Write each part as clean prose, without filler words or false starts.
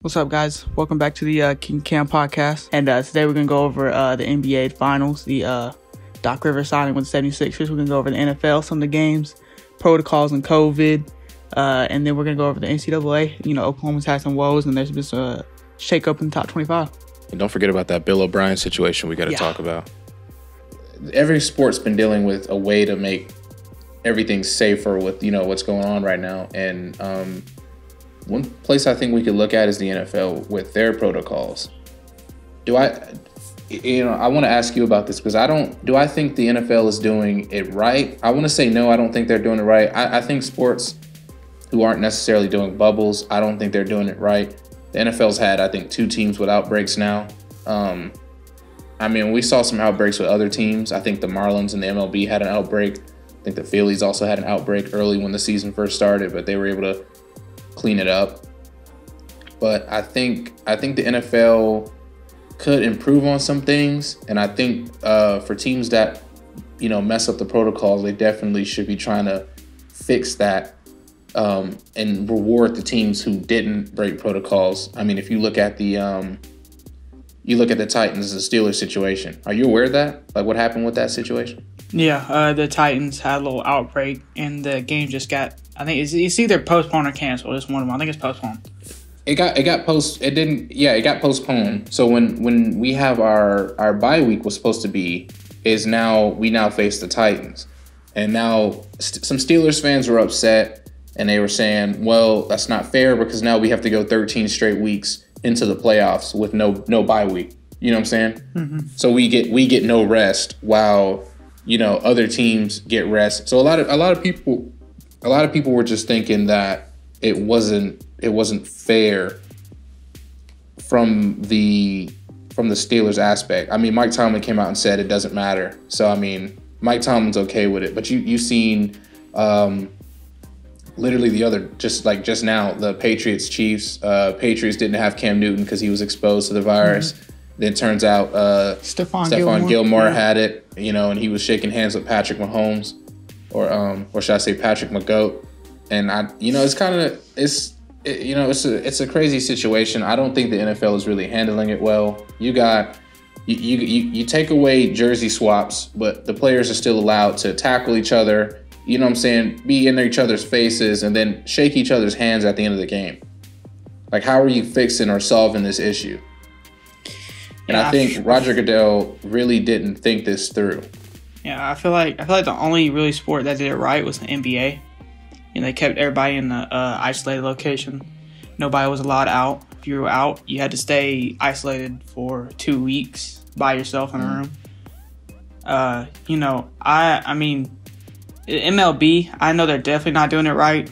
What's up, guys? Welcome back to the Kid and Kam Podcast. And today we're going to go over the NBA Finals, the Doc Rivers signing with the 76ers. We're going to go over the NFL, some of the games, protocols, and COVID. And then we're going to go over the NCAA. You know, Oklahoma's had some woes, and there's been some shake-up in the top 25. And don't forget about that Bill O'Brien situation we got to talk about. Every sport's been dealing with a way to make everything safer with, what's going on right now. And one place I think we could look at is the NFL with their protocols. I want to ask you about this because do I think the NFL is doing it right? I want to say no, I don't think they're doing it right. I think sports who aren't necessarily doing bubbles, I don't think they're doing it right. The NFL's had, I think, 2 teams with outbreaks now. We saw some outbreaks with other teams. I think the Marlins and the MLB had an outbreak. I think the Phillies also had an outbreak early when the season first started, but they were able to clean it up. But I think the NFL could improve on some things, and I think for teams that mess up the protocols, they definitely should be trying to fix that and reward the teams who didn't break protocols. I mean, if you look at the Titans, the Steelers situation, are you aware of that? Like, what happened with that situation? Yeah, the Titans had a little outbreak, and the game just got, I think it's either postponed or canceled. It's one of them. I think it's postponed. It got postponed. So when we have our bye week was supposed to be, we now face the Titans. And now some Steelers fans were upset, and they were saying, well, that's not fair because now we have to go 13 straight weeks into the playoffs with no bye week. You know what I'm saying? Mm-hmm. So we get no rest while other teams get rest. So a lot of people were just thinking that it wasn't fair from the Steelers aspect. I mean, Mike Tomlin came out and said it doesn't matter. So I mean, Mike Tomlin's okay with it. But you seen literally just now, the Patriots Chiefs. Patriots didn't have Cam Newton because he was exposed to the virus. Mm-hmm. Then it turns out Stephon Gilmore had it, and he was shaking hands with Patrick Mahomes, or should I say Patrick McGoat. And it's a crazy situation. I don't think the NFL is really handling it well. You take away jersey swaps, but the players are still allowed to tackle each other, be in each other's faces, and then shake each other's hands at the end of the game. Like, how are you fixing or solving this issue? And I think Roger Goodell really didn't think this through. Yeah, I feel like the only really sport that did it right was the NBA. They kept everybody in the isolated location. Nobody was allowed out. If you were out, you had to stay isolated for 2 weeks by yourself in a room. MLB, I know they're definitely not doing it right.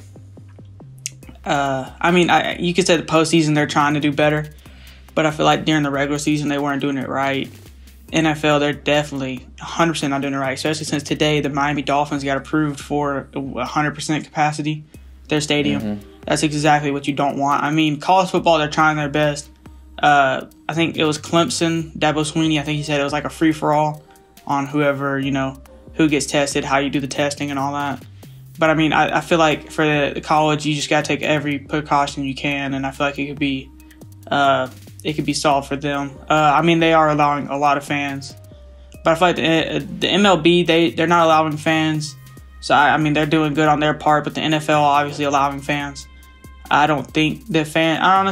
You could say the postseason they're trying to do better, but I feel like during the regular season they weren't doing it right. NFL, they're definitely 100% not doing it right, especially since today the Miami Dolphins got approved for 100% capacity, their stadium. Mm-hmm. That's exactly what you don't want. I mean, college football, they're trying their best. I think it was Clemson, Dabo Swinney, I think he said it was like a free-for-all on whoever, who gets tested, how you do the testing and all that. But, I mean, I feel like for the college, you just got to take every precaution you can, and I feel like it could be solved for them. They are allowing a lot of fans, but I feel like the MLB, they're not allowing fans. So they're doing good on their part, but the NFL obviously allowing fans. I don't think I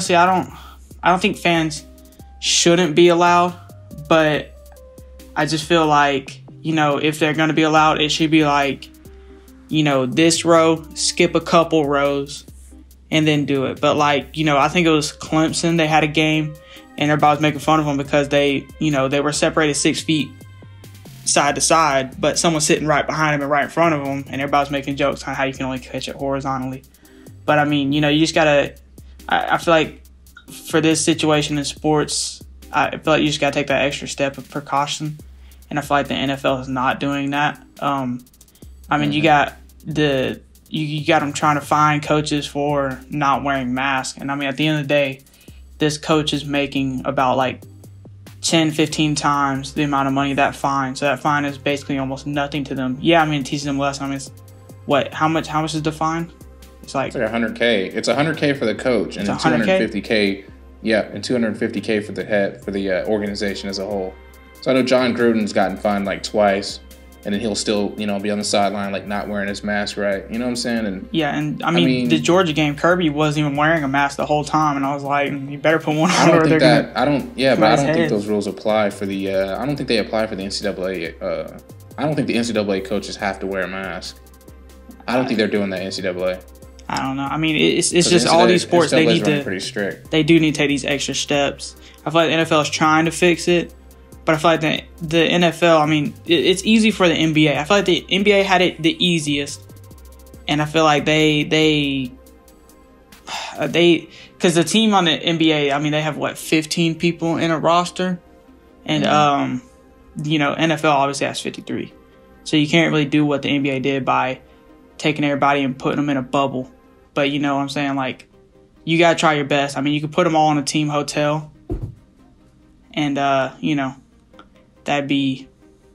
don't think fans shouldn't be allowed, but I just feel like, if they're going to be allowed, it should be like, this row, skip a couple rows, and then do it. But I think it was Clemson. They had a game, and everybody was making fun of them because they were separated 6 feet side to side, but someone's sitting right behind them and right in front of them, and everybody's making jokes on how you can only catch it horizontally. But you just gotta. I feel like for this situation in sports, I feel like you just gotta take that extra step of precaution, and I feel like the NFL is not doing that. You got you got them trying to fine coaches for not wearing masks. And at the end of the day, this coach is making about 10, 15 times the amount of money that fine. So that fine is basically almost nothing to them. Yeah, it teaches them less. It's how much is the fine? It's like $100K. It's $100K for the coach and $250K Yeah, and $250K for the organization as a whole. So I know John Gruden's gotten fined like twice, and then he'll still, be on the sideline like not wearing his mask right. You know what I'm saying? And yeah, and I mean the Georgia game, Kirby wasn't even wearing a mask the whole time, and I was like, you better put one on. I don't think those rules apply for the. I don't think they apply for the NCAA. I don't think the NCAA coaches have to wear a mask. I don't think they're doing that NCAA. I don't know. I mean, it's just all these sports. They need to. Pretty strict. They do need to take these extra steps. I feel like the NFL is trying to fix it, but I feel like the NFL. I mean, it's easy for the NBA. I feel like the NBA had it the easiest, and I feel like they because the team on the NBA. I mean, they have 15 people in a roster, and NFL obviously has 53, so you can't really do what the NBA did by taking everybody and putting them in a bubble. But you know what I'm saying? Like, you got to try your best. I mean, you could put them all in a team hotel. And, that'd be...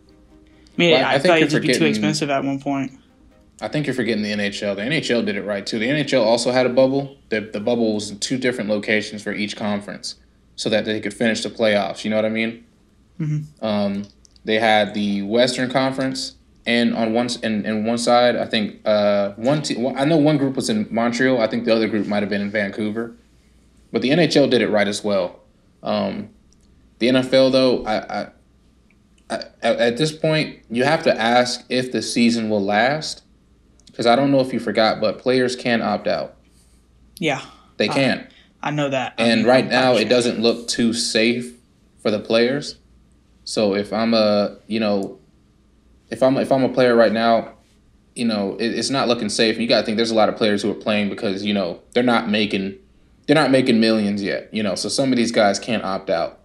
I mean, I feel like it'd just be too expensive at one point. I think you're forgetting the NHL. The NHL did it right, too. The NHL also had a bubble. The bubble was in 2 different locations for each conference so that they could finish the playoffs. You know what I mean? Mm-hmm. They had the Western Conference... And on one side, I think I know one group was in Montreal. I think the other group might have been in Vancouver. But the NHL did it right as well. The NFL, though, I at this point, you have to ask if the season will last. Because I don't know if you forgot, but players can opt out. Yeah. They can. I know that. And right now, it doesn't look too safe for the players. So if I'm If I'm a player right now, it's not looking safe. You got to think there's a lot of players who are playing because they're not making millions yet. So some of these guys can't opt out.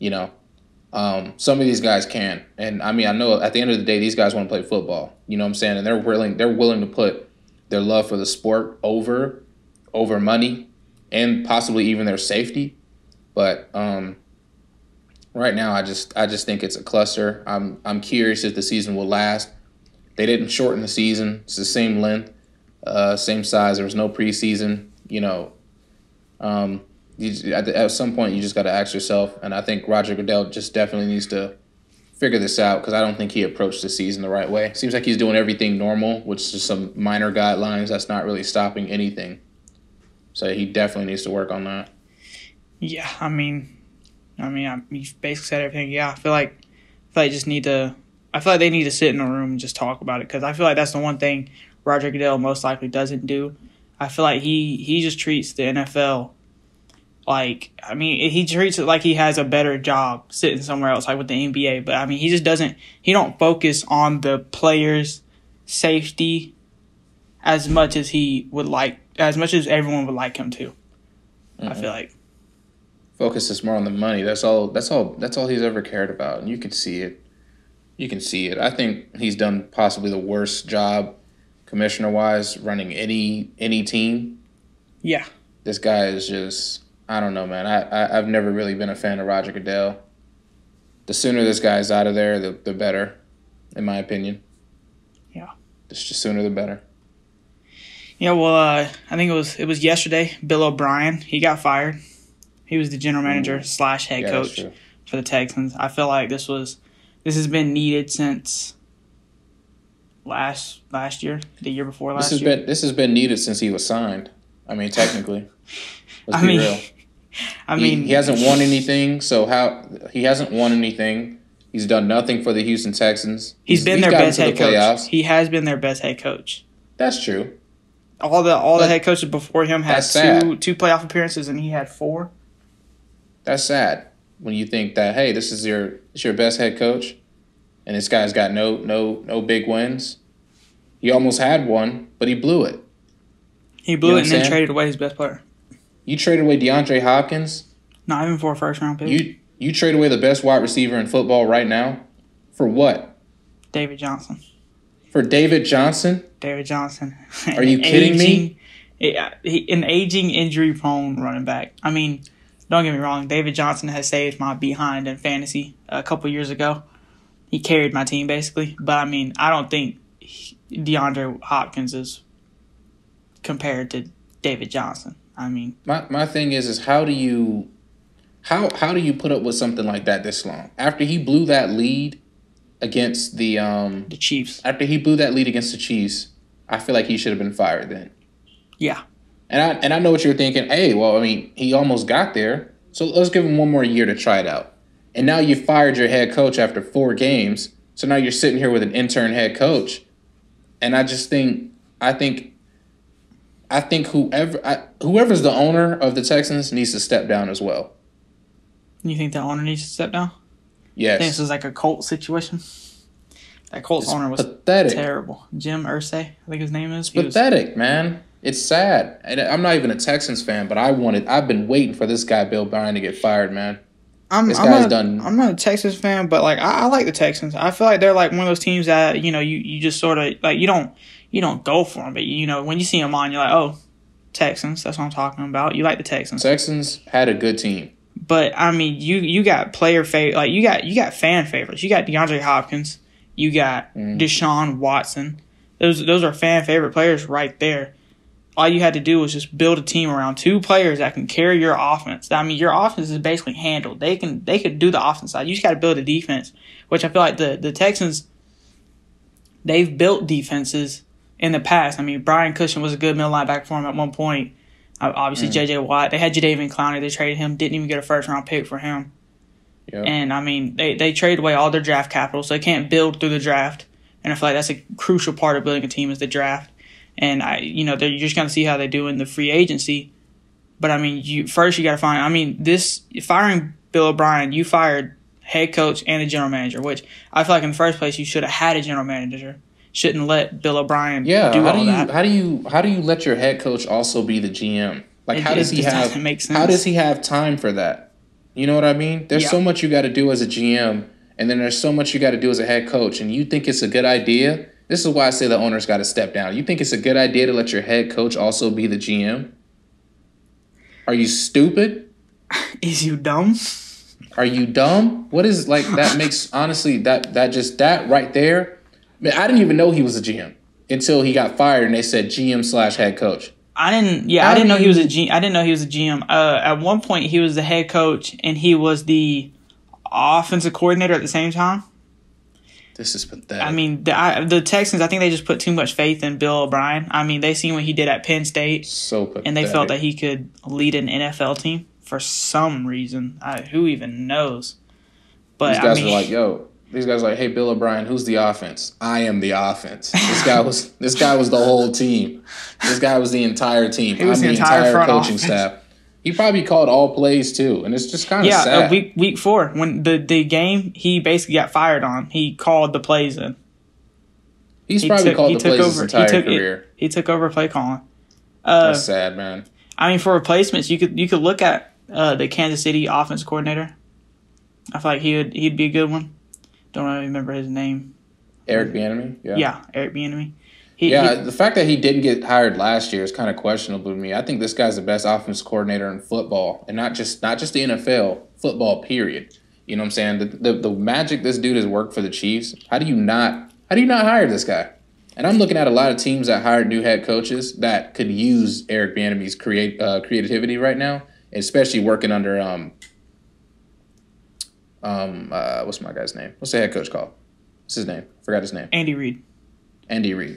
Some of these guys can, and I mean I know at the end of the day these guys want to play football. You know what I'm saying? And they're willing to put their love for the sport over money and possibly even their safety. But right now, I just think it's a cluster. I'm curious if the season will last. They didn't shorten the season. It's the same length, same size. There was no preseason. At some point, you just got to ask yourself, and I think Roger Goodell just definitely needs to figure this out because I don't think he approached the season the right way. Seems like he's doing everything normal, which is some minor guidelines that's not really stopping anything. So he definitely needs to work on that. Yeah, I mean, you basically said everything. Yeah, I feel like they need to sit in a room and just talk about it because I feel like that's the one thing Roger Goodell most likely doesn't do. I feel like he just treats the NFL he treats it like he has a better job sitting somewhere else, like with the NBA. But I mean, he don't focus on the players' safety as much as everyone would like him to. Mm-hmm. I feel like. Focus is more on the money. That's all he's ever cared about. And you can see it. I think he's done possibly the worst job commissioner-wise running any team. Yeah. This guy is just, I don't know, man. I've never really been a fan of Roger Goodell. The sooner this guy's out of there, the better, in my opinion. Yeah. The sooner the better. Yeah, well, I think it was yesterday. Bill O'Brien, he got fired. He was the general manager / head coach for the Texans. I feel like this has been needed since last year, the year before last year. This has been needed since he was signed. I mean, technically. Let's be real. He hasn't won anything. He hasn't won anything. He's done nothing for the Houston Texans. He's been their best head coach. He has been their best head coach. That's true. All the head coaches before him had two playoff appearances, and he had 4. That's sad when you think that, hey, this is your best head coach, and this guy's got no big wins. He almost had one, but he blew it. He blew it and then traded away his best player. You traded away DeAndre Hopkins. Not even for a first-round pick. You trade away the best wide receiver in football right now for what? David Johnson. For David Johnson? David Johnson. Are you kidding me? An aging, injury-prone running back. I mean, don't get me wrong. David Johnson has saved my behind in fantasy a couple years ago. He carried my team, basically. But, I mean, I don't think DeAndre Hopkins is compared to David Johnson. I mean, my thing is how do you How do you put up with something like that this long? After he blew that lead against the Chiefs. After he blew that lead against the Chiefs, I feel like he should have been fired then. Yeah. And I know what you're thinking. Hey, well, I mean, he almost got there. So let's give him one more year to try it out. And now you fired your head coach after 4 games. So now you're sitting here with an intern head coach. And I think whoever's the owner of the Texans needs to step down as well. You think the owner needs to step down? Yes. I think this is like a Colts situation. That Colts owner was pathetic. Terrible. Jim Irsay, I think his name is. Pathetic, man. It's sad. And I'm not even a Texans fan, but I've been waiting for this guy, Bill Bryan, to get fired, man. I'm not a Texans fan, but like I like the Texans. I feel like they're like one of those teams that, you just sort of like you don't go for them, but when you see them on, you're like, oh, Texans. That's what I'm talking about. You like the Texans. Texans had a good team. But I mean, you got player favorite, like you got fan favorites. You got DeAndre Hopkins, you got Deshaun Watson. Those are fan favorite players right there. All you had to do was just build a team around 2 players that can carry your offense. I mean, your offense is basically handled. They could do the offense side. You just got to build a defense, which I feel like the Texans, they've built defenses in the past. I mean, Brian Cushing was a good middle linebacker for him at one point. Obviously, J.J. Watt. They had Jadeveon Clowney. They traded him. Didn't even get a first-round pick for him. Yep. And, I mean, they traded away all their draft capital, so they can't build through the draft. And I feel like that's a crucial part of building a team is the draft. And, you're just going to see how they do in the free agency. But, I mean, you got to find – I mean, firing Bill O'Brien, you fired head coach and the general manager, which I feel like in the first place you should have had a general manager. Shouldn't let Bill O'Brien do all that. How do you let your head coach also be the GM? Like, how does he have time for that? You know what I mean? There's so much you got to do as a GM, and then there's so much you got to do as a head coach, and you think it's a good idea. This is why I say the owner's got to step down. You think it's a good idea to let your head coach also be the GM? Are you stupid? Is you dumb? Are you dumb? What is like that makes honestly that right there. Man, I didn't even know he was a GM until he got fired and they said GM/head coach. I didn't know he was a GM. At one point he was the head coach and he was the offensive coordinator at the same time. This is pathetic. I mean, the Texans, I think they just put too much faith in Bill O'Brien. I mean, they seen what he did at Penn State. So pathetic. And they felt that he could lead an NFL team for some reason. Who even knows? But these guys are like, hey, Bill O'Brien, who's the offense? I am the offense. This guy was the whole team. This guy was the entire team. He was the entire coaching staff. He probably called all plays too, and it's just kind of sad. Week 4 when the game he basically got fired on, he called the plays in. He's probably called the plays his entire career. He took over play calling. That's sad, man. I mean, for replacements, you could look at the Kansas City offense coordinator. I feel like he'd be a good one. Don't really remember his name. Eric Bieniemy? Yeah, Eric Bieniemy. The fact that he didn't get hired last year is kind of questionable to me. I think this guy's the best offense coordinator in football, and not just the NFL, football, period. You know what I'm saying? The magic this dude has worked for the Chiefs. How do you not hire this guy? And I'm looking at a lot of teams that hired new head coaches that could use Eric Bieniemy's creativity right now, especially working under what's my guy's name? What's the head coach called? What's his name? Forgot his name. Andy Reid.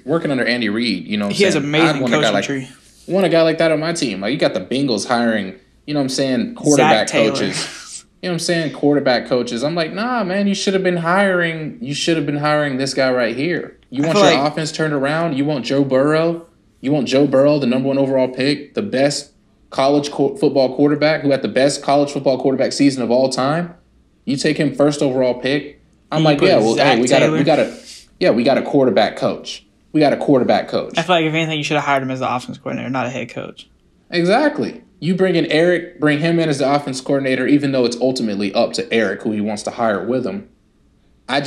Working under Andy Reid, you know what I'm saying? He has amazing coaching tree. I want a guy like that on my team. Like, you got the Bengals hiring, you know what I'm saying, quarterback coaches. You know what I'm saying? Quarterback coaches. I'm like, nah, man, you should have been hiring this guy right here. You want your offense turned around? You want Joe Burrow? The number 1 overall pick, the best college football quarterback who had the best college football quarterback season of all time? You take him first overall pick? I'm like, yeah, well, hey, we got a quarterback coach. I feel like if anything, you should have hired him as the offense coordinator, not a head coach. Exactly. You bring him in as the offense coordinator, even though it's ultimately up to Eric who he wants to hire with him. A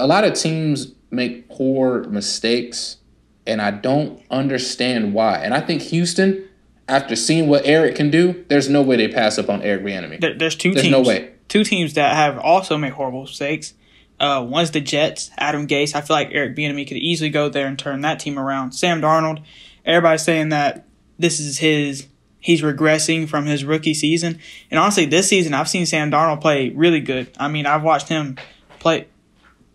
lot of teams make poor mistakes, and I don't understand why. And I think Houston, after seeing what Eric can do, there's no way they pass up on Eric Bieniemy. There's no way. 2 teams that have also made horrible mistakes. One's the Jets, Adam Gase. I feel like Eric Bieniemy could easily go there and turn that team around. Sam Darnold, everybody's saying that this is his He's regressing from his rookie season. And honestly, this season, I've seen Sam Darnold play really good. I mean, I've watched him play.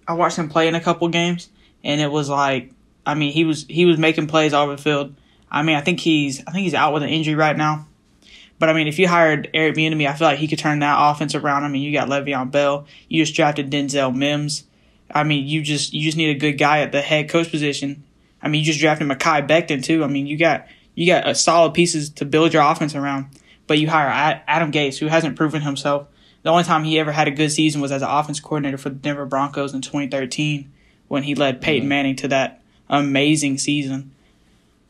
I watched him play in a couple games, and it was like, I mean, he was making plays all over the field. I mean, I think he's out with an injury right now. But I mean, if you hired Eric Bieniemy, I feel like he could turn that offense around. I mean, you got Le'Veon Bell. You just drafted Denzel Mims. I mean, you just need a good guy at the head coach position. I mean, you just drafted Mekhi Becton too. I mean, you got a solid pieces to build your offense around. But you hire Adam Gase, who hasn't proven himself. The only time he ever had a good season was as an offense coordinator for the Denver Broncos in 2013 when he led Peyton Manning to that amazing season.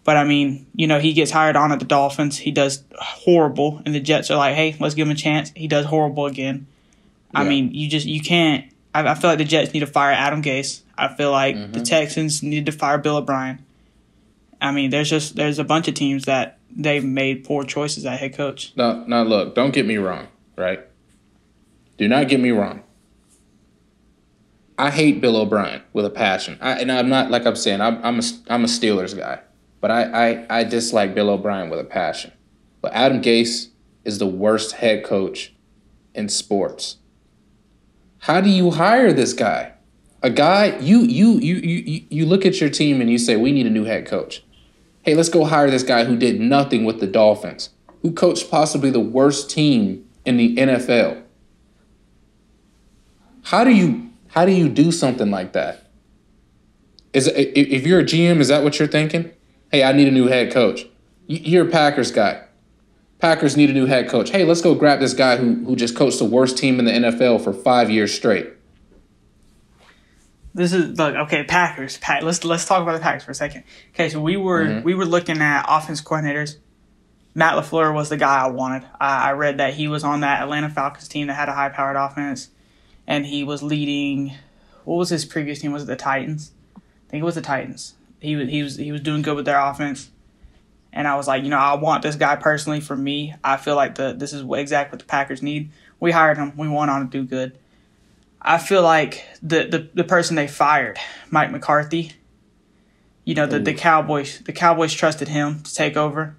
But, I mean, you know, he gets hired on at the Dolphins. He does horrible, and the Jets are like, hey, let's give him a chance. He does horrible again. Yeah. I mean, you can't – I feel like the Jets need to fire Adam Gase. I feel like the Texans need to fire Bill O'Brien. I mean, there's a bunch of teams that they've made poor choices at head coach. Now, look, don't get me wrong, right? Do not get me wrong. I hate Bill O'Brien with a passion. And I'm not, like I'm saying, I'm a Steelers guy. But I dislike Bill O'Brien with a passion. But Adam Gase is the worst head coach in sports. How do you hire this guy? A guy, you look at your team and you say, we need a new head coach. Hey, let's go hire this guy who did nothing with the Dolphins, who coached possibly the worst team in the NFL. How do you do something like that? If you're a GM, is that what you're thinking? Hey, I need a new head coach. You're a Packers guy. Packers need a new head coach. Hey, let's go grab this guy who just coached the worst team in the NFL for 5 years straight. This is look, okay, Packers. Let's talk about the Packers for a second. Okay, so we were looking at offense coordinators. Matt LaFleur was the guy I wanted. I read that he was on that Atlanta Falcons team that had a high-powered offense, and he was leading. What was his previous team? Was it the Titans? I think it was the Titans. He was doing good with their offense, and I was like, you know, I want this guy personally for me. I feel like this is exactly what the Packers need. We hired him. We went on to do good. I feel like the person they fired, Mike McCarthy. You know, the Cowboys trusted him to take over.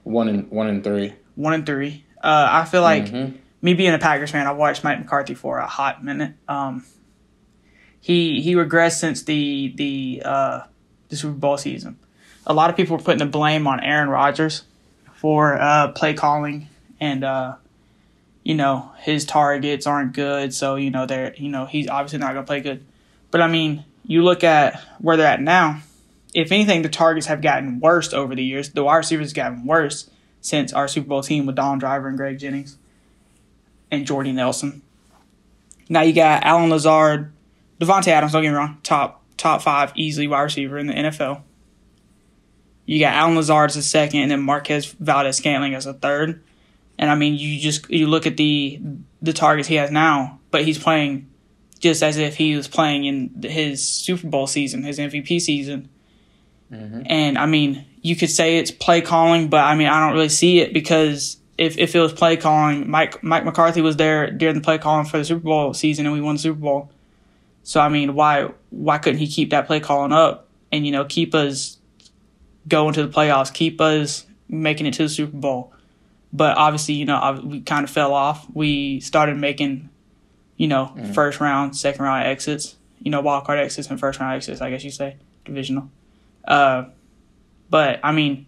1-3. 1-3. I feel like me being a Packers fan, I've watched Mike McCarthy for a hot minute. He regressed since the Super Bowl season. A lot of people were putting the blame on Aaron Rodgers for play calling and you know, his targets aren't good, so he's obviously not going to play good. But I mean, you look at where they're at now. If anything, the targets have gotten worse over the years. The wide receivers have gotten worse since our Super Bowl team with Don Driver and Greg Jennings and Jordy Nelson. Now you got Allen Lazard, Devontae Adams. Don't get me wrong, top 5 easily wide receiver in the NFL. You got Allen Lazard as a second, and then Marquez Valdes-Scantling as a third. And I mean, you look at the targets he has now, but he's playing just as if he was playing in his Super Bowl season, his MVP season. And I mean, you could say it's play calling, but I mean, I don't really see it because if it was play calling, Mike McCarthy was there during the play calling for the Super Bowl season, and we won the Super Bowl. So I mean, why couldn't he keep that play calling up and keep us going to the playoffs, keep us making it to the Super Bowl? But obviously, we kind of fell off. We started making, first round, second round exits, wild card exits and first round exits, I guess you say, divisional. But I mean,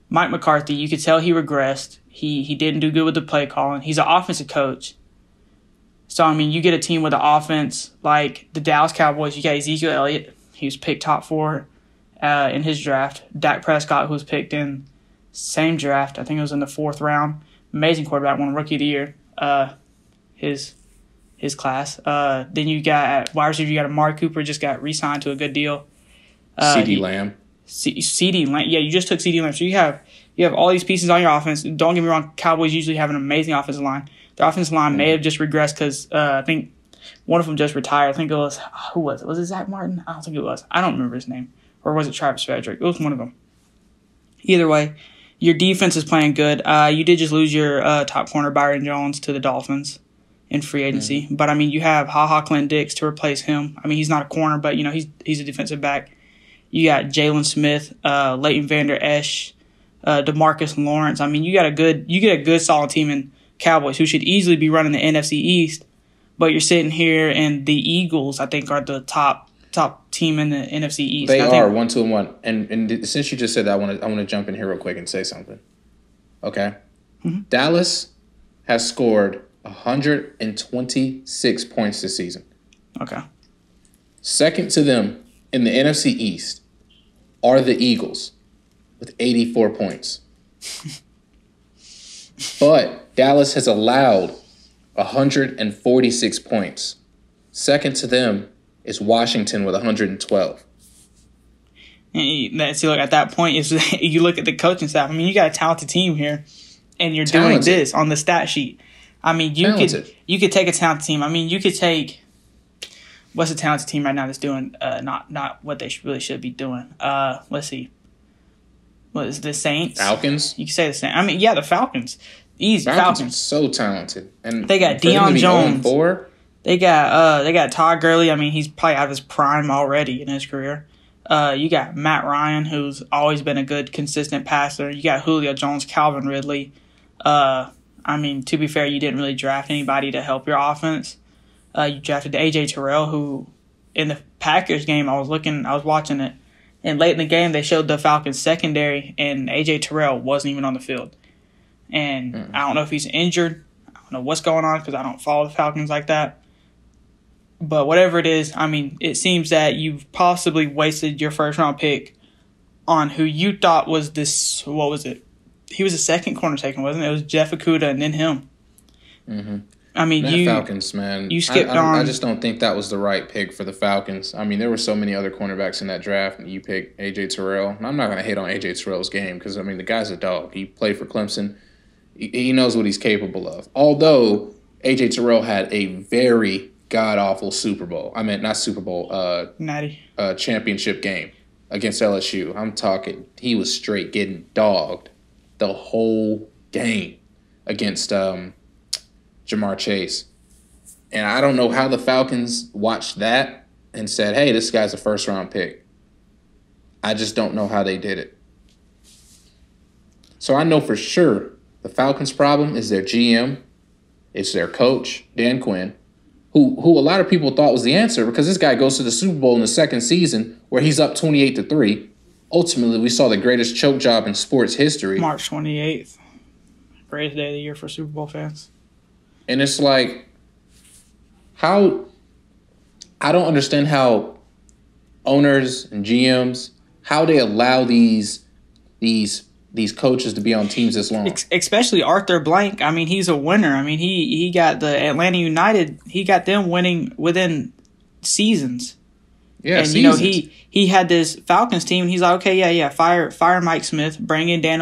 Mike McCarthy, you could tell he regressed. He didn't do good with the play calling. He's an offensive coach. So, I mean, you get a team with an offense like the Dallas Cowboys. You got Ezekiel Elliott. He was picked top 4 in his draft. Dak Prescott, who was picked in same draft. I think it was in the 4th round. Amazing quarterback, won Rookie of the Year. His class. Then you got at wide receiver, you got Amari Cooper, just got re-signed to a good deal. CeeDee Lamb. CeeDee Lamb. Yeah, you just took CeeDee Lamb. So you have all these pieces on your offense. Don't get me wrong, Cowboys usually have an amazing offensive line. Their offensive line may have just regressed because I think one of them just retired. I think it was, who was it? Was it Zach Martin? I don't think it was. I don't remember his name. Or was it Travis Frederick? It was one of them. Either way, your defense is playing good. You did just lose your top corner, Byron Jones, to the Dolphins in free agency. But, I mean, you have HaHa Clinton-Dix to replace him. I mean, he's not a corner, but, he's a defensive back. You got Jalen Smith, Leighton Vander Esch, DeMarcus Lawrence. I mean, you get a good solid team in Cowboys who should easily be running the NFC East, but you're sitting here and the Eagles, I think, are the top team in the NFC East. They are 1-2-1. And since you just said that, I want to jump in here real quick and say something. Okay, Dallas has scored 126 points this season. Okay. Second to them in the NFC East are the Eagles with 84 points. But Dallas has allowed 146 points. Second to them is Washington with 112. And see, look, at that point, is you look at the coaching staff. I mean, you got a talented team here, and you're doing this on the stat sheet. I mean, you could take a talented team. I mean, you could take what's a talented team right now that's doing not what they really should be doing. Let's see. What is the Saints? Falcons? You could say the Saints. I mean, yeah, the Falcons. Easy. Falcons are so talented. And they got Deion Jones. 0-4, they got Todd Gurley. I mean, he's probably out of his prime already in his career. You got Matt Ryan, who's always been a good, consistent passer. You got Julio Jones, Calvin Ridley. I mean, to be fair, you didn't really draft anybody to help your offense. You drafted A.J. Terrell, who in the Packers game, I was watching it, and late in the game, they showed the Falcons secondary, and A.J. Terrell wasn't even on the field. And I don't know if he's injured. I don't know what's going on because I don't follow the Falcons like that. But whatever it is, I mean, it seems that you've possibly wasted your first-round pick on who you thought was this, what was it? He was the second corner taken, wasn't it? It was Jeff Okudah and then him. Mm-hmm. I mean, Falcons, man. You skipped on. I just don't think that was the right pick for the Falcons. I mean, there were so many other cornerbacks in that draft, and you picked A.J. Terrell. I'm not going to hate on A.J. Terrell's game because, I mean, the guy's a dog. He played for Clemson. He knows what he's capable of. Although A.J. Terrell had a very god-awful Super Bowl. I mean, not Super Bowl. Natty. Championship game against LSU. I'm talking, he was straight getting dogged the whole game against Jamar Chase. And I don't know how the Falcons watched that and said, hey, this guy's a first-round pick. I just don't know how they did it. So I know for sure the Falcons' problem is their GM. It's their coach, Dan Quinn, who a lot of people thought was the answer because this guy goes to the Super Bowl in the second season where he's up 28-3. Ultimately, we saw the greatest choke job in sports history. March 28th. Greatest day of the year for Super Bowl fans. And it's like, how – I don't understand how owners and GMs, how they allow these coaches to be on teams this long. Especially Arthur Blank. I mean, he's a winner. I mean, he got the Atlanta United, he got them winning within seasons. Yeah, and seasons. You know, he had this Falcons team. And he's like, okay, fire Mike Smith, bring in Dan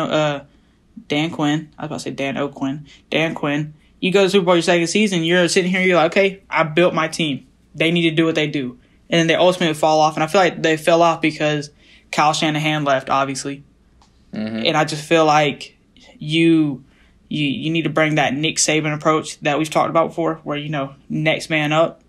Quinn. I was about to say Dan O'Quinn. Dan Quinn. You go to the Super Bowl your second season, you're sitting here, you're like, okay, I built my team. They need to do what they do. And then they ultimately fall off. And I feel like they fell off because Kyle Shanahan left, obviously. Mm-hmm. And I just feel like you need to bring that Nick Saban approach that we've talked about before, where, you know, next man up,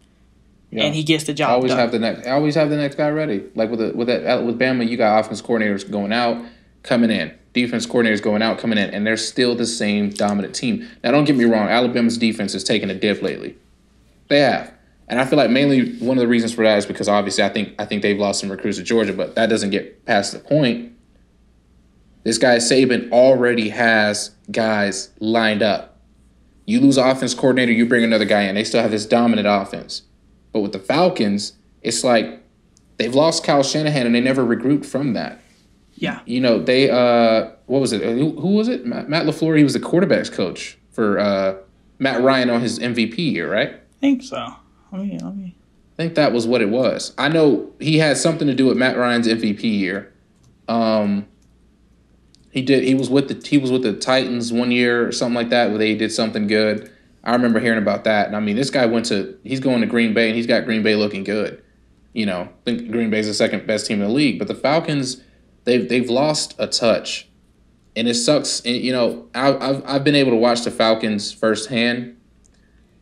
and he gets the job always done. Always have the next guy ready. Like with Bama, you got offense coordinators going out, coming in. Defense coordinators going out, coming in, and they're still the same dominant team. Now, don't get me wrong. Alabama's defense has taken a dip lately. They have. And I feel like mainly one of the reasons for that is because obviously I think they've lost some recruits to Georgia, but that doesn't get past the point. This guy Saban already has guys lined up. You lose an offense coordinator, you bring another guy in. They still have this dominant offense. But with the Falcons, it's like they've lost Kyle Shanahan and they never regrouped from that. Yeah. You know, they what was it? Who was it? Matt LaFleur, he was the quarterback's coach for Matt Ryan on his MVP year, right? I think so. Let me. I think that was what it was. I know he had something to do with Matt Ryan's MVP year. He did. He was with the Titans one year or something like that, where they did something good. I remember hearing about that. And I mean, this guy he's going to Green Bay, and he's got Green Bay looking good. You know, I think Green Bay's the second best team in the league. But the Falcons, they've lost a touch, and it sucks. And, you know, I've been able to watch the Falcons firsthand,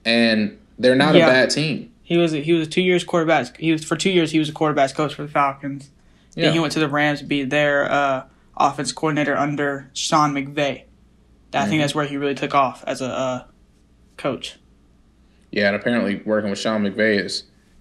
and they're not a bad team. He was a 2 years quarterback. For 2 years he was a quarterback coach for the Falcons. Yeah. Then he went to the Rams to be their offense coordinator under Sean McVay. I think that's where he really took off as a coach. Yeah, and apparently working with Sean McVay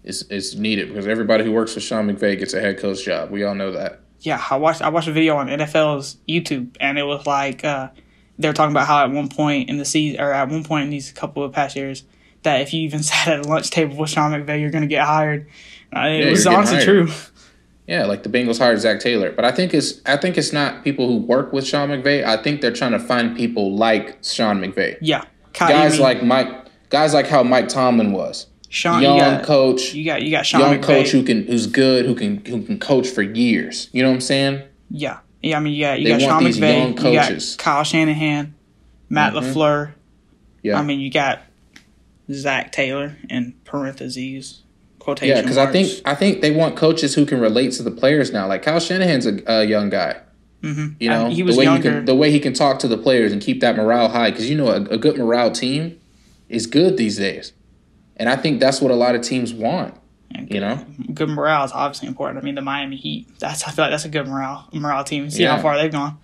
is needed because everybody who works with Sean McVay gets a head coach job. We all know that. Yeah, I watched a video on NFL's YouTube, and it was like they were talking about how at one point in the season, or at one point in these couple of past years, that if you even sat at a lunch table with Sean McVay, you're going to get hired. It was honestly true. Yeah, like the Bengals hired Zach Taylor, but I think it's not people who work with Sean McVay. I think they're trying to find people like Sean McVay. Yeah, guys like how Mike Tomlin was. Coach. You got Sean McVay. Coach who's good, who can coach for years. You know what I'm saying? Yeah. I mean, you got Sean McVay. You got Kyle Shanahan, Matt LaFleur. Yeah. I mean, you got Zach Taylor in parentheses. Yeah, because I think they want coaches who can relate to the players now. Like Kyle Shanahan's a young guy. Mm-hmm. You know, he was younger. The way he can talk to the players and keep that morale high. Because a good morale team is good these days, and I think that's what a lot of teams want. Good morale is obviously important. I mean, the Miami Heat. I feel like that's a good morale team. See how far they've gone.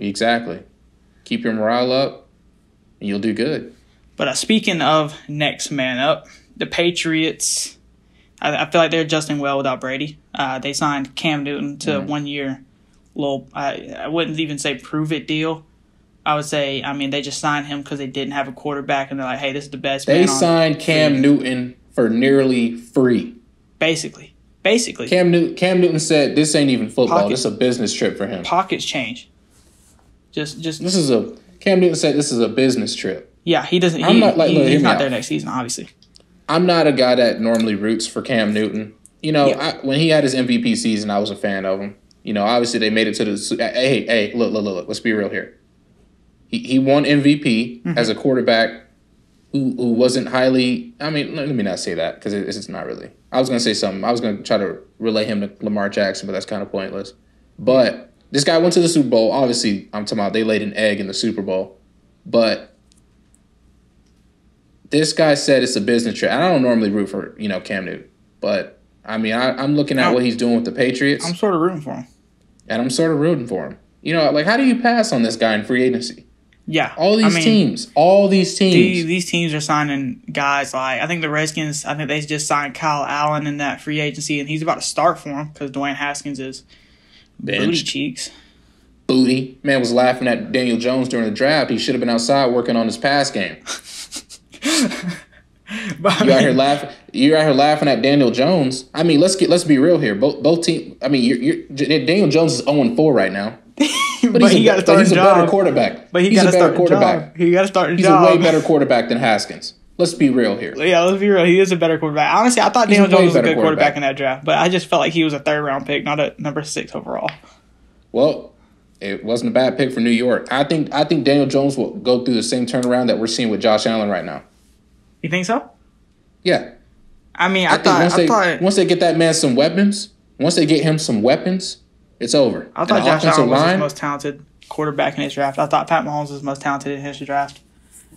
Exactly. Keep your morale up, and you'll do good. But speaking of next man up, the Patriots. I feel like they're adjusting well without Brady. They signed Cam Newton to a 1 year I wouldn't even say prove it deal. I would say, they just signed him because they didn't have a quarterback, and they're like, hey, this is the best. They signed Cam Newton for nearly free. Basically. Cam Newton said this ain't even football. This is a business trip for him. Pockets change. Cam Newton said this is a business trip. Yeah, he doesn't. He's not there next season, obviously. I'm not a guy that normally roots for Cam Newton. When he had his MVP season, I was a fan of him. Obviously they made it to the. Hey, look. Let's be real here. He won MVP as a quarterback who wasn't highly. Let me not say that because it's not really. I was going to say something. I was going to try to relay him to Lamar Jackson, but that's kind of pointless. But this guy went to the Super Bowl. Obviously, I'm talking about they laid an egg in the Super Bowl, but. This guy said it's a business trip. I don't normally root for, Cam Newton. But, I'm looking at what he's doing with the Patriots. I'm sort of rooting for him. And I'm sort of rooting for him. How do you pass on this guy in free agency? Yeah. All these teams. These teams are signing guys like, I think the Redskins, they just signed Kyle Allen in that free agency, and he's about to start for him because Dwayne Haskins is booty cheeks. Booty. Man was laughing at Daniel Jones during the draft. He should have been outside working on his pass game. You're out here laughing at Daniel Jones. Let's be real here. Both teams. Daniel Jones is 0-4 right now. But he got to start. He's a better quarterback. But he's a better quarterback. He got to start. He's a way better quarterback than Haskins. Let's be real here. Yeah, let's be real. He is a better quarterback. Honestly, I thought Daniel Jones was a good quarterback in that draft, but I just felt like he was a 3rd round pick, not a number 6 overall. Well, it wasn't a bad pick for New York. I think Daniel Jones will go through the same turnaround that we're seeing with Josh Allen right now. You think so? Yeah. I thought once they get that man some weapons, once they get him some weapons, it's over. I thought Josh Allen was the most talented quarterback in his draft. I thought Pat Mahomes was the most talented in his draft.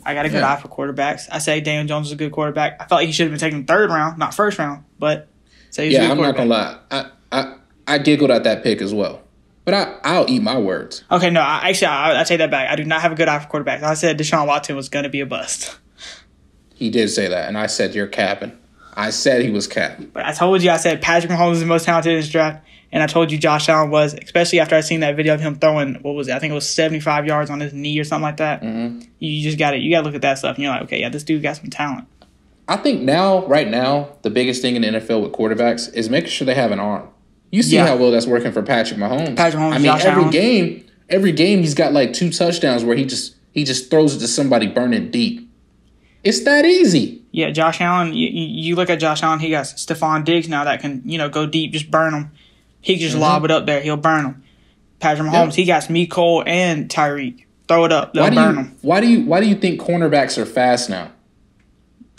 I got a good eye for quarterbacks. I say Daniel Jones is a good quarterback. I felt like he should have been taken 3rd round, not 1st round, but say he's a good quarterback. I'm not gonna lie. I giggled at that pick as well. But I'll eat my words. Okay, no, I take that back. I do not have a good eye for quarterbacks. I said Deshaun Watson was going to be a bust. He did say that, and I said you're capping. I said he was capping. But I told you, I said Patrick Mahomes is the most talented in his draft, and I told you Josh Allen was, especially after I seen that video of him throwing, what was it? I think it was 75 yards on his knee or something like that. Mm-hmm. You just got to look at that stuff, and you're like, okay, yeah, this dude got some talent. I think right now, the biggest thing in the NFL with quarterbacks is making sure they have an arm. You see how well that's working for Patrick Mahomes. Josh Allen. Every game he's got like 2 touchdowns where he just throws it to somebody burning deep. It's that easy. Yeah, Josh Allen, you look at Josh Allen, he got Stephon Diggs now that can, go deep, just burn him. He can just lob it up there. He'll burn him. Patrick Mahomes, he got Mecole and Tyreek. Throw it up. They'll burn him. Why do you think cornerbacks are fast now?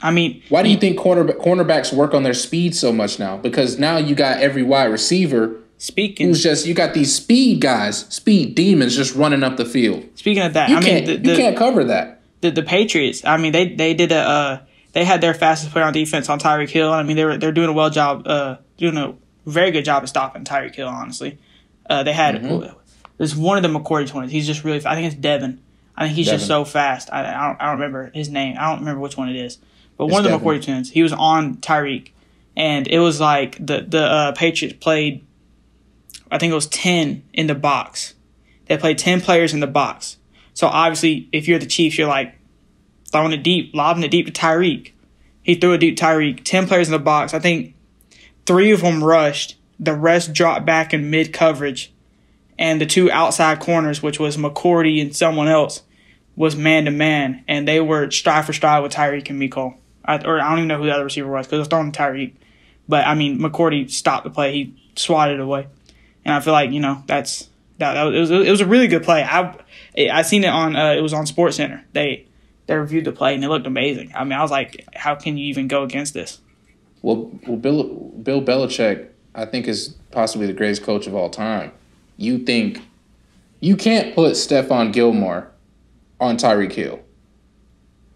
Why do you think cornerbacks work on their speed so much now? Because now you got every wide receiver you got these speed guys, speed demons just running up the field. Speaking of that, you can't cover that. The Patriots, they had their fastest player on defense on Tyreek Hill. They're doing a very good job of stopping Tyreek Hill. Honestly, they had There's one of the McCourty twins. He's just really. I think it's Devin. I think he's just so fast. I don't remember his name. I don't remember which one it is. But one of the McCourty twins. He was on Tyreek, and it was like the Patriots played. I think it was 10 in the box. They played 10 players in the box. So obviously, if you're the Chiefs, you're like lobbing it deep to Tyreek. He threw it deep to Tyreek. 10 players in the box. I think 3 of them rushed. The rest dropped back in mid coverage. And the 2 outside corners, which was McCourty and someone else, was man-to-man. And they were stride for stride with Tyreek and Mecole. I don't even know who the other receiver was because it was throwing to Tyreek. But, I mean, McCourty stopped the play. He swatted it away. And I feel like, it was a really good play. I seen it on it was on SportsCenter. They reviewed the play and it looked amazing. I mean, I was like, how can you even go against this? Well, Bill Belichick, I think, is possibly the greatest coach of all time. You think you can't put Stephon Gilmore on Tyreek Hill,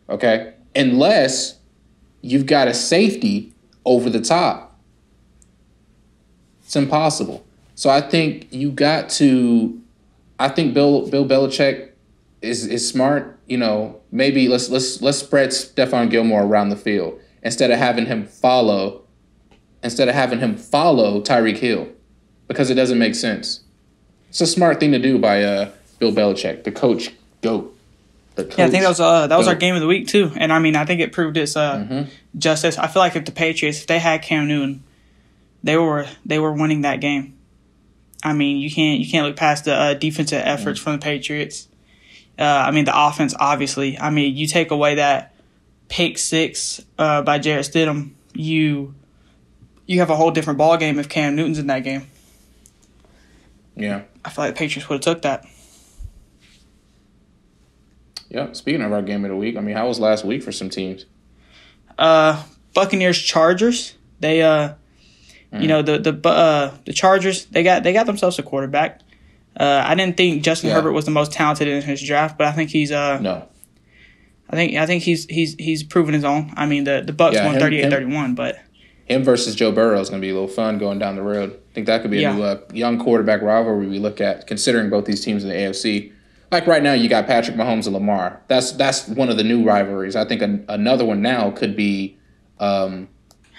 okay? Unless you've got a safety over the top. It's impossible. So I think you got to. I think Bill Belichick is smart. Maybe let's spread Stephon Gilmore around the field instead of having him follow Tyreek Hill, because it doesn't make sense. It's a smart thing to do by Bill Belichick, the coach GOAT. I think that was our game of the week too, and I mean I think it proved its justice. I feel like if the Patriots, if they had Cam Newton, they were winning that game. I mean you can't look past the defensive efforts from the Patriots. I mean the offense, obviously. I mean you take away that pick 6 by Jarrett Stidham, you have a whole different ball game if Cam Newton's in that game. Yeah, I feel like the Patriots would have took that. Yeah, speaking of our game of the week, I mean, how was last week for some teams? Buccaneers Chargers. They the Chargers, they got themselves a quarterback. I didn't think Justin Herbert was the most talented in his draft, but I think he's no. I think he's proven his own. I mean the Bucs won 38-31, but him versus Joe Burrow is going to be a little fun going down the road. I think that could be a new young quarterback rivalry we look at, considering both these teams in the AFC. Like right now, you got Patrick Mahomes and Lamar. That's one of the new rivalries. I think another one now could be Herbert,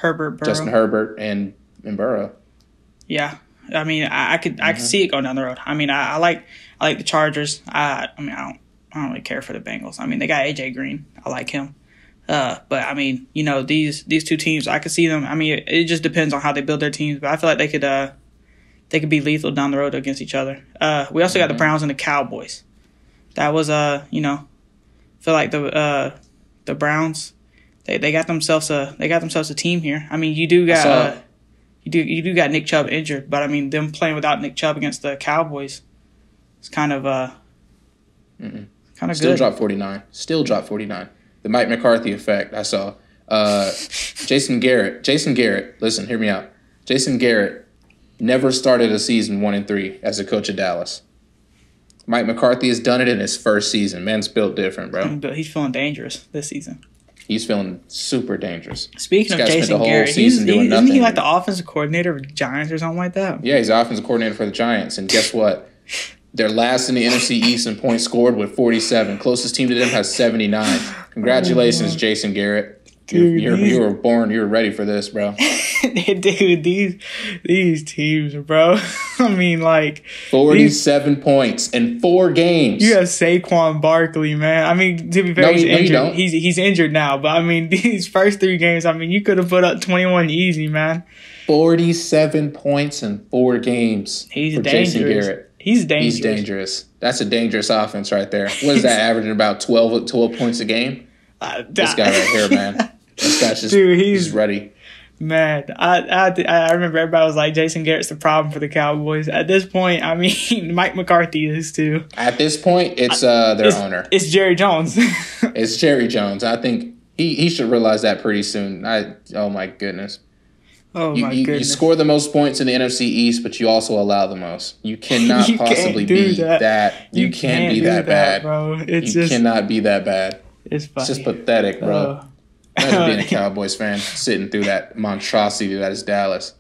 Burrow. Justin Herbert and Burrow. Yeah, I mean, I could see it going down the road. I mean, I like the Chargers. I don't really care for the Bengals. I mean, they got AJ Green. I like him. But I mean, these 2 teams, I could see them. I mean, it just depends on how they build their teams. But I feel like they could be lethal down the road against each other. We also got the Browns and the Cowboys. That was feel like the Browns they got themselves a team here. I mean, you do got Nick Chubb injured, but I mean them playing without Nick Chubb against the Cowboys, it's kind of good. Still dropped 49. The Mike McCarthy effect. I saw. Jason Garrett. Listen, hear me out. Jason Garrett never started a season 1-3 as a coach of Dallas. Mike McCarthy has done it in his first season. Man's built different, bro. He's feeling dangerous this season. He's feeling super dangerous. Speaking of Jason Garrett, isn't he like the offensive coordinator of the Giants or something like that? Yeah, he's the offensive coordinator for the Giants. And guess what? They're last in the NFC East in points scored with 47. Closest team to them has 79. Congratulations, Jason Garrett. Dude, you were born. You were ready for this, bro. Dude, these teams, bro. I mean, like 47 points in 4 games. You have Saquon Barkley, man. I mean, to be fair, he's injured. He's injured now, but I mean, these first 3 games, I mean, you could have put up 21 easy, man. 47 points in 4 games. He's dangerous. Jason Garrett. He's dangerous. That's a dangerous offense right there. What is that, averaging about 12 points a game? This guy right here, man. This guy's just, he's ready. Man, I remember everybody was like, Jason Garrett's the problem for the Cowboys. At this point, I mean, Mike McCarthy is too. At this point, it's their owner. It's Jerry Jones. It's Jerry Jones. I think he should realize that pretty soon. Oh, my goodness. You score the most points in the NFC East, but you also allow the most. You cannot possibly be that. You can't be that bad, bro. You cannot be that bad. It's just pathetic, bro. Imagine being a Cowboys fan, sitting through that monstrosity that is Dallas.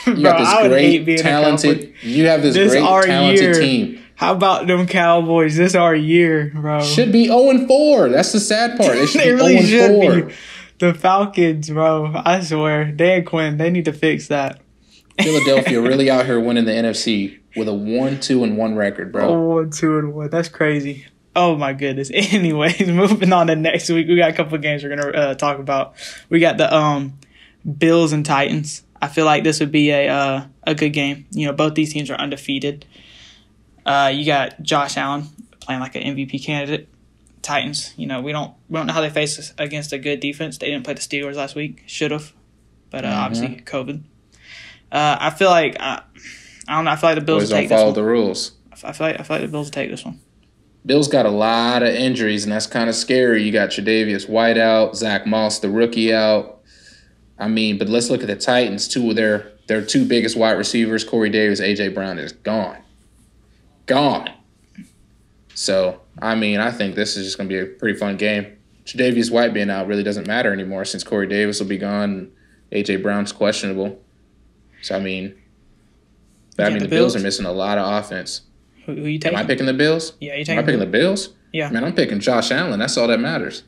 You got this great, talented. You have this great, talented team. How about them Cowboys? This our year, bro. Should be 0-4. That's the sad part. They should They be really 0-4. should be. The Falcons, bro. I swear. Dan Quinn, they need to fix that. Philadelphia really out here winning the NFC with a 1-2-1 record, bro. 1-2-1. That's crazy. Oh, my goodness. Anyways, moving on to next week. We got a couple of games we're going to talk about. We got the Bills and Titans. I feel like this would be a good game. You know, both these teams are undefeated. You got Josh Allen playing like an MVP candidate. Titans, you know, we don't know how they face against a good defense. They didn't play the Steelers last week. Should have, but obviously COVID. I feel like I don't know. I feel like the Bills will take this one. Follow the rules. I feel like the Bills will take this one. Bills got a lot of injuries, and that's kind of scary. You got Tre'Davious White out, Zach Moss, the rookie, out. I mean, but let's look at the Titans. Two of their two biggest wide receivers, Corey Davis, A.J. Brown, is gone. So, I mean, I think this is just going to be a pretty fun game. Tre'Davious White being out really doesn't matter anymore since Corey Davis will be gone and A.J. Brown's questionable. So, I mean, the Bills are missing a lot of offense. Who you taking? Am I picking the Bills? Yeah, you taking Am I picking the Bills? Yeah. Man, I'm picking Josh Allen. That's all that matters.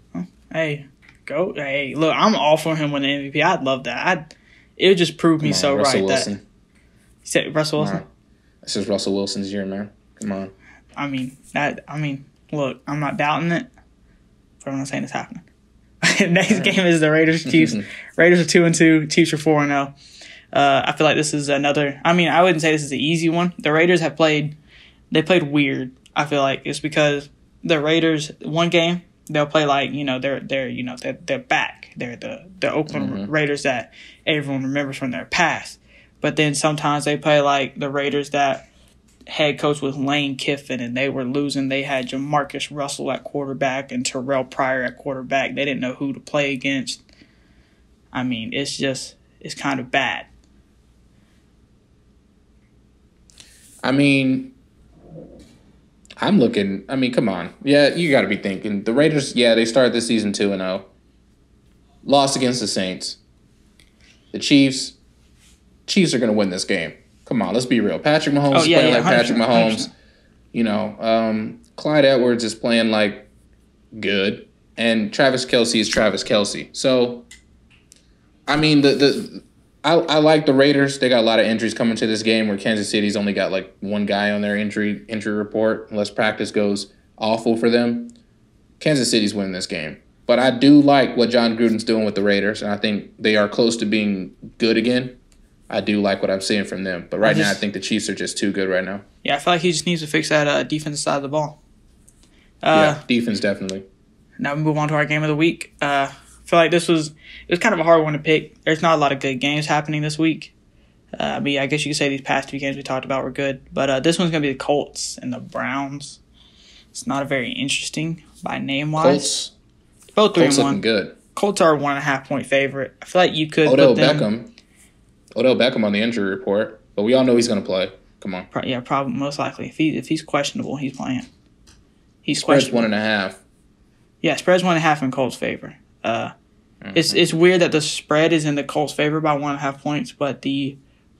Hey, go. Hey, look, I'm all for him winning MVP. I'd love that. It would just prove me so Russell right Wilson. that. You said Russell Wilson? This is Russell Wilson's year, man. Come on. I mean, look, I'm not doubting it, but I'm not saying it's happening. Next game is the Raiders-Chiefs. Raiders are 2-2. Chiefs are 4-0. I feel like this is another. I mean, I wouldn't say this is an easy one. The Raiders have played. They played weird. I feel like it's because the Raiders one game they'll play like they're back. They're the Oakland Raiders that everyone remembers from their past. But then sometimes they play like the Raiders that head coach was Lane Kiffin and they were losing. They had Jamarcus Russell at quarterback and Terrell Pryor at quarterback. They didn't know who to play against. I mean, it's kind of bad. I mean, come on. Yeah, you got to be thinking. The Raiders, they started this season 2-0. Lost against the Saints. The Chiefs are going to win this game. Come on, let's be real. Patrick Mahomes is playing like Patrick Mahomes. 100%. Clyde Edwards is playing like good. And Travis Kelce is Travis Kelce. So, I mean, I like the Raiders. They got a lot of injuries coming to this game where Kansas City's only got like one guy on their injury report unless practice goes awful for them. Kansas City's winning this game. But I do like what John Gruden's doing with the Raiders, and I think they are close to being good again. I do like what I'm seeing from them. But right now, I think the Chiefs are just too good right now. Yeah, I feel like he just needs to fix that defensive side of the ball. Defense definitely. Now we move on to our game of the week. I feel like it was kind of a hard one to pick. There's not a lot of good games happening this week. I guess you could say these past two games we talked about were good. But this one's going to be the Colts and the Browns. It's not a very interesting by name-wise. Both 3-1. Colts looking good. Colts are a 1.5-point favorite. I feel like you could Odell Beckham on the injury report. But we all know he's going to play. Come on. Probably most likely. If he's questionable, he's playing. He's spread's questionable. 1.5. Yeah, spread's 1.5 in Colts' favor. It's weird that the spread is in the Colts' favor by 1.5 points, but the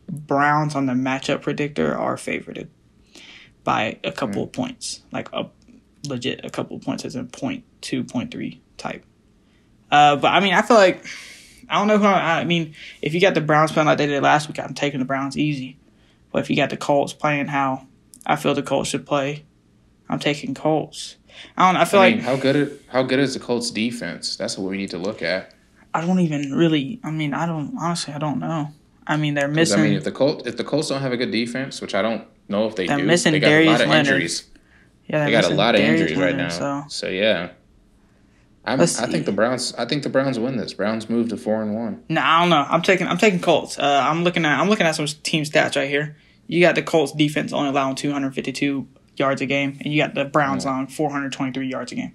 Browns on the matchup predictor are favorited by a couple of points, like a couple of points as in 0.2, 0.3 type. But I mean, I feel like I don't know if you got the Browns playing like they did last week, I'm taking the Browns easy. But if you got the Colts playing how I feel the Colts should play, I'm taking Colts. I don't know. I feel like how good is the Colts defense? That's what we need to look at. I don't know. I mean, they're missing. I mean, if the Colts don't have a good defense, which I don't know if they do, missing they got Darius a lot of Leonard. injuries. Yeah, they got a lot of injuries right Leonard, now. So yeah, I think the Browns. I think the Browns win this. Browns move to 4-1. No, I don't know. I'm taking Colts. I'm looking at some team stats right here. You got the Colts defense only allowing 252 yards a game, and you got the Browns on 423 yards a game.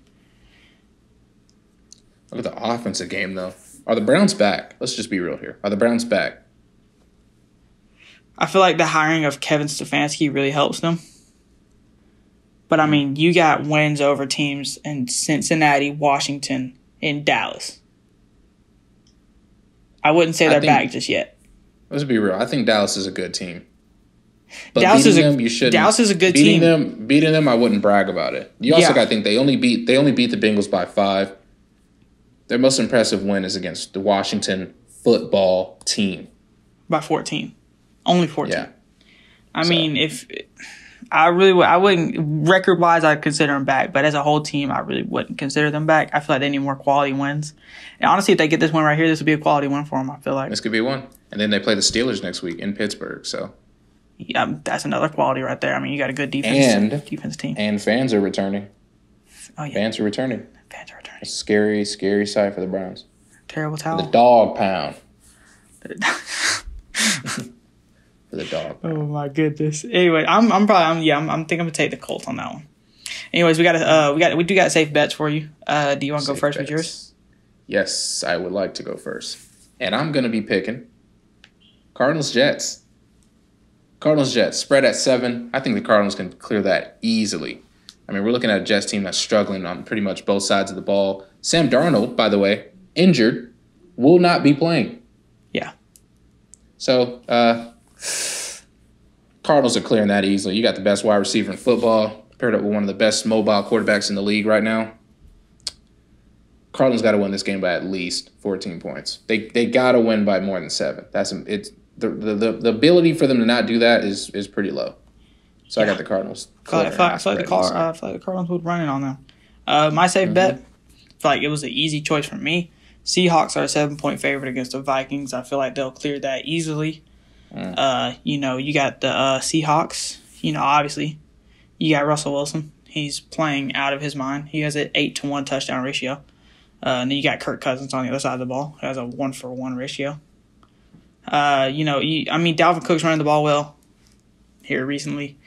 Look at the offensive game, though. Are the Browns back? Let's just be real here. Are the Browns back? I feel like the hiring of Kevin Stefanski really helps them. But, I mean, you got wins over teams in Cincinnati, Washington, and Dallas. I wouldn't say they're back just yet. Let's be real. I think Dallas is a good team. But Dallas beating them, you shouldn't. Dallas is a good beating team. Beating them, I wouldn't brag about it. You also got to think they only beat the Bengals by 5. Their most impressive win is against the Washington football team by 14, only 14. Yeah. I mean, if I wouldn't record wise, I'd consider them back, but as a whole team, I really wouldn't consider them back. I feel like they need more quality wins. And honestly, if they get this one right here, this would be a quality win for them. I feel like this could be one, and then they play the Steelers next week in Pittsburgh. So yeah, that's another quality right there. I mean, you got a good defense team, and fans are returning. Oh yeah, fans are returning. Fans are returning. A scary sight for the Browns. Terrible towel. The dog pound. For the dog pound. Oh my goodness. Anyway, I'm thinking I'm gonna take the Colts on that one. Anyways, we do got safe bets for you. Do you want to go first with yours? Yes, I would like to go first, and I'm gonna be picking Cardinals Jets. Cardinals Jets spread at 7. I think the Cardinals can clear that easily. I mean, we're looking at a Jets team that's struggling on pretty much both sides of the ball. Sam Darnold, by the way, injured, will not be playing. Yeah. So, Cardinals are clearing that easily. You got the best wide receiver in football, paired up with one of the best mobile quarterbacks in the league right now. Cardinals got to win this game by at least 14 points. They got to win by more than 7. The ability for them to not do that is pretty low. So yeah. I got the Cardinals. I feel like the Cardinals would run it on them. My safe bet, I feel like it was an easy choice for me. Seahawks are a 7-point favorite against the Vikings. I feel like they'll clear that easily. You got the Seahawks. Obviously, you got Russell Wilson. He's playing out of his mind. He has an 8-to-1 touchdown ratio. And then you got Kirk Cousins on the other side of the ball. He has a 1-for-1 ratio. Dalvin Cook's running the ball well here recently.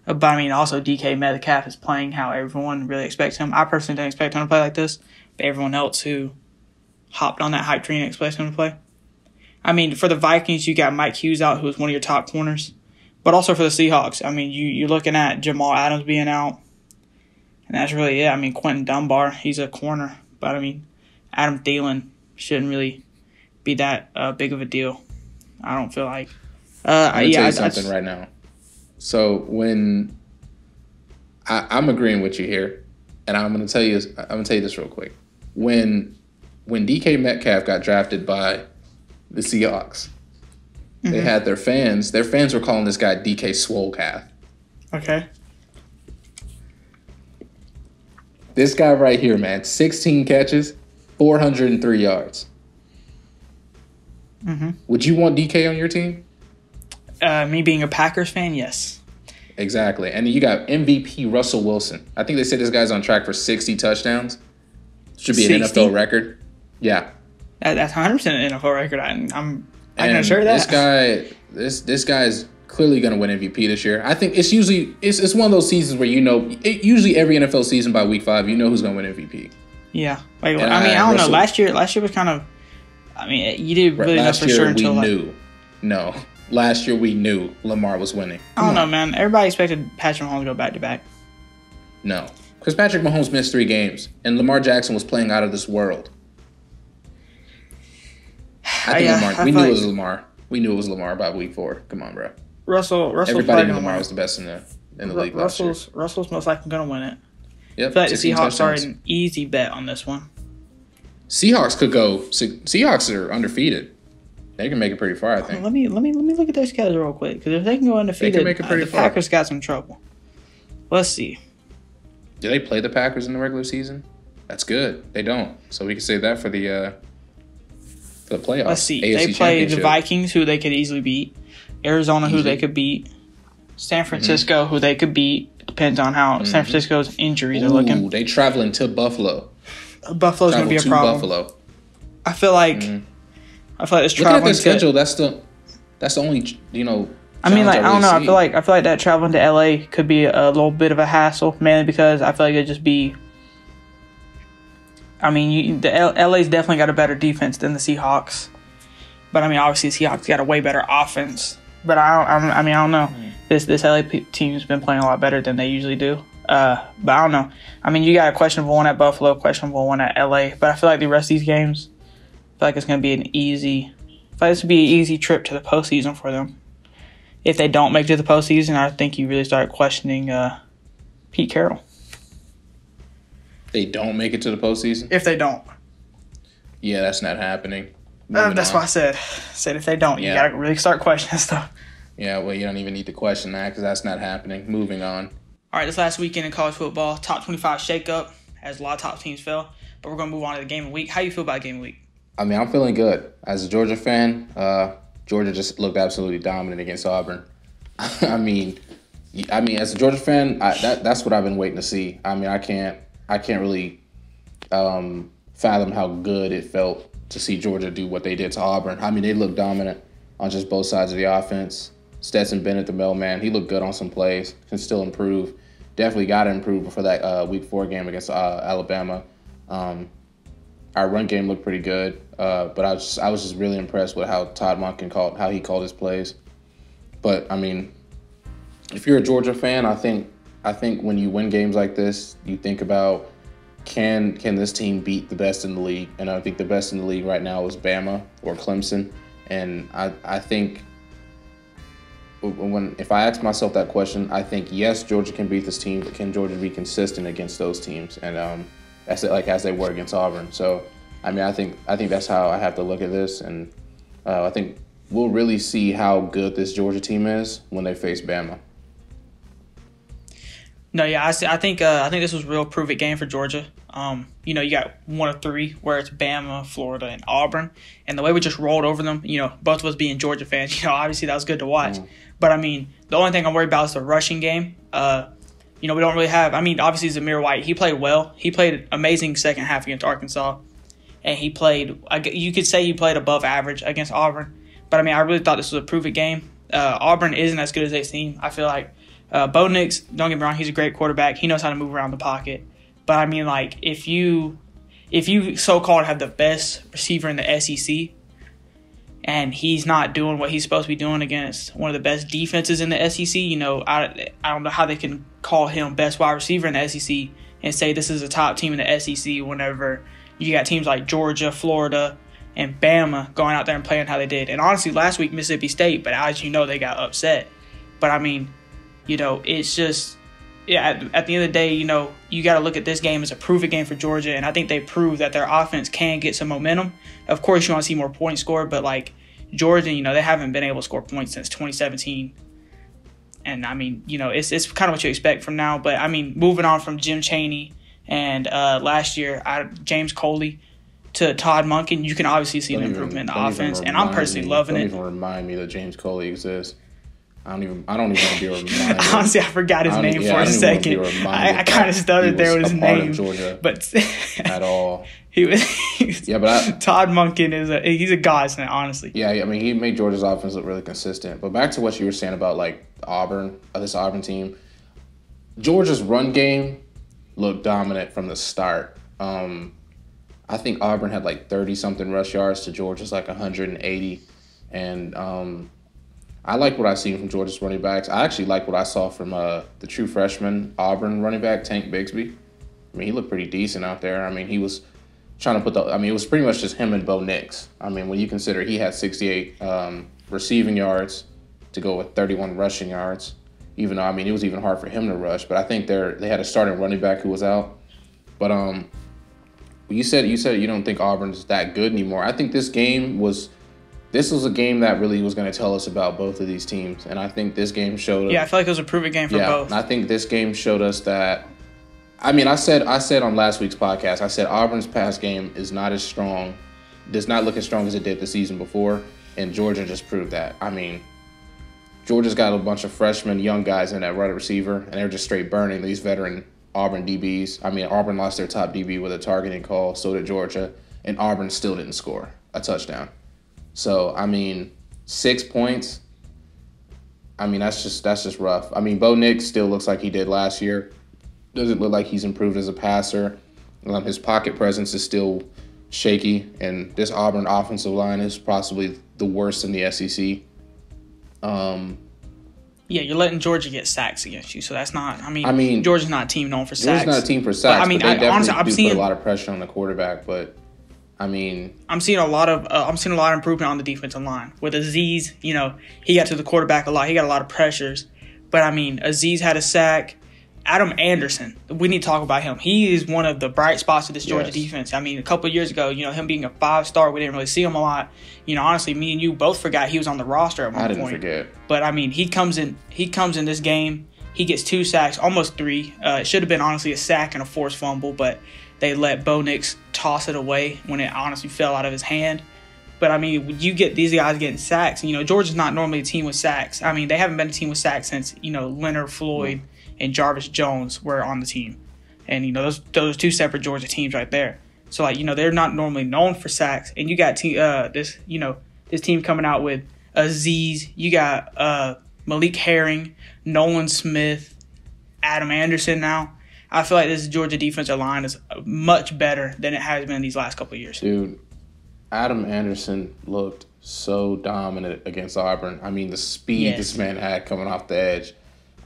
But, also DK Metcalf is playing how everyone really expects him. I personally don't expect him to play like this, but everyone else who hopped on that hype train expects him to play. For the Vikings, you got Mike Hughes out, who is one of your top corners. But also for the Seahawks, you're looking at Jamal Adams being out. And that's really it. Quentin Dunbar, he's a corner. But, Adam Thielen shouldn't really be that big of a deal. I don't feel like. I'm going to tell you something right now. So when I'm agreeing with you here, and I'm going to tell you this real quick. When DK Metcalf got drafted by the Seahawks, they had their fans. Their fans were calling this guy DK Swolecalf. Okay. This guy right here, man, 16 catches, 403 yards. Would you want DK on your team? Me being a Packers fan, yes. Exactly. And you got MVP Russell Wilson. I think they said this guy's on track for 60 touchdowns. Should be 60? an NFL record. Yeah. That's 100% an NFL record. I can assure that. This guy is clearly going to win MVP this year. I think it's usually it's one of those seasons where usually every NFL season by week 5, you know who's going to win MVP. Yeah. I don't know. Last year was kind of. You didn't really know for sure until No. Last year we knew Lamar was winning. I don't know, man. Everybody expected Patrick Mahomes to go back-to-back. No. Because Patrick Mahomes missed 3 games, and Lamar Jackson was playing out of this world. We knew it was Lamar. We knew it was Lamar by week 4. Come on, bro. Everybody knew Lamar was the best in the league last year. Russell's most likely going to win it. Yep. I feel like the Seahawks are an easy bet on this one. Seahawks are undefeated. They can make it pretty far, I think. Let me look at their schedule real quick, because if they can go undefeated, the Packers got some trouble. Let's see. Do they play the Packers in the regular season? That's good. They don't, so we can say that for the playoffs. Let's see. AFC they play the Vikings, who they could easily beat. Arizona, who they could beat. San Francisco, who they could beat. Depends on how San Francisco's injuries are looking. They traveling to Buffalo. Buffalo's going to be a problem. Buffalo. I feel like it's traveling. Looking at their schedule, that's the only I don't know. I feel like that traveling to LA could be a little bit of a hassle, mainly because I feel like it'd just be. LA's definitely got a better defense than the Seahawks, but obviously the Seahawks got a way better offense. But I don't know. This LA team's been playing a lot better than they usually do. But I don't know. You got a questionable one at Buffalo, questionable one at LA. But I feel like the rest of these games, I feel like it's going to be an easy trip to the postseason for them. if they don't make it to the postseason, I think you really start questioning Pete Carroll. They don't make it to the postseason? If they don't. Yeah, that's not happening. That's why I said if they don't, you got to really start questioning stuff. Yeah, well, you don't even need to question that because that's not happening. Moving on. All right, this last weekend in college football, top 25 shakeup, as a lot of top teams fell. But we're going to move on to the game of the week. How you feel about game of the week? I mean, I'm feeling good. As a Georgia fan, Georgia just looked absolutely dominant against Auburn. I mean, as a Georgia fan, that's what I've been waiting to see. I mean, I can't really fathom how good it felt to see Georgia do what they did to Auburn. I mean, they looked dominant on just both sides of the offense. Stetson Bennett, the mailman, he looked good on some plays. Can still improve. Definitely got to improve before that Week 4 game against Alabama. Our run game looked pretty good, but I was just really impressed with how Todd Monken called his plays. But I mean, if you're a Georgia fan, I think when you win games like this, you think about can this team beat the best in the league? And I think the best in the league right now is Bama or Clemson. And I think if I ask myself that question, I think yes, Georgia can beat this team, but can Georgia be consistent against those teams? And as they were against Auburn. So, I mean, I think that's how I have to look at this, and I think we'll really see how good this Georgia team is when they face Bama. No, yeah, I think this was a real prove-it game for Georgia. You got one of three where it's Bama, Florida, and Auburn, and the way we just rolled over them. Both of us being Georgia fans, obviously that was good to watch. But I mean, the only thing I'm worried about is the rushing game. We don't really have – I mean, obviously Zamir White, he played well. He played amazing second half against Arkansas. And he played – you could say he played above average against Auburn. But, I mean, I really thought this was a prove-it game. Auburn isn't as good as they seem. I feel like Bo Nix, don't get me wrong, he's a great quarterback. He knows how to move around the pocket. But, I mean, like, if you so-called have the best receiver in the SEC and he's not doing what he's supposed to be doing against one of the best defenses in the SEC, I don't know how they can call him best wide receiver in the SEC and say this is a top team in the SEC whenever you got teams like Georgia, Florida, and Bama going out there and playing how they did. And honestly, last week, Mississippi State, but as you know, they got upset. But, I mean, it's just, at the end of the day, you got to look at this game as a prove-it game for Georgia, and I think they proved that their offense can get some momentum. Of course, you want to see more points scored, but, like, Georgia, they haven't been able to score points since 2017. And, I mean, it's kind of what you expect from now. But, I mean, moving on from Jim Chaney and last year, James Coley to Todd Monken, you can obviously see an improvement in the offense. And I'm personally loving it. Don't even remind me that James Coley exists. I don't even want to be reminded. Honestly, I forgot his name for a second. I kind of stuttered there with his name. Georgia but at all. But Todd Monken he's a godsend, honestly. Yeah, I mean, he made Georgia's offense look really consistent. But back to what you were saying about like this Auburn team, Georgia's run game looked dominant from the start. I think Auburn had like 30-something rush yards to Georgia's like 180, and I like what I've seen from Georgia's running backs. I actually like what I saw from the true freshman Auburn running back Tank Bigsby. I mean, he looked pretty decent out there. I mean, he was trying to it was pretty much just him and Bo Nix. I mean, when you consider he had 68 receiving yards to go with 31 rushing yards, even though, I mean, it was even hard for him to rush. But I think they had a starting running back who was out. But you said you don't think Auburn's that good anymore. I think this was a game that really was going to tell us about both of these teams. And I think this game showed us. Yeah, I feel like it was a prove-it game for both. And I think this game showed us that. I mean, I said on last week's podcast, I said Auburn's pass game is not as strong, does not look as strong as it did the season before, and Georgia just proved that. I mean, Georgia's got a bunch of freshmen, young guys in that wide receiver, and they're just straight burning these veteran Auburn DBs. I mean, Auburn lost their top DB with a targeting call, so did Georgia, and Auburn still didn't score a touchdown. So, I mean, 6 points, I mean, that's just rough. I mean, Bo Nix still looks like he did last year. Doesn't look like he's improved as a passer. His pocket presence is still shaky, and this Auburn offensive line is possibly the worst in the SEC. Yeah, you're letting Georgia get sacks against you, so that's not. I mean, Georgia's not a team known for sacks. Georgia's not a team for sacks. But, I mean, but they honestly, definitely put a lot of pressure on the quarterback. But I mean, I'm seeing a lot of improvement on the defensive line with Aziz. You know, he got to the quarterback a lot. He got a lot of pressures, but I mean, Aziz had a sack. Adam Anderson, we need to talk about him. He is one of the bright spots of this Georgia defense. I mean, a couple of years ago, you know, him being a 5-star, we didn't really see him a lot. You know, honestly, me and you both forgot he was on the roster at one point. I didn't forget. But I mean, he comes in this game. He gets 2 sacks, almost 3. It should have been honestly a sack and a forced fumble, but they let Bo Nix toss it away when it honestly fell out of his hand. But I mean, you get these guys getting sacks. You know, Georgia's not normally a team with sacks. I mean, they haven't been a team with sacks since, you know, Leonard Floyd and Jarvis Jones were on the team. And, you know, those 2 separate Georgia teams right there. So, like, you know, they're not normally known for sacks. And you got this team coming out with Aziz. You got Malik Herring, Nolan Smith, Adam Anderson now. I feel like this Georgia defensive line is much better than it has been these last couple of years. Dude, Adam Anderson looked so dominant against Auburn. I mean, the speed this man had coming off the edge.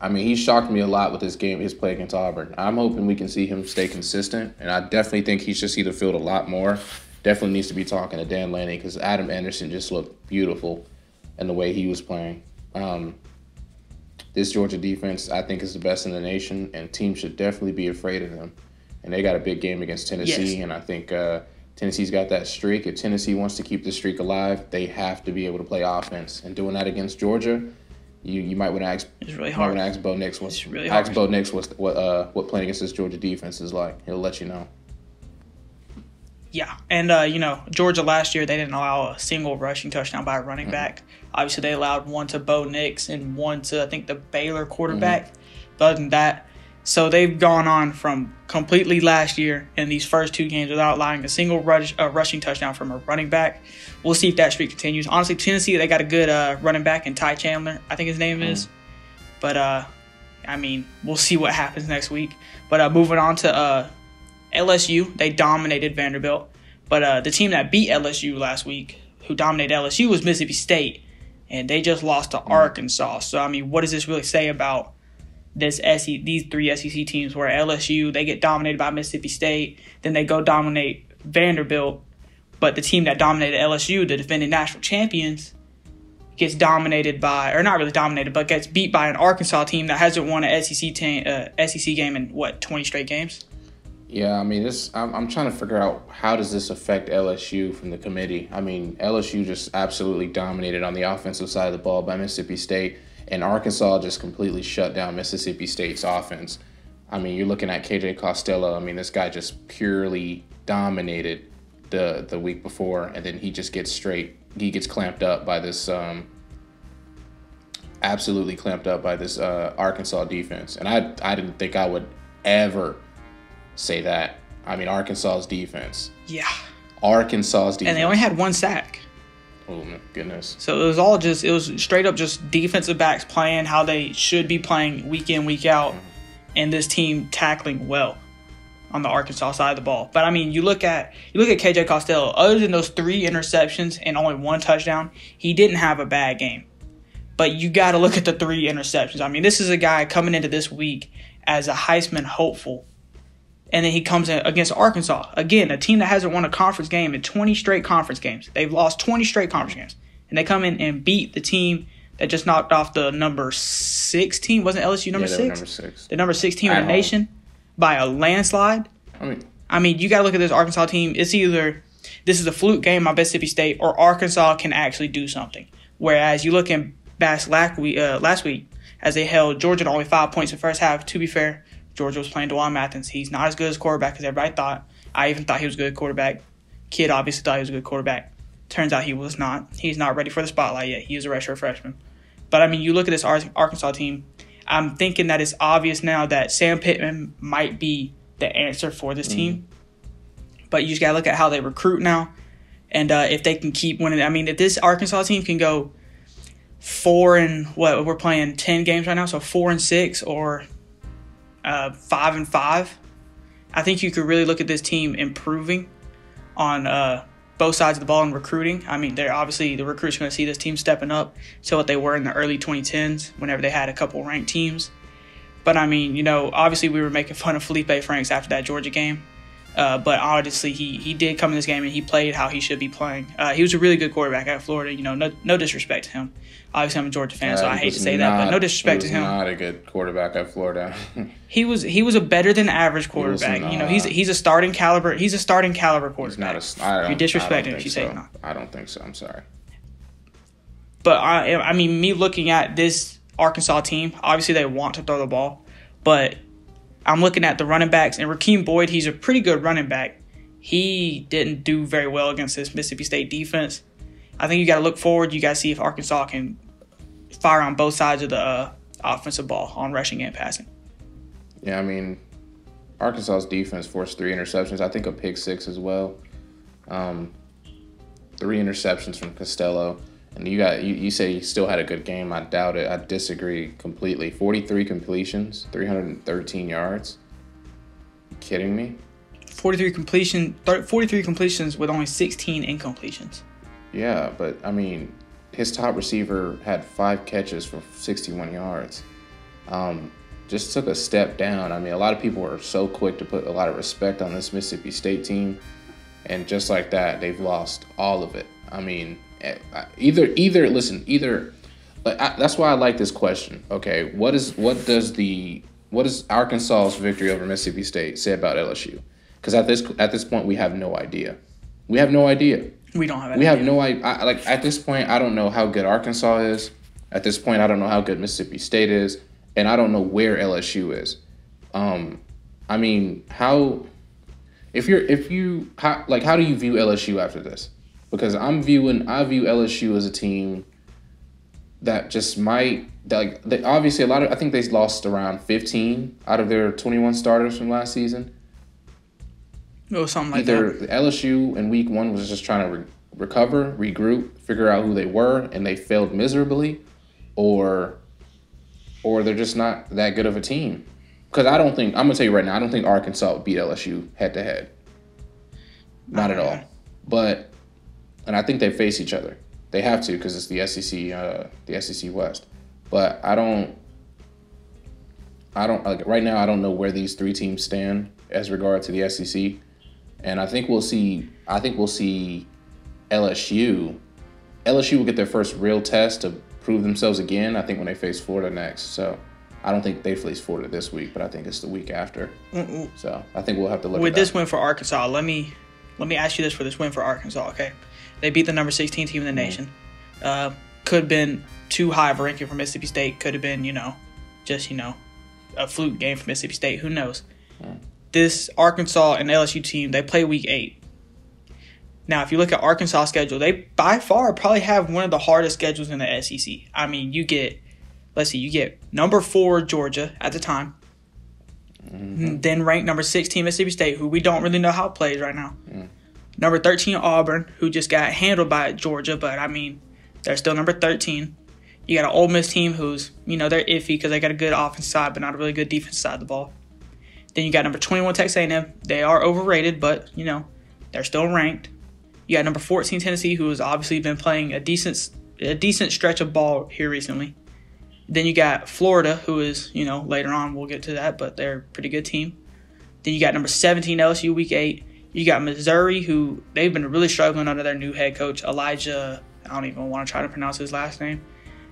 I mean, he shocked me a lot with his play against Auburn. I'm hoping we can see him stay consistent, and I definitely think he should see the field a lot more. Definitely needs to be talking to Dan Lanning because Adam Anderson just looked beautiful in the way he was playing. This Georgia defense, I think, is the best in the nation, and teams should definitely be afraid of them. And they got a big game against Tennessee, and I think Tennessee's got that streak. If Tennessee wants to keep the streak alive, they have to be able to play offense. And doing that against Georgia, you might want to ask. It's really hard. Ask Bo Nix what playing against this Georgia defense is like. He'll let you know. Yeah, and you know, Georgia last year they didn't allow a single rushing touchdown by a running back. Obviously, they allowed 1 to Bo Nix and 1 to I think the Baylor quarterback. But other than that, so they've gone on from completely last year in these first 2 games without allowing a single rushing touchdown from a running back. We'll see if that streak continues. Honestly, Tennessee, they got a good running back in Ty Chandler, I think his name is. But, I mean, we'll see what happens next week. But moving on to LSU, they dominated Vanderbilt. But the team that beat LSU last week, who dominated LSU, was Mississippi State. And they just lost to Arkansas. So, I mean, what does this really say about these 3 SEC teams where LSU, they get dominated by Mississippi State, then they go dominate Vanderbilt, but the team that dominated LSU, the defending national champions, gets dominated by, or not really dominated, but gets beat by an Arkansas team that hasn't won an SEC game in, 20 straight games? Yeah, I mean, I'm trying to figure out how does this affect LSU from the committee. I mean, LSU just absolutely dominated on the offensive side of the ball by Mississippi State, and Arkansas just completely shut down Mississippi State's offense. I mean, you're looking at KJ Costello. I mean, this guy just purely dominated the week before, and then he just gets clamped up by this absolutely clamped up by this Arkansas defense. And I didn't think I would ever say that. I mean, Arkansas's defense. Yeah. Arkansas's defense. And they only had 1 sack. Oh, my goodness. So it was straight up just defensive backs playing how they should be playing week in, week out, and this team tackling well on the Arkansas side of the ball. But, I mean, you look at KJ Costello. Other than those 3 interceptions and only 1 touchdown, he didn't have a bad game. But you got to look at the 3 interceptions. I mean, this is a guy coming into this week as a Heisman hopeful. And then he comes in against Arkansas. Again, a team that hasn't won a conference game in 20 straight conference games. They've lost 20 straight conference games. And they come in and beat the team that just knocked off the number 6 team. Wasn't LSU number 6? They were number 6. The number 6 team in the nation by a landslide. I mean, you got to look at this Arkansas team. It's either this is a fluke game by Mississippi State or Arkansas can actually do something. Whereas you look at last week as they held Georgia to only 5 points in the first half. To be fair, Georgia was playing DeJuan Mathis. He's not as good as quarterback as everybody thought. I even thought he was a good quarterback. Kid obviously thought he was a good quarterback. Turns out he was not. He's not ready for the spotlight yet. He is a redshirt freshman. But, I mean, you look at this Arkansas team, I'm thinking that it's obvious now that Sam Pittman might be the answer for this team. But you just got to look at how they recruit now and if they can keep winning. I mean, if this Arkansas team can go 4-what, we're playing 10 games right now, so 4-6 or 5-5, I think you could really look at this team improving on both sides of the ball in recruiting. I mean, they're obviously the recruits are going to see this team stepping up to what they were in the early 2010s whenever they had a couple ranked teams. But, I mean, you know, obviously we were making fun of Felipe Franks after that Georgia game. But honestly, he did come in this game and he played how he should be playing. He was a really good quarterback at Florida. No disrespect to him. Obviously, I'm a Georgia fan, so I hate to say that, but no disrespect to him. He was not a good quarterback at Florida. He was a better than average quarterback. He's a starting caliber. He's a starting caliber quarterback. He's not You're disrespecting if you say no. I don't think so. I'm sorry. But I mean, me looking at this Arkansas team, obviously they want to throw the ball, but I'm looking at the running backs, and Rakeem Boyd, he's a pretty good running back. He didn't do very well against this Mississippi State defense. I think you got to look forward. You got to see if Arkansas can fire on both sides of the offensive ball on rushing and passing. Yeah, I mean, Arkansas's defense forced 3 interceptions. I think a pick 6 as well. 3 interceptions from Costello. And you say he still had a good game. I doubt it. I disagree completely. 43 completions, 313 yards. You kidding me? 43 completions with only 16 incompletions. Yeah, but I mean, his top receiver had 5 catches for 61 yards. Just took a step down. I mean, a lot of people are so quick to put a lot of respect on this Mississippi State team, and just like that, they've lost all of it. I mean, that's why I like this question. Okay, what does Arkansas's victory over Mississippi State say about LSU? Because at this point, we have no idea. We have no idea. We don't have. We have no idea. At this point, I don't know how good Arkansas is. At this point, I don't know how good Mississippi State is, and I don't know where LSU is. I mean, how do you view LSU after this? Because I view LSU as a team that just obviously I think they lost around 15 out of their 21 starters from last season. Or something like Either that. LSU in week 1 was just trying to recover, regroup, figure out who they were, and they failed miserably, or they're just not that good of a team. Because I'm going to tell you right now, I don't think Arkansas would beat LSU head to head. Not at all. And I think they face each other. They have to because it's the SEC West. But I don't right now. I don't know where these 3 teams stand as regard to the SEC, and I think we'll see LSU. LSU will get their first real test to prove themselves again. I think when they face Florida next. So I don't think they face Florida this week, but I think it's the week after. So I think we'll have to look with at that. This win for Arkansas. Let me ask you this for this win for Arkansas. Okay. They beat the number 16 team in the nation. Could have been too high of a ranking for Mississippi State. Could have been, just a fluke game for Mississippi State. Who knows? This Arkansas and LSU team, they play week 8. Now, if you look at Arkansas' schedule, they by far probably have one of the hardest schedules in the SEC. I mean, you get number 4 Georgia at the time. Mm-hmm. Then ranked number 16 Mississippi State, who we don't really know how it plays right now. Number 13 Auburn, who just got handled by Georgia, but I mean, they're still number 13. You got an Ole Miss team who's, they're iffy because they got a good offensive side, but not a really good defensive side of the ball. Then you got number 21 Texas A&M. They are overrated, but, they're still ranked. You got number 14 Tennessee, who has obviously been playing a decent stretch of ball here recently. Then you got Florida, who is, later on we'll get to that, but they're a pretty good team. Then you got number 17 LSU week 8. You got Missouri, who they've been really struggling under their new head coach, Elijah. I don't even want to try to pronounce his last name.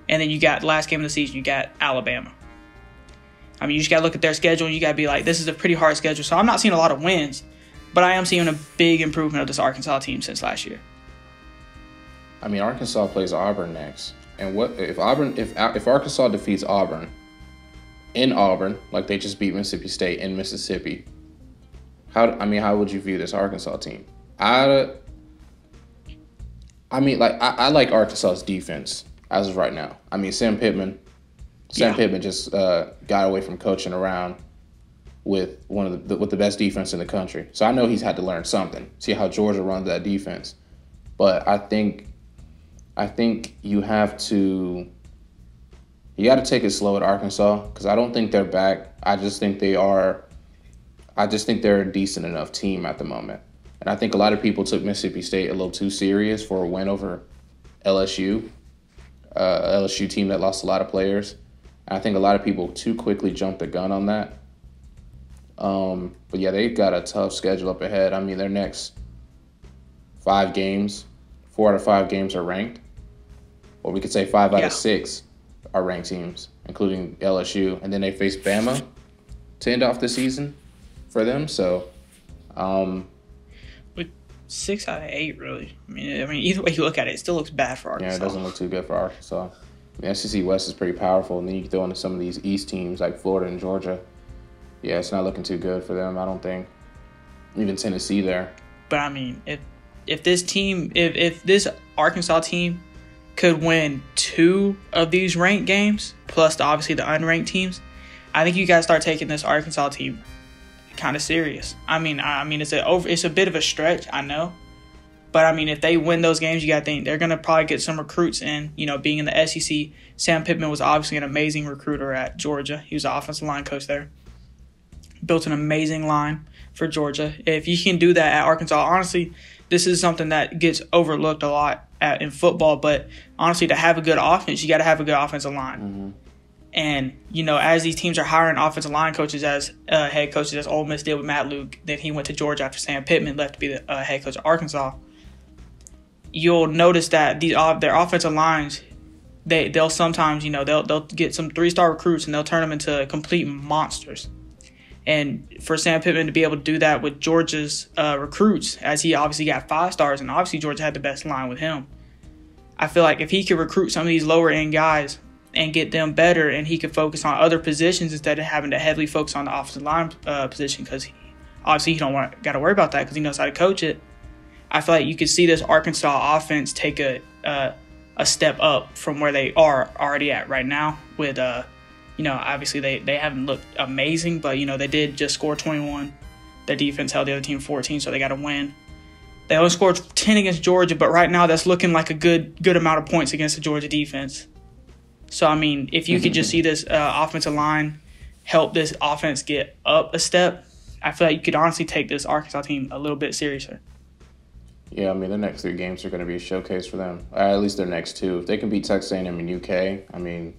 And then you got the last game of the season, you got Alabama. I mean, you just got to look at their schedule and you got to be like, this is a pretty hard schedule. So I'm not seeing a lot of wins, but I am seeing a big improvement of this Arkansas team since last year. I mean, Arkansas plays Auburn next. And what if Arkansas defeats Auburn in Auburn, like they just beat Mississippi State in Mississippi? How would you view this Arkansas team? I like Arkansas's defense as of right now. I mean, Sam Pittman just got away from coaching around with with the best defense in the country. So I know he's had to learn something. See how Georgia runs that defense. But I think you got to take it slow at Arkansas because I don't think they're back. I just think they're a decent enough team at the moment. And I think a lot of people took Mississippi State a little too serious for a win over LSU, LSU team that lost a lot of players. And I think a lot of people too quickly jumped the gun on that. But yeah, they've got a tough schedule up ahead. I mean, their next 5 games, 4 out of 5 games are ranked. Or we could say 5 out of 6 are ranked teams, including LSU. And then they face Bama to end off the season for them. So, With 6 out of 8, really. I mean, either way you look at it, it still looks bad for Arkansas. Yeah, it doesn't look too good for Arkansas. The SEC West is pretty powerful, and then you can throw into some of these East teams like Florida and Georgia. Yeah, it's not looking too good for them, I don't think. Even Tennessee there. But I mean, if this Arkansas team could win 2 of these ranked games, plus obviously the unranked teams, I think you guys start taking this Arkansas team kind of serious. I mean, it's a bit of a stretch, I know. But, I mean, if they win those games, you got to think they're going to probably get some recruits in. You know, being in the SEC, Sam Pittman was obviously an amazing recruiter at Georgia. He was the offensive line coach there. Built an amazing line for Georgia. If you can do that at Arkansas, honestly, this is something that gets overlooked a lot in football. But, honestly, to have a good offense, you got to have a good offensive line. Mm-hmm. And, you know, as these teams are hiring offensive line coaches as head coaches, as Ole Miss did with Matt Luke, then he went to Georgia after Sam Pittman left to be the head coach of Arkansas. You'll notice that their offensive lines, they'll sometimes, you know, they'll get some 3-star recruits and they'll turn them into complete monsters. And for Sam Pittman to be able to do that with Georgia's recruits, as he obviously got 5 stars, and obviously Georgia had the best line with him, I feel like if he could recruit some of these lower end guys and get them better, and he could focus on other positions instead of having to heavily focus on the offensive line position, because obviously he don't got to worry about that because he knows how to coach it. I feel like you could see this Arkansas offense take a step up from where they are already at right now. With you know, obviously they haven't looked amazing, but you know they did just score 21. Their defense held the other team 14, so they got to win. They only scored 10 against Georgia, but right now that's looking like a good amount of points against the Georgia defense. So I mean, if you could just see this offensive line help this offense get up a step, I feel like you could honestly take this Arkansas team a little bit seriouser. Yeah, I mean, the next 3 games are going to be a showcase for them. At least their next 2. If they can beat Texas A&M and UK, I mean,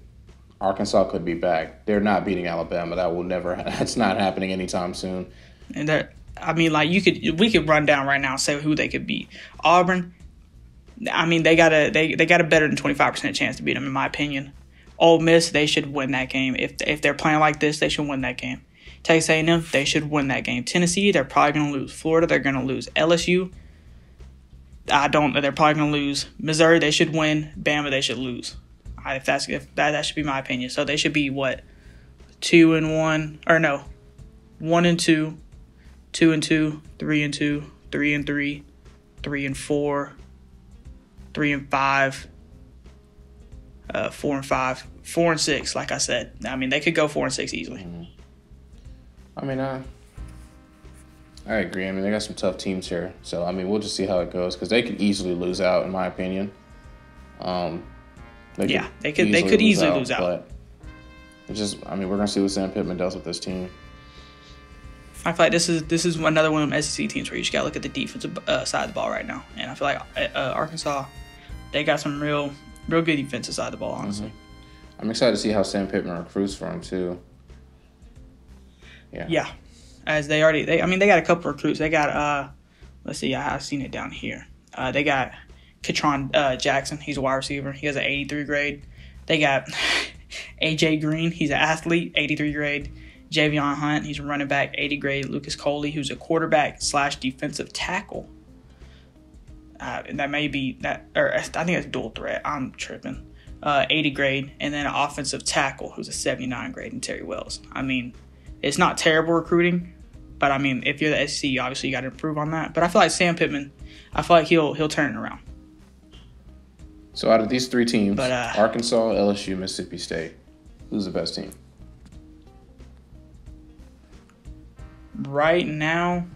Arkansas could be back. They're not beating Alabama. That's not happening anytime soon. And I mean, like we could run down right now and say who they could beat. Auburn, I mean, they got a better than 25% chance to beat them, in my opinion. Ole Miss, they should win that game. If they're playing like this, they should win that game. Texas A&M, they should win that game. Tennessee, they're probably going to lose. Florida, they're going to lose. LSU, they're probably going to lose. Missouri, they should win. Bama, they should lose. That should be my opinion. So they should be what, 2-1, or no, 1-2, 2-2, 3-2, 3-3, 3-4, 3-5, 4-5, 4-6. Like I said, I mean they could go 4-6 easily. Mm-hmm. I mean, I agree. I mean, they got some tough teams here. So, I mean, we'll just see how it goes because they could easily lose out, in my opinion. They could easily lose out. But it's just, I mean, we're going to see what Sam Pittman does with this team. I feel like this is another one of them SEC teams where you just got to look at the defensive side of the ball right now. And I feel like Arkansas, they got some real good defensive side of the ball, honestly. Mm-hmm. I'm excited to see how Sam Pittman recruits for him, too. Yeah. As they got a couple recruits. They got, let's see, I've seen it down here. They got Katron Jackson. He's a wide receiver. He has an 83 grade. They got AJ Green. He's an athlete, 83 grade. Javion Hunt. He's a running back, 80 grade. Lucas Coley, who's a quarterback / defensive tackle. That may be that, or I think it's dual threat. I'm tripping. 80 grade, and then an offensive tackle who's a 79 grade, and Terry Wells. I mean, it's not terrible recruiting, but I mean, if you're the SEC, obviously you got to improve on that. But I feel like Sam Pittman, I feel like he'll turn it around. So out of these 3 teams, Arkansas, LSU, Mississippi State, who's the best team? Right now,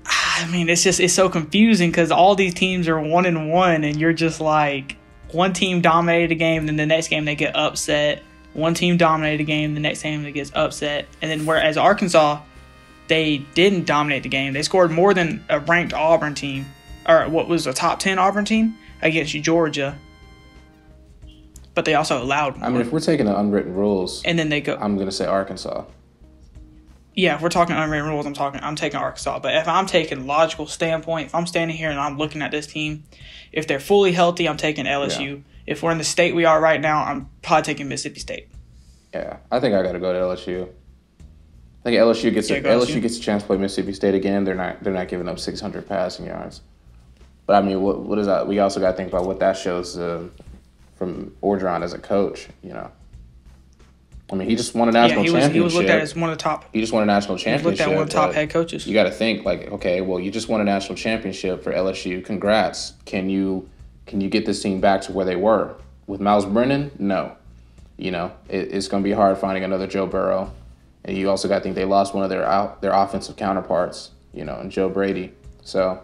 I mean, it's so confusing because all these teams are 1-1, and you're just like, one team dominated a game, then the next game they get upset. One team dominated a game, the next game they gets upset. And then whereas Arkansas, they didn't dominate the game. They scored more than a ranked Auburn team, or what was a top 10 Auburn team against Georgia. But they also allowed more. I mean, if we're taking the unwritten rules, and then they go, I'm going to say Arkansas. Yeah, if we're talking unwritten rules, I'm taking Arkansas. But if I'm taking logical standpoint, if I'm standing here and I'm looking at this team, if they're fully healthy, I'm taking LSU. Yeah. If we're in the state we are right now, I'm probably taking Mississippi State. Yeah, I think I got to go to LSU. I think LSU gets a chance to play Mississippi State again. They're not giving up 600 passing yards. But I mean, what is that? We also got to think about what that shows from Orgeron as a coach. You know, I mean, he just won a national championship. He was looked at as one of the top. He just won a national championship. He was looked at one of the top head coaches. You got to think like, okay, well, you just won a national championship for LSU. Congrats. Can you get this team back to where they were with Miles Brennan? No. You know, it's going to be hard finding another Joe Burrow. And you also got to think they lost one of their offensive counterparts, you know, and Joe Brady. So,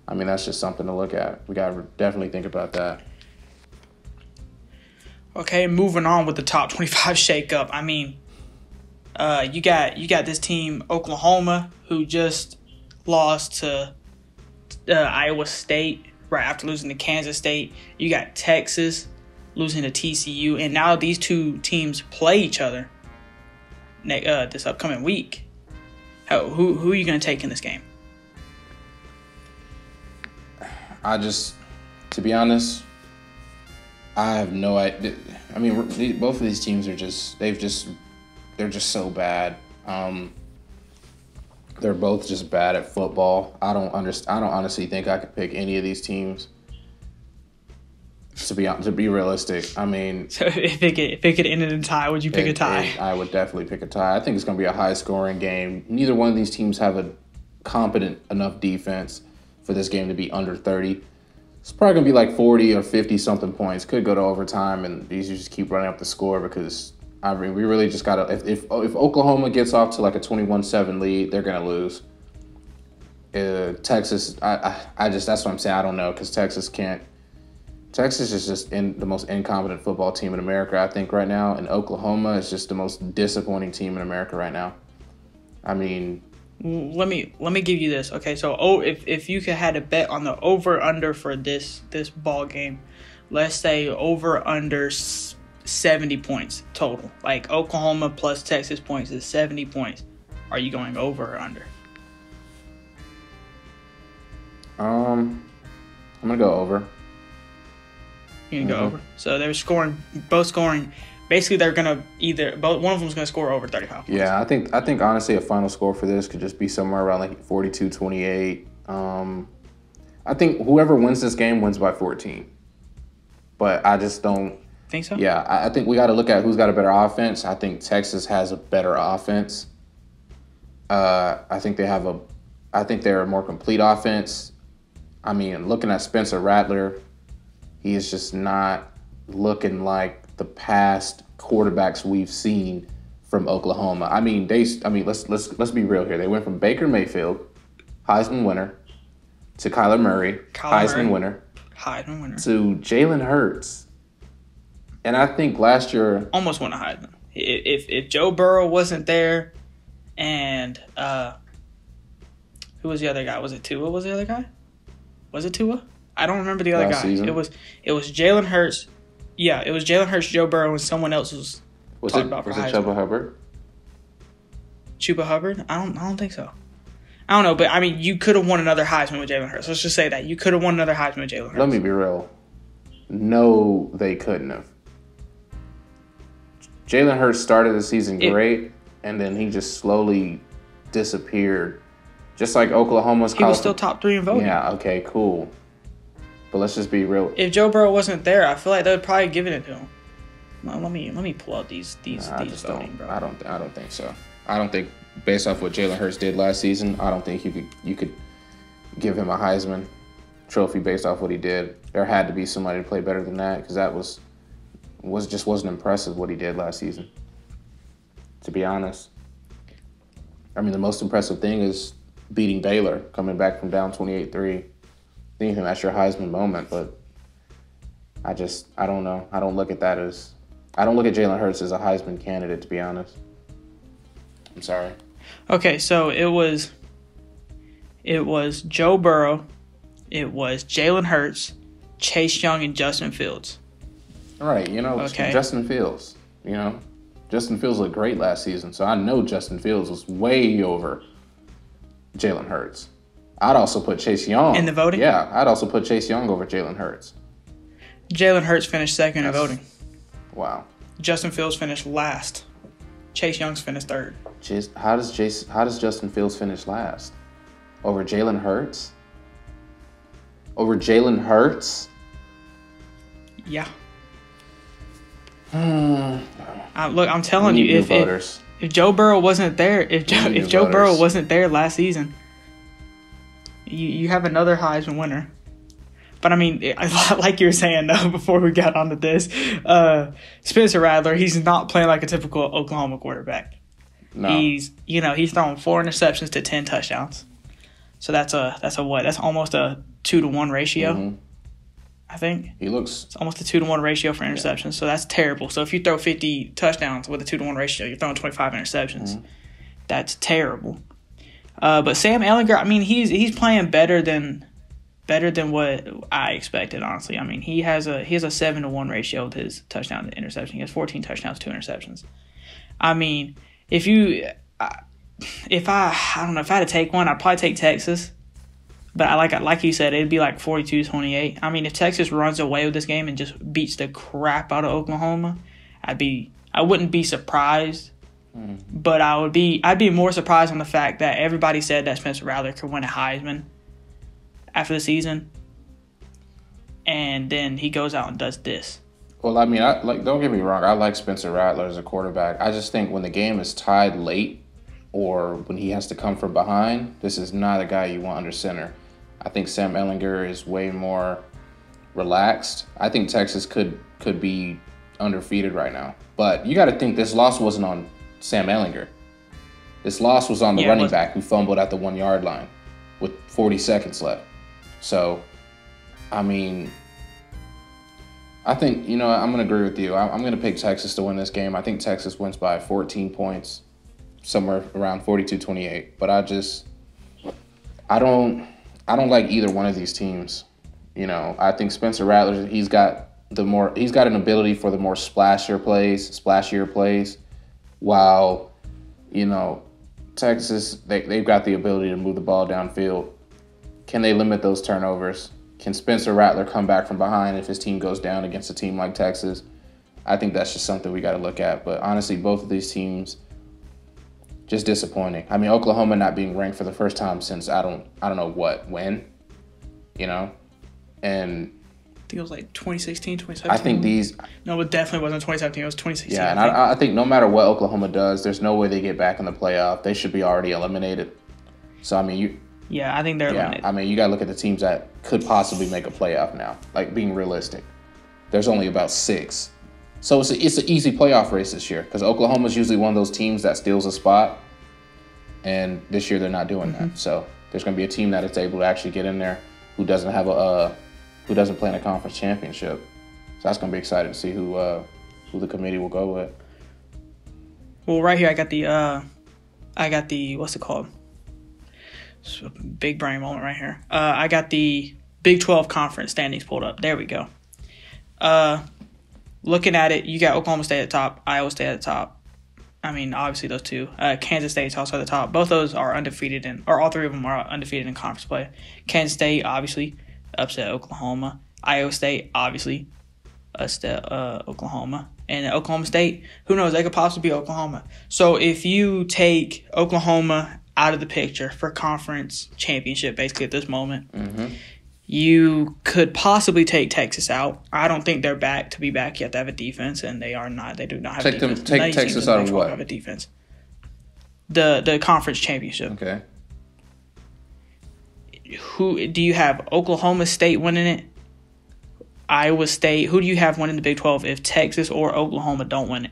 I mean, that's just something to look at. We got to definitely think about that. Okay, moving on with the top 25 shakeup. I mean, you got this team, Oklahoma, who just lost to Iowa State right after losing to Kansas State. You got Texas losing to TCU, and now these two teams play each other this upcoming week. Who are you going to take in this game? To be honest, I have no idea. I mean, both of these teams are they're just so bad. They're both just bad at football. I don't honestly think I could pick any of these teams. To be realistic, I mean, so if it could end in a tie, would you pick a tie? I would definitely pick a tie. I think it's going to be a high-scoring game. Neither one of these teams have a competent enough defense for this game to be under 30. It's probably going to be like 40 or 50-something points. Could go to overtime, and these just keep running up the score because, I mean, we really just got to – if Oklahoma gets off to like a 21-7 lead, they're going to lose. Texas, that's what I'm saying. I don't know because Texas is just the most incompetent football team in America, I think, right now. And Oklahoma is just the most disappointing team in America right now. I mean, let me give you this. Okay, so if you could had a bet on the over under for this ball game, let's say over under 70 points total. Like Oklahoma plus Texas points is 70 points. Are you going over or under? I'm gonna go over. You can go over. So they're both scoring. Basically, they're gonna one of them's gonna score over 35 points. Yeah, I think honestly a final score for this could just be somewhere around like 42-28. I think whoever wins this game wins by 14. But I just don't think so. Yeah, I think we got to look at who's got a better offense. I think Texas has a better offense. I think they're a more complete offense. I mean, looking at Spencer Rattler, he is just not looking like the past quarterbacks we've seen from Oklahoma. I mean, let's be real here. They went from Baker Mayfield, Heisman winner, to Kyler Murray, Heisman winner, to Jalen Hurts. And I think last year almost won a Heisman. If Joe Burrow wasn't there, and who was the other guy? Was it Tua? Was the other guy? Was it Tua? I don't remember the other guy. Season? It was Jalen Hurts. Yeah, it was Jalen Hurts, Joe Burrow, and someone else was talking about for Heisman. Was it Chuba Hubbard? Chuba Hubbard? I don't think so. I don't know, but I mean, you could have won another Heisman with Jalen Hurts. Let's just say that you could have won another Heisman with Jalen Hurts. Let me be real. No, they couldn't have. Jalen Hurts started the season great, and then he just slowly disappeared. Just like Oklahoma's. He was still top 3 in voting. Yeah. Okay. Cool. But let's just be real. If Joe Burrow wasn't there, I feel like they would probably give it to him. Well, let me pull out these voting, bro. I don't think so. I don't think based off what Jalen Hurts did last season, I don't think you could give him a Heisman trophy based off what he did. There had to be somebody to play better than that because that wasn't impressive what he did last season. To be honest, I mean the most impressive thing is beating Baylor, coming back from down 28-3. I think that's your Heisman moment, but I don't know. I don't look at Jalen Hurts as a Heisman candidate, to be honest. I'm sorry. Okay, so it was Joe Burrow, it was Jalen Hurts, Chase Young, and Justin Fields. All right, okay. Justin Fields, Justin Fields looked great last season, so I know Justin Fields was way over Jalen Hurts. I'd also put Chase Young. In the voting? Yeah, I'd also put Chase Young over Jalen Hurts. Jalen Hurts finished second in voting. Wow. Justin Fields finished last. Chase Young's finished third. How does Justin Fields finish last? Over Jalen Hurts? Over Jalen Hurts? Yeah. Look, I'm telling you, if Joe Burrow wasn't there, if Joe Burrow wasn't there last season, you have another Heisman winner. But I mean, like you were saying though, before we got onto this, Spencer Rattler, he's not playing like a typical Oklahoma quarterback. No. He's throwing 4 interceptions to 10 touchdowns. So that's what? That's almost a 2-to-1 ratio. Mm-hmm. I think it's almost a 2-to-1 ratio for interceptions. Yeah. So that's terrible. So if you throw 50 touchdowns with a 2-to-1 ratio, you're throwing 25 interceptions. Mm-hmm. That's terrible. But Sam Ehlinger, I mean, he's playing better than what I expected, honestly. I mean, he has a 7-to-1 ratio with his touchdown to interception. He has 14 touchdowns, 2 interceptions. I mean, if I had to take one, I'd probably take Texas. But like you said, it'd be like 42-28. I mean, if Texas runs away with this game and just beats the crap out of Oklahoma, I wouldn't be surprised. Mm. But I'd be more surprised on the fact that everybody said that Spencer Rattler could win a Heisman after the season, and then he goes out and does this. Well, I mean, don't get me wrong. I like Spencer Rattler as a quarterback. I just think when the game is tied late or when he has to come from behind, this is not a guy you want under center. I think Sam Ehlinger is way more relaxed. I think Texas could be undefeated right now. But you got to think this loss wasn't on Sam Ehlinger. This loss was on the running back who fumbled at the 1-yard line with 40 seconds left. So, I mean, I think, I'm going to agree with you. I'm going to pick Texas to win this game. I think Texas wins by 14 points, somewhere around 42-28. But I don't like either one of these teams. I think Spencer Rattler, he's got an ability for the more splashier plays, while, Texas, they've got the ability to move the ball downfield. Can they limit those turnovers? Can Spencer Rattler come back from behind if his team goes down against a team like Texas? I think that's just something we got to look at. But honestly, both of these teams, just disappointing. I mean, Oklahoma not being ranked for the first time since I don't know when, and I think it was like 2016, 2017. I think No, it definitely wasn't 2017. It was 2016. Yeah, and I think no matter what Oklahoma does, there's no way they get back in the playoff. They should be already eliminated. So, I mean, yeah, I think they're eliminated. I mean, you got to look at the teams that could possibly make a playoff now, like being realistic. There's only about 6. So it's an easy playoff race this year because Oklahoma's usually one of those teams that steals a spot, and this year they're not doing that. So there's going to be a team that is able to actually get in there who doesn't play in a conference championship. So that's going to be exciting to see who the committee will go with. Well, right here I got the what's it called? It's a big brain moment right here. I got the Big 12 conference standings pulled up. There we go. Looking at it, you got Oklahoma State at the top, Iowa State at the top. I mean, obviously those two. Kansas State's also at the top. Both those are undefeated or all 3 of them are undefeated in conference play. Kansas State, obviously, upset Oklahoma. Iowa State, obviously, upset Oklahoma. And Oklahoma State, who knows? They could possibly be Oklahoma. So if you take Oklahoma out of the picture for conference championship, basically at this moment, you could possibly take Texas out. I don't think they're back to be back yet. They have a defense, and they are not. They do not have a defense. Take Texas out of what? Have a defense. The conference championship. Okay. Who do you have? Oklahoma State winning it? Iowa State. Who do you have winning the Big 12 if Texas or Oklahoma don't win it?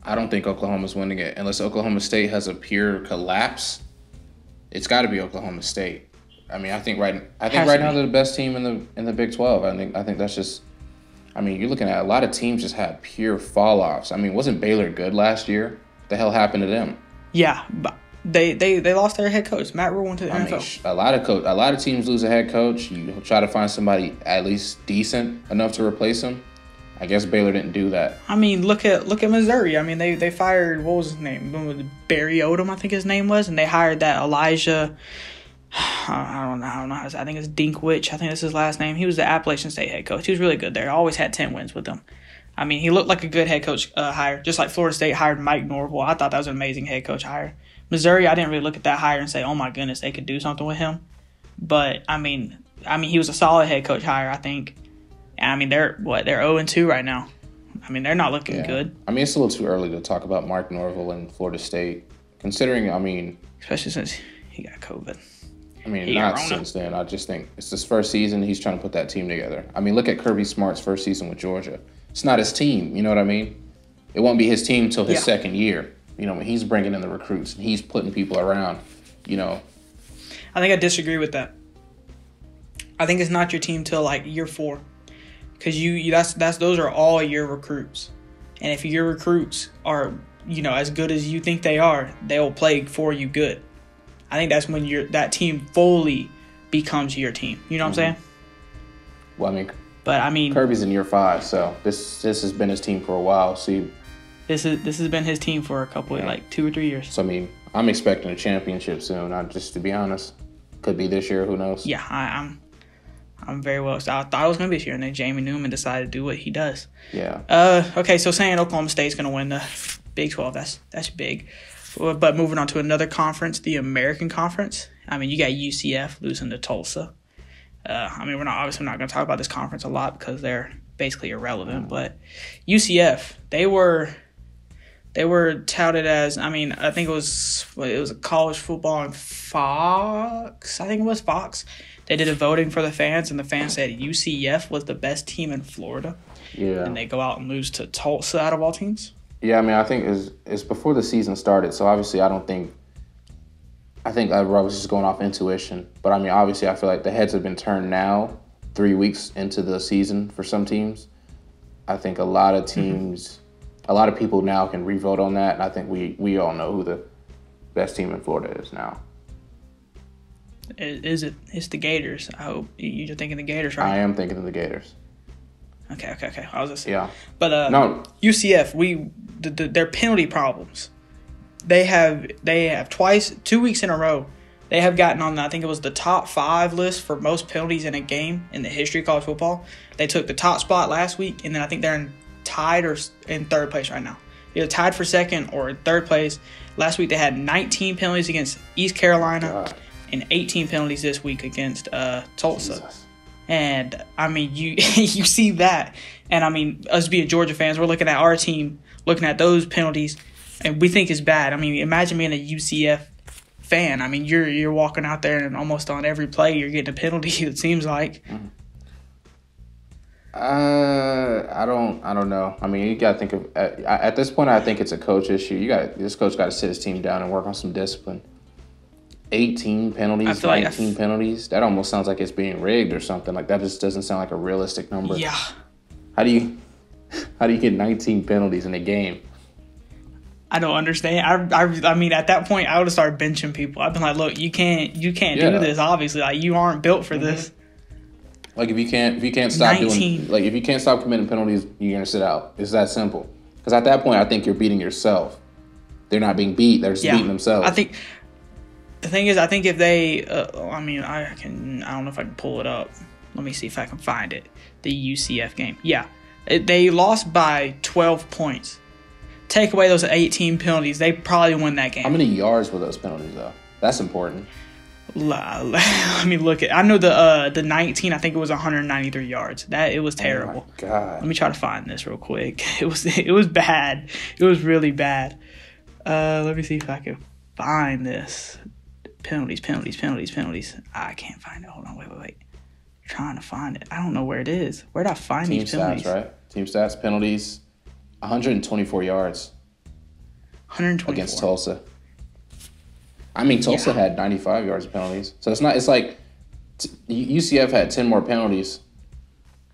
I don't think Oklahoma's winning it unless Oklahoma State has a pure collapse. It's got to be Oklahoma State. I mean, I think right now they're the best team in the Big 12. I think that's just. I mean, you're looking at a lot of teams just had pure fall offs. I mean, wasn't Baylor good last year? What the hell happened to them? Yeah, but they lost their head coach. Matt Rule went to the NFL. A lot of teams lose a head coach. You try to find somebody at least decent enough to replace him. I guess Baylor didn't do that. I mean, look at Missouri. I mean, they fired, what was his name? Barry Odom, I think his name was, and they hired that Elijah. I don't know how to say. I think it's Dinkwich. I think that's his last name. He was the Appalachian State head coach. He was really good there. Always had 10 wins with them. I mean, he looked like a good head coach hire, just like Florida State hired Mike Norvell. I thought that was an amazing head coach hire. Missouri, I didn't really look at that hire and say, oh my goodness, they could do something with him. But I mean, he was a solid head coach hire, I think. And I mean, they're 0-2 right now. I mean, they're not looking good. I mean, it's a little too early to talk about Mark Norvell and Florida State, considering, I mean, especially since he got COVID. I mean, not since then. I just think it's his first season. He's trying to put that team together. I mean, look at Kirby Smart's first season with Georgia. It's not his team. You know what I mean? It won't be his team until his second year. You know, when he's bringing in the recruits and he's putting people around, you know. I think I disagree with that. I think it's not your team till like year 4. Because those are all your recruits. And if your recruits are, you know, as good as you think they are, they will play for you good. I think that's when that team fully becomes your team. You know what I'm saying? Well, I mean, Kirby's in year 5, so this has been his team for a while. See, this has been his team for a couple of like 2 or 3 years. So I mean, I'm expecting a championship soon. Just to be honest, could be this year. Who knows? Yeah, I'm very well. So I thought it was gonna be this year, and then Jamie Newman decided to do what he does. Yeah. Okay, so saying Oklahoma State's gonna win the Big 12, that's big. But moving on to another conference, the American Conference. I mean, you got UCF losing to Tulsa. I mean, we're not going to talk about this conference a lot because they're basically irrelevant. But UCF, they were touted as, I mean, I think it was a college football on Fox. I think it was Fox. They did a voting for the fans, and the fans said UCF was the best team in Florida. Yeah. And they go out and lose to Tulsa out of all teams. Yeah, I mean, I think it's before the season started, so obviously I think I was just going off intuition. But I mean, obviously I feel like the heads have been turned now, 3 weeks into the season for some teams. I think a lot of teams, a lot of people now can re-vote on that, and I think we all know who the best team in Florida is now. Is it? It's the Gators. I hope you're thinking the Gators, right? I am thinking of the Gators. Okay. I was just saying. Yeah. But no. UCF, their penalty problems. They have twice, 2 weeks in a row, they have gotten on, I think it was the top 5 list for most penalties in a game in the history of college football. They took the top spot last week, and then I think they're tied or in third place right now. Either tied for second or in third place. Last week they had 19 penalties against East Carolina and 18 penalties this week against Tulsa. Jesus. And, I mean, you see that. And, I mean, us being Georgia fans, we're looking at our team, looking at those penalties, and we think it's bad. I mean, imagine being a UCF fan. I mean, you're walking out there and almost on every play you're getting a penalty, it seems like. I don't know. I mean, you got to think of at this point, I think it's a coach issue. This coach got to sit his team down and work on some discipline. 18 penalties, 19 penalties. That almost sounds like it's being rigged or something. Like, that just doesn't sound like a realistic number. Yeah. How do you get 19 penalties in a game? I don't understand. I mean, at that point, I would have started benching people. I've been like, look, you can't do this. Obviously, like, you aren't built for this. Like, if you can't stop 19. if you can't stop committing penalties, you're gonna sit out. It's that simple. Because at that point, I think you're beating yourself. They're not being beat. They're just beating themselves. I think the thing is, I think if they, I mean, I don't know if I can pull it up. Let me see if I can find it. The UCF game. Yeah, they lost by 12 points. Take away those 18 penalties, they probably win that game. How many yards were those penalties, though? That's important. Let me look at. I know the 19. I think it was 193 yards. It was terrible. Oh my God. Let me try to find this real quick. It was bad. It was really bad. Let me see if I can find this. Penalties. I can't find it. Hold on. Wait. I'm trying to find it. I don't know where it is. Where did I find these penalties? Team stats, right? Team stats, penalties. 124 yards. 124 against Tulsa. I mean, Tulsa had 95 yards of penalties. So it's like UCF had 10 more penalties.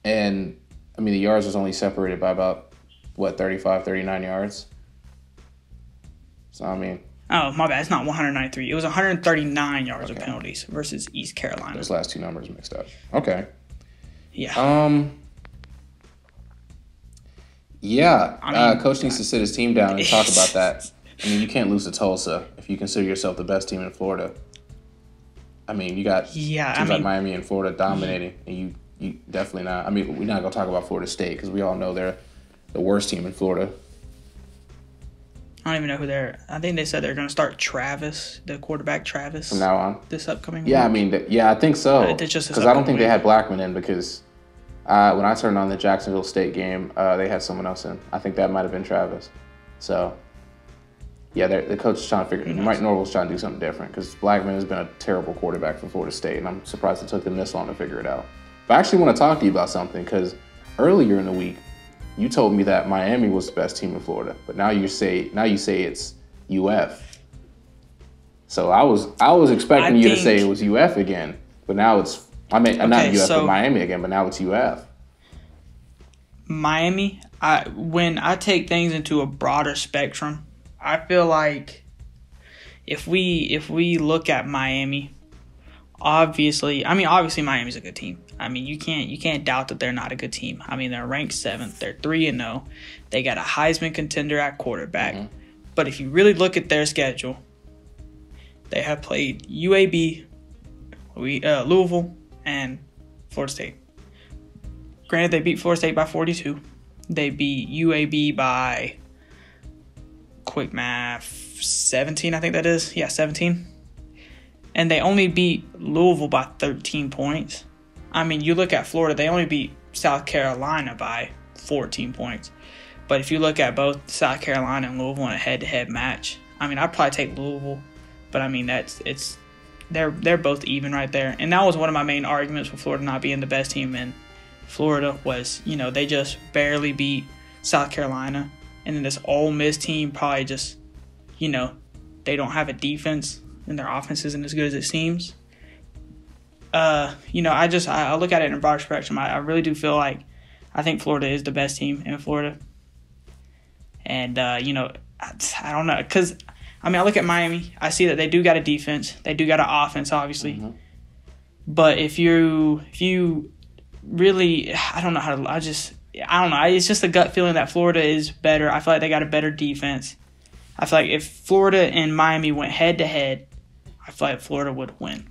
And, I mean, the yards was only separated by about, 35, 39 yards. So, I mean. Oh, my bad. It's not 193. It was 139 yards of penalties versus East Carolina. Those last two numbers mixed up. Okay. Yeah. Yeah, coach needs to sit his team down and talk about that. I mean, you can't lose to Tulsa if you consider yourself the best team in Florida. I mean, you got teams like Miami and Florida dominating, and you definitely not. I mean, we're not going to talk about Florida State because we all know they're the worst team in Florida. I don't even know who they're. I think they said they're going to start Travis, the quarterback Travis, from now on. This upcoming week. I mean, I think so. Because I don't think they had Blackman in because when I turned on the Jacksonville State game, they had someone else in. I think that might have been Travis. So, yeah, the coach is trying to figure. Mike Norvell's trying to do something different because Blackman has been a terrible quarterback for Florida State, and I'm surprised it took them this long to figure it out. But I actually want to talk to you about something because earlier in the week, you told me that Miami was the best team in Florida, but now you say it's UF. So I was expecting you to say it was UF again, but now it's not UF but Miami again, but now it's UF. Miami, when I take things into a broader spectrum, I feel like if we look at Miami, obviously Miami's a good team. I mean, you can't doubt that they're not a good team. I mean, they're ranked 7th. They're 3-0. They got a Heisman contender at quarterback. Mm-hmm. But if you really look at their schedule, they have played UAB, Louisville, and Florida State. Granted, they beat Florida State by 42. They beat UAB by, quick math, 17, I think that is. Yeah, 17. And they only beat Louisville by 13 points. I mean, you look at Florida, they only beat South Carolina by 14 points. But if you look at both South Carolina and Louisville in a head-to-head match, I mean, I'd probably take Louisville. But, I mean, they're both even right there. And that was one of my main arguments for Florida not being the best team in Florida was, they just barely beat South Carolina. And then this Ole Miss team probably just, they don't have a defense and their offense isn't as good as it seems. I look at it in a broader spectrum. I really do feel like I think Florida is the best team in Florida. And, I don't know. Because, I look at Miami. I see that they do got a defense. They do got an offense, obviously. Mm-hmm. But if you really, I don't know how to, I don't know. It's just a gut feeling that Florida is better. I feel like they got a better defense. I feel like if Florida and Miami went head-to-head, I feel like Florida would win.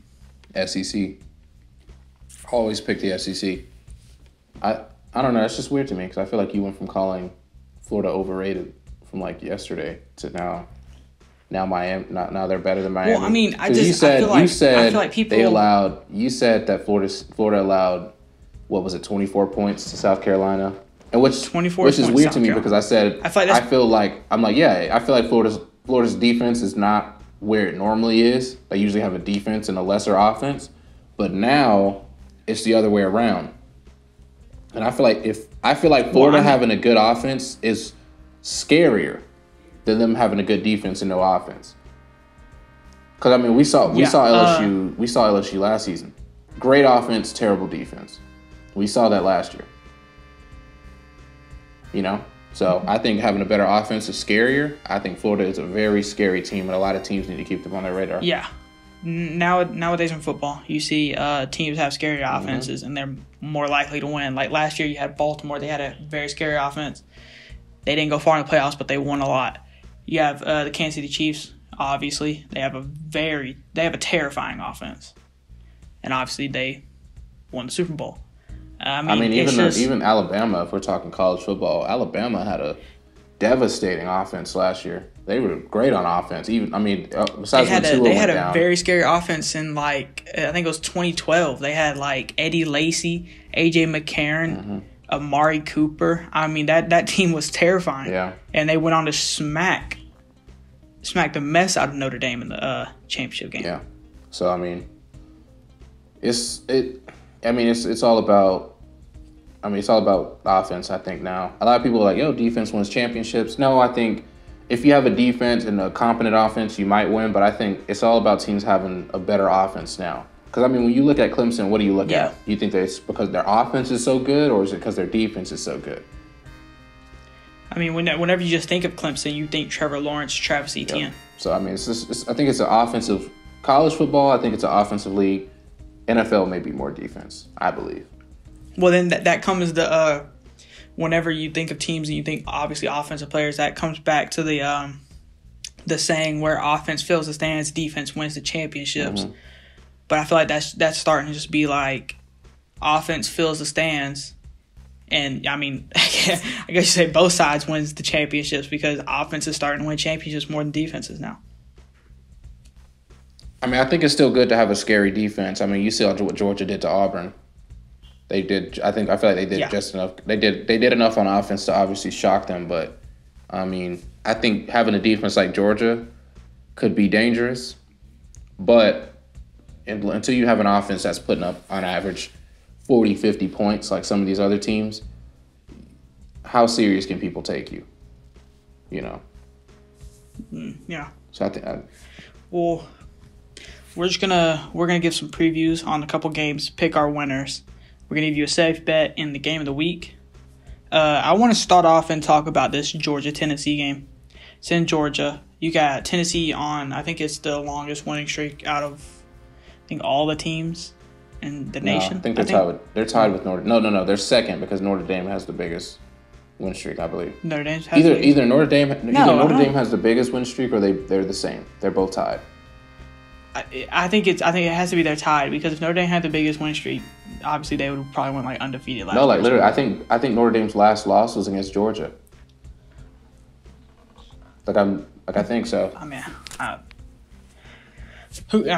SEC. Always pick the SEC. I don't know. It's just weird to me because I feel like you went from calling Florida overrated from like yesterday to now Miami. Now they're better than Miami. Well, you said that Florida allowed, what was it, 24 points to South Carolina, and which is weird to me because I feel like Florida's defense is not where it normally is. They usually have a defense and a lesser offense, but now it's the other way around. And I feel like Florida having a good offense is scarier than them having a good defense and no offense. Because we saw LSU last season. Great offense, terrible defense. We saw that last year. So I think having a better offense is scarier. I think Florida is a very scary team, and a lot of teams need to keep them on their radar. Yeah. Nowadays in football, you see teams have scary offenses, and they're more likely to win. Like last year, you had Baltimore. They had a very scary offense. They didn't go far in the playoffs, but they won a lot. You have the Kansas City Chiefs. Obviously, they have a terrifying offense, and obviously they won the Super Bowl. Even Alabama, if we're talking college football, Alabama had a devastating offense last year. They were great on offense. Besides they had a very scary offense in I think it was 2012. They had Eddie Lacy, AJ McCarron, Amari Cooper. That team was terrifying. Yeah. And they went on to smack the mess out of Notre Dame in the championship game. Yeah. So it's all about. It's all about offense, I think, now. A lot of people are like, defense wins championships. No, I think if you have a defense and a competent offense, you might win. But I think it's all about teams having a better offense now. Because, when you look at Clemson, what do you look at? Do you think that it's because their offense is so good, or is it because their defense is so good? Whenever you just think of Clemson, you think Trevor Lawrence, Travis Etienne. Yep. So, I think it's an offensive college football. I think it's an offensive league. NFL may be more defense, I believe. Well, then that comes the whenever you think of teams and you think obviously offensive players, that comes back to the saying where offense fills the stands, defense wins the championships. Mm-hmm. But I feel like that's starting to just be like offense fills the stands. And, I mean, I guess you say both sides wins the championships because offense is starting to win championships more than defenses now. I mean, I think it's still good to have a scary defense. I mean, you see what Georgia did to Auburn. They did. I feel like they did just enough. They did enough on offense to obviously shock them. But I mean, I think having a defense like Georgia could be dangerous. But until you have an offense that's putting up on average 40, 50 points like some of these other teams, how serious can people take you? You know. Yeah. So I think. Well, we're gonna give some previews on a couple games, pick our winners. We're going to give you a safe bet in the game of the week. I want to start off and talk about this Georgia-Tennessee game. It's in Georgia. You got Tennessee on, I think it's the longest winning streak out of, I think, all the teams in the nation. I think they're tied with Notre Dame. No. They're second because Notre Dame has the biggest win streak, I believe. Notre Dame has either Notre Dame Dame has the biggest win streak or they're the same. They're both tied. I think it has to be they're tied because if Notre Dame had the biggest win streak, obviously they would probably went like undefeated last year. No, like literally, I think Notre Dame's last loss was against Georgia. I think so. I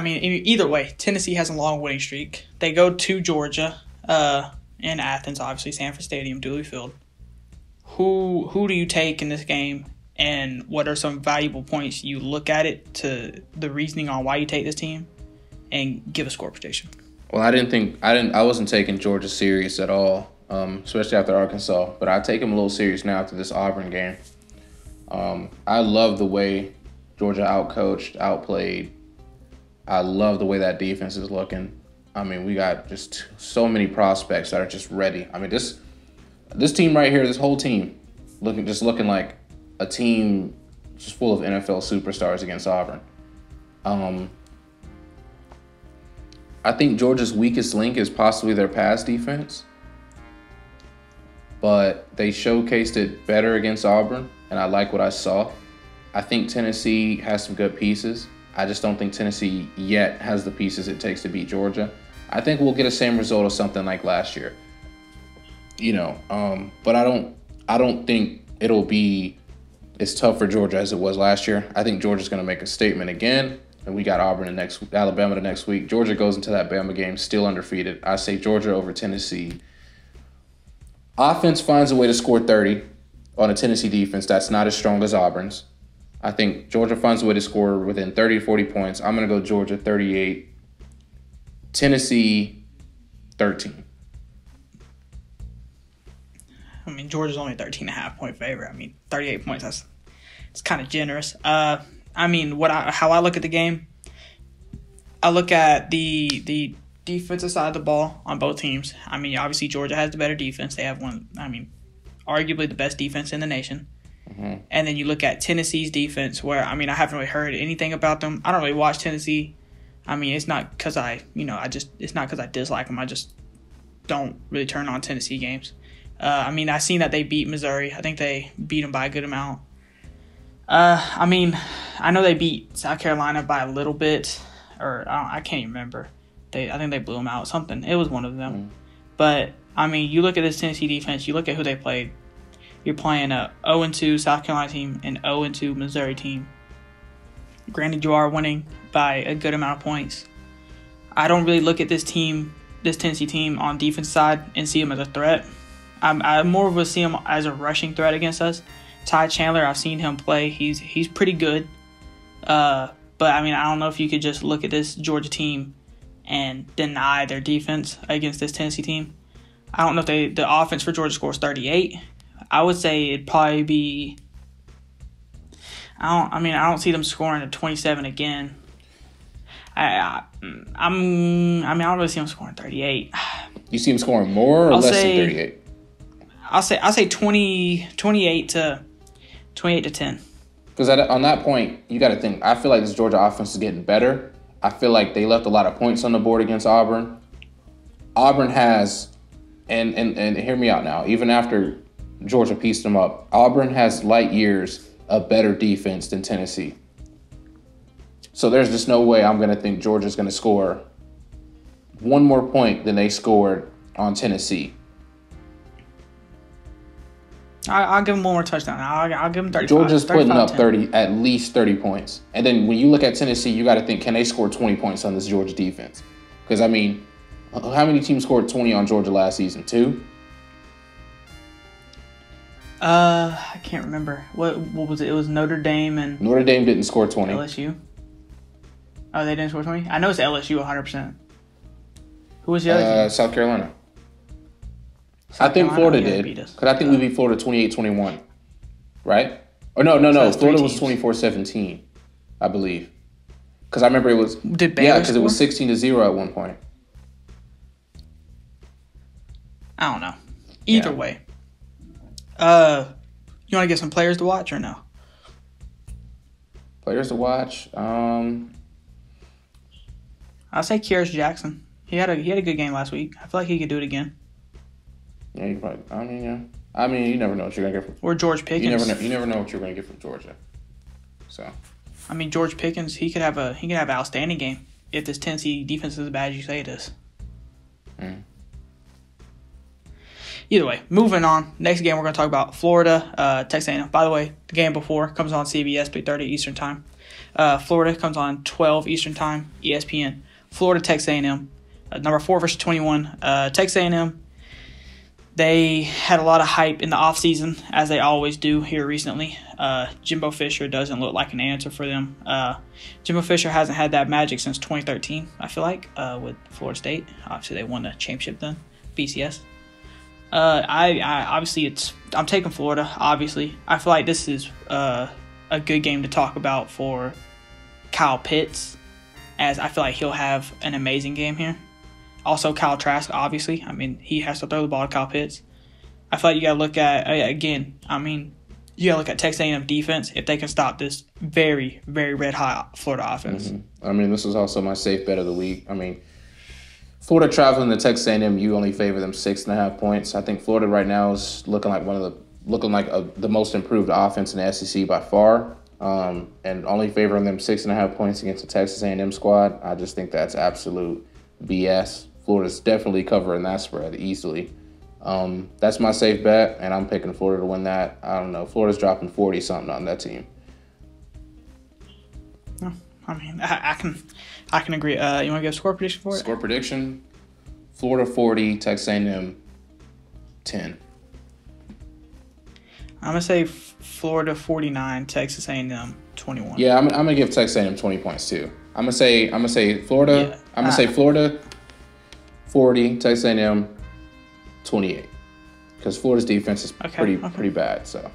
mean, either way, Tennessee has a long winning streak. They go to Georgia, in Athens, obviously Sanford Stadium, Dooley Field. Who do you take in this game? And what are some valuable points you look at it to the reasoning on why you take this team, and give a score prediction? Well, I wasn't taking Georgia serious at all, especially after Arkansas. But I take them a little serious now after this Auburn game. I love the way Georgia outcoached, outplayed. I love the way that defense is looking. I mean, we got just so many prospects that are just ready. I mean, this team right here, this whole team, looking like a team just full of NFL superstars against Auburn. I think Georgia's weakest link is possibly their pass defense, but they showcased it better against Auburn, and I like what I saw. I think Tennessee has some good pieces. I just don't think Tennessee yet has the pieces it takes to beat Georgia. I think we'll get the same result of something like last year. But I don't think it'll be as tough for Georgia as it was last year. I think Georgia's going to make a statement again, and we got Alabama the next week. Georgia goes into that Bama game still undefeated. I say Georgia over Tennessee. Offense finds a way to score 30 on a Tennessee defense that's not as strong as Auburn's. I think Georgia finds a way to score within 30 to 40 points. I'm going to go Georgia 38, Tennessee 13. I mean, Georgia's only a 13.5 point favorite. I mean, 38 points, it's kind of generous. I mean, how I look at the game, I look at the defensive side of the ball on both teams. I mean, obviously Georgia has the better defense. They have arguably the best defense in the nation. Mm-hmm. And then you look at Tennessee's defense, where, I mean, I haven't really heard anything about them. I don't really watch Tennessee. I mean, it's not because it's not because I dislike them. I just don't really turn on Tennessee games. I mean, I seen that they beat Missouri. I think they beat them by a good amount. I mean, I know they beat South Carolina by a little bit, or I can't even remember. I think they blew them out. Something. It was one of them. Mm-hmm. But I mean, you look at this Tennessee defense. You look at who they played. You're playing a 0-2 South Carolina team and 0-2 Missouri team. Granted, you are winning by a good amount of points. I don't really look at this Tennessee team on defense side and see them as a threat. I more of a see him as a rushing threat against us. Ty Chandler, I've seen him play. He's pretty good. But I mean, I don't know if you could just look at this Georgia team and deny their defense against this Tennessee team. I don't know if the offense for Georgia scores 38. I would say it'd probably be. I don't see them scoring a 27 again. I don't really see them scoring 38. You see them scoring more or less than 38? I'll say 28 to 10. Because on that point, you got to think. I feel like this Georgia offense is getting better. I feel like they left a lot of points on the board against Auburn. Auburn has, and hear me out now. Even after Georgia pieced them up. Auburn has light years of better defense than Tennessee. So there's just no way I'm going to think Georgia's going to score one more point than they scored on Tennessee. I'll give them one more touchdown. I'll give them 35. Georgia's putting up 10. at least 30 points. And then when you look at Tennessee, you got to think, can they score 20 points on this Georgia defense? Because, I mean, how many teams scored 20 on Georgia last season? 2? I can't remember. What was it? It was Notre Dame and Notre Dame didn't score 20. LSU. Oh, they didn't score 20? I know it's LSU 100%. Who was the other team? South Carolina. I think Florida did. Because I think we beat Florida 28-21. Right? Or no. So Florida was 24-17, I believe. Because I remember it was... Did Baylor because it was 16-0 at one point. I don't know. Either way. You want to get some players to watch or no? Players to watch? I'll say Kyrus Jackson. He had a good game last week. I feel like he could do it again. Yeah, you probably. I mean, you never know what you're gonna get from. Or George Pickens. You never know what you're gonna get from Georgia. So. I mean, George Pickens, he could have an outstanding game if this Tennessee defense is as bad as you say it is. Either way, moving on. Next game we're going to talk about Florida, Texas A&M. By the way, the game before comes on CBS 3:30 Eastern Time. Florida comes on 12 Eastern Time, ESPN. Florida, Texas A&M, number 4 versus 21. Texas A&M, they had a lot of hype in the offseason, as they always do here recently. Jimbo Fisher doesn't look like an answer for them. Jimbo Fisher hasn't had that magic since 2013, I feel like, with Florida State. Obviously, they won the championship then, BCS. I'm taking Florida, obviously. I feel like this is a good game to talk about for Kyle Pitts, as I feel like he'll have an amazing game here. Also, Kyle Trask, obviously. I mean, he has to throw the ball to Kyle Pitts. I feel like you got to look at, you got to look at Texas A&M defense if they can stop this very, very red-hot Florida offense. Mm-hmm. I mean, this is also my safe bet of the week. I mean, Florida traveling to Texas A&M, you only favor them 6.5 points. I think Florida right now is looking like the most improved offense in the SEC by far, and only favoring them 6.5 points against the Texas A&M squad. I just think that's absolute BS. Florida's definitely covering that spread easily. That's my safe bet, and I'm picking Florida to win that. I don't know. Florida's dropping 40-something on that team. I mean, I can agree. You want to give a score prediction for it? Score prediction: Florida 40, Texas A&M 10. I'm gonna say Florida 49, Texas A&M 21. Yeah, I'm gonna give Texas A&M 20 points too. I'm gonna say Florida. Yeah. I'm gonna say Florida 40, Texas A&M 28, because Florida's defense is pretty bad. So.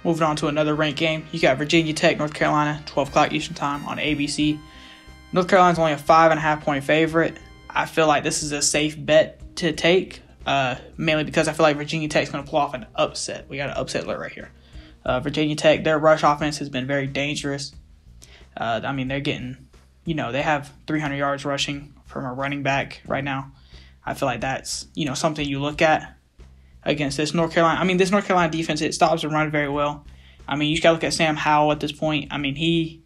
Moving on to another ranked game. You got Virginia Tech, North Carolina, 12 o'clock Eastern Time on ABC. North Carolina's only a 5.5 point favorite. I feel like this is a safe bet to take, mainly because I feel like Virginia Tech's going to pull off an upset. We got an upset alert right here. Virginia Tech, their rush offense has been very dangerous. I mean, they're getting, they have 300 yards rushing from a running back right now. I feel like that's, something you look at against this North Carolina. I mean, this North Carolina defense, it stops the run very well. I mean, you just got to look at Sam Howell at this point. I mean, he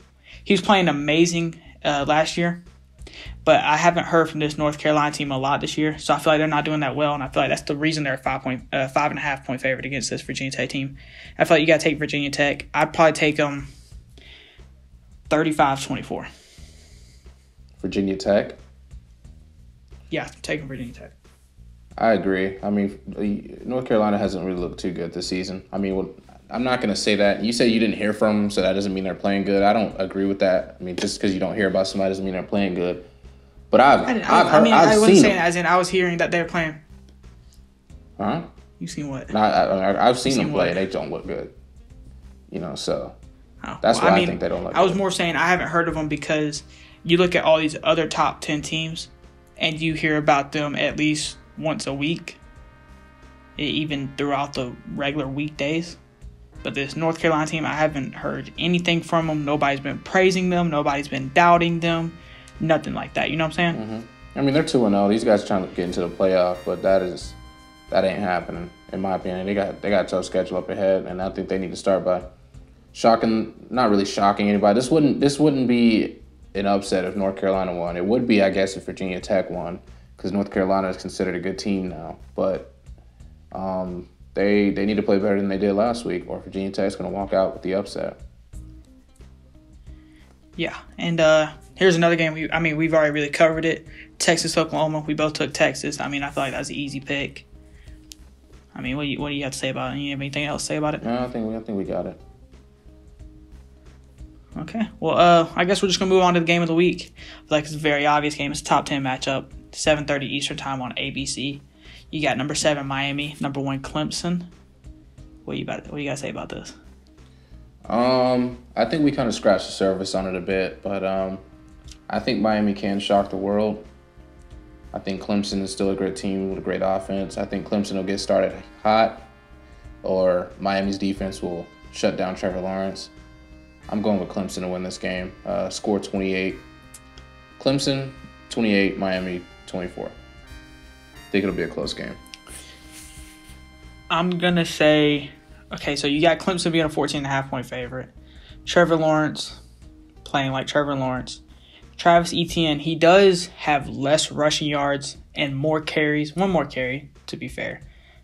was playing amazing last year, but I haven't heard from this North Carolina team a lot this year, so I feel like they're not doing that well, and I feel like that's the reason they're a 5.5 point favorite against this Virginia Tech team. I feel like you got to take Virginia Tech. I'd probably take them 35-24. Virginia Tech? Yeah, taking Virginia Tech. I agree. I mean, North Carolina hasn't really looked too good this season. I mean, I'm not going to say that. You say you didn't hear from them, so that doesn't mean they're playing good. I don't agree with that. I mean, just because you don't hear about somebody doesn't mean they're playing good. But I wasn't saying as in I was hearing that they're playing. Huh? You seen what? No, I've seen them play. They don't look good. So that's why I think they don't look good. I was more saying I haven't heard of them because you look at all these other top 10 teams and you hear about them at least once a week, even throughout the regular weekdays. But this North Carolina team, I haven't heard anything from them. Nobody's been praising them. Nobody's been doubting them. Nothing like that. You know what I'm saying? Mm-hmm. I mean, they're 2-0. These guys are trying to get into the playoff, but that ain't happening. in my opinion. They got a tough schedule up ahead, and I think they need to start by not really shocking anybody. This wouldn't be an upset if North Carolina won. It would be, I guess, if Virginia Tech won, because North Carolina is considered a good team now. But they need to play better than they did last week, or Virginia Tech's going to walk out with the upset. Yeah, and here's another game. We've already really covered it. Texas, Oklahoma. We both took Texas. I feel like that's an easy pick. What do you have to say about it? You have anything else to say about it? No, I think we got it. Okay. Well, I guess we're just gonna move on to the game of the week. I feel like it's a very obvious game. It's a top 10 matchup. 7:30 Eastern time on ABC. You got number 7 Miami, number 1 Clemson. What you gotta say about this? I think we kind of scratched the surface on it a bit, but I think Miami can shock the world. I think Clemson is still a great team with a great offense. I think Clemson will get started hot, or Miami's defense will shut down Trevor Lawrence. I'm going with Clemson to win this game. Score 28. Clemson 28, Miami 24. I think it'll be a close game. I'm gonna say, okay, so you got Clemson being a 14.5 point favorite. Trevor Lawrence playing like Trevor Lawrence. Travis Etienne, he does have less rushing yards and more carries, 1 more carry, to be fair,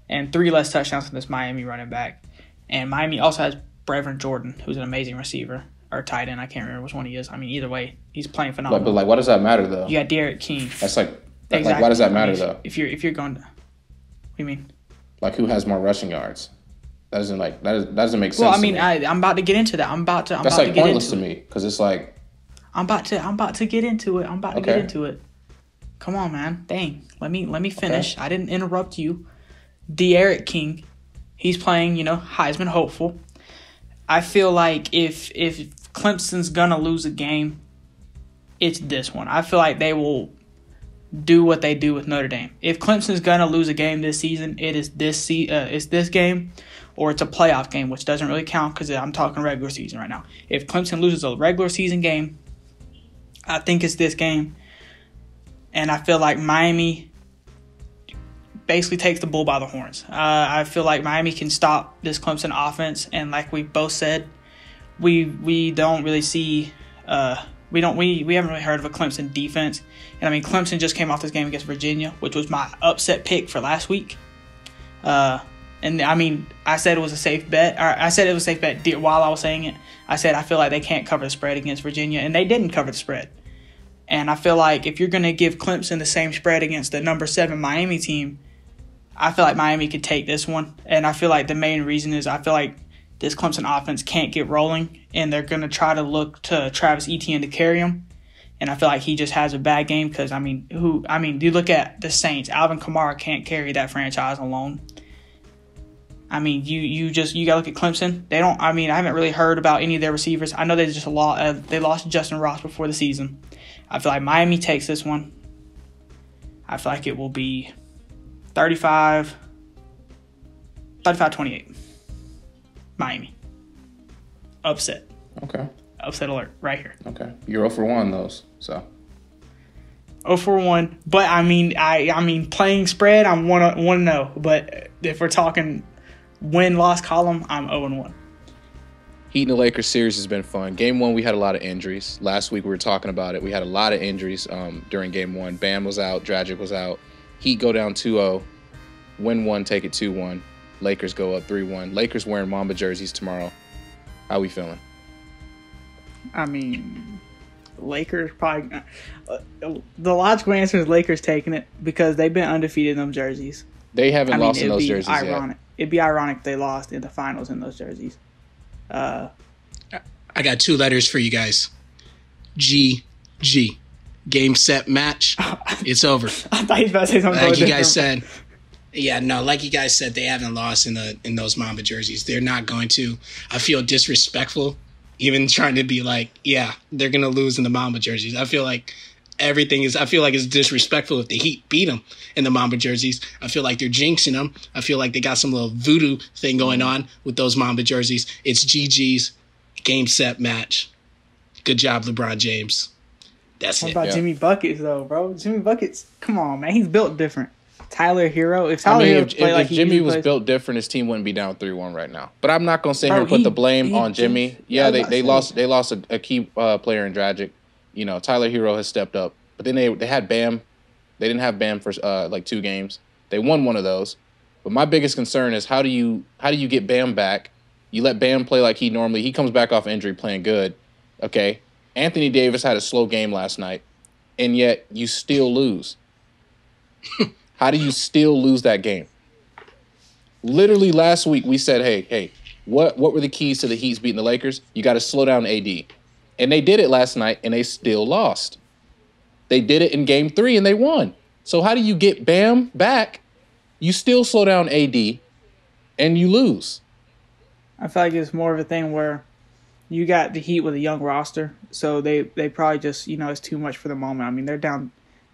and 3 less touchdowns than this Miami running back. And Miami also has Brevin Jordan, who's an amazing receiver, or tight end. I can't remember which one he is. Either way, he's playing phenomenal. But why does that matter, though? You got Derek King. That's exactly. Why does that matter, though? If you're going to, what do you mean? Like, who has more rushing yards? That doesn't make sense. Well, I'm about to get into that. That's like pointless to me, because it's like. I'm about to get into it. Come on, man. Dang. Let me finish. Okay. I didn't interrupt you. Derek King, he's playing, Heisman hopeful. I feel like if Clemson's gonna lose a game, it's this one. I feel like they will do what they do with Notre Dame. If Clemson's gonna lose a game this season, it is it's this game, or it's a playoff game, which doesn't really count because I'm talking regular season right now. If Clemson loses a regular season game, I think it's this game. And I feel like Miami basically takes the bull by the horns. I feel like Miami can stop this Clemson offense. And like we both said, we don't really see we haven't really heard of a Clemson defense. And Clemson just came off this game against Virginia, which was my upset pick for last week. I said it was a safe bet. I said it was a safe bet while I was saying it. I said I feel like they can't cover the spread against Virginia, and they didn't cover the spread. And I feel like if you're going to give Clemson the same spread against the number 7 Miami team, I feel like Miami could take this one. And I feel like the main reason is I feel like this Clemson offense can't get rolling, and they're going to try to look to Travis Etienne to carry him. And I feel like he just has a bad game because, you look at the Saints. Alvin Kamara can't carry that franchise alone. You got to look at Clemson. They don't. I haven't really heard about any of their receivers. I know they just lost Justin Ross before the season. I feel like Miami takes this one. I feel like it will be 35-28. Miami. Upset. Okay. Upset alert right here. Okay. You're 0 for 1 those. So. 0 for 1. But playing spread, I'm 1-0. But if we're talking win-loss column, I'm 0-1. Heat and the Lakers series has been fun. Game 1, we had a lot of injuries. Last week we were talking about it. We had a lot of injuries during Game 1. Bam was out. Dragic was out. Heat go down 2-0. Win 1, take it 2-1. Lakers go up 3-1. Lakers wearing Mamba jerseys tomorrow. How we feeling? Lakers probably the logical answer is Lakers taking it because they've been undefeated in them jerseys. They haven't lost in those jerseys yet. It'd be ironic if they lost in the finals in those jerseys. I got 2 letters for you guys. GG. Game, set, match. It's over. I thought he was about to say something like you guys said. Yeah, no, like you guys said, they haven't lost in those Mamba jerseys. They're not going to. I feel disrespectful even trying to be like, yeah, they're going to lose in the Mamba jerseys. I feel like it's disrespectful if the Heat beat them in the Mamba jerseys. I feel like they're jinxing them. I feel like they got some little voodoo thing going on with those Mamba jerseys. It's GG's game, set, match. Good job, LeBron James. That's what it. What about Jimmy Buckets, though, bro? Jimmy Buckets, come on, man. He's built different. Tyler Hero. If I Tyler mean, Hero if played like he Jimmy usually was plays, built different, his team wouldn't be down 3-1 right now. But I'm not gonna sit here Bro, and put the blame he on Jimmy. just- Yeah, I was they about to say. lost a key player in Dragic. You know, Tyler Hero has stepped up, but then they had Bam. They didn't have Bam for like 2 games. They won one of those. But my biggest concern is how do you get Bam back? You let Bam play like he comes back off injury playing good. Okay. Anthony Davis had a slow game last night, and yet you still lose. How do you still lose that game? Literally last week we said, hey, what were the keys to the Heat's beating the Lakers? You got to slow down AD. And they did it last night, and they still lost. They did it in game 3, and they won. So how do you get Bam back? You still slow down AD, and you lose. I feel like it's more of a thing where you got the Heat with a young roster, so they probably just it's too much for the moment. I mean, they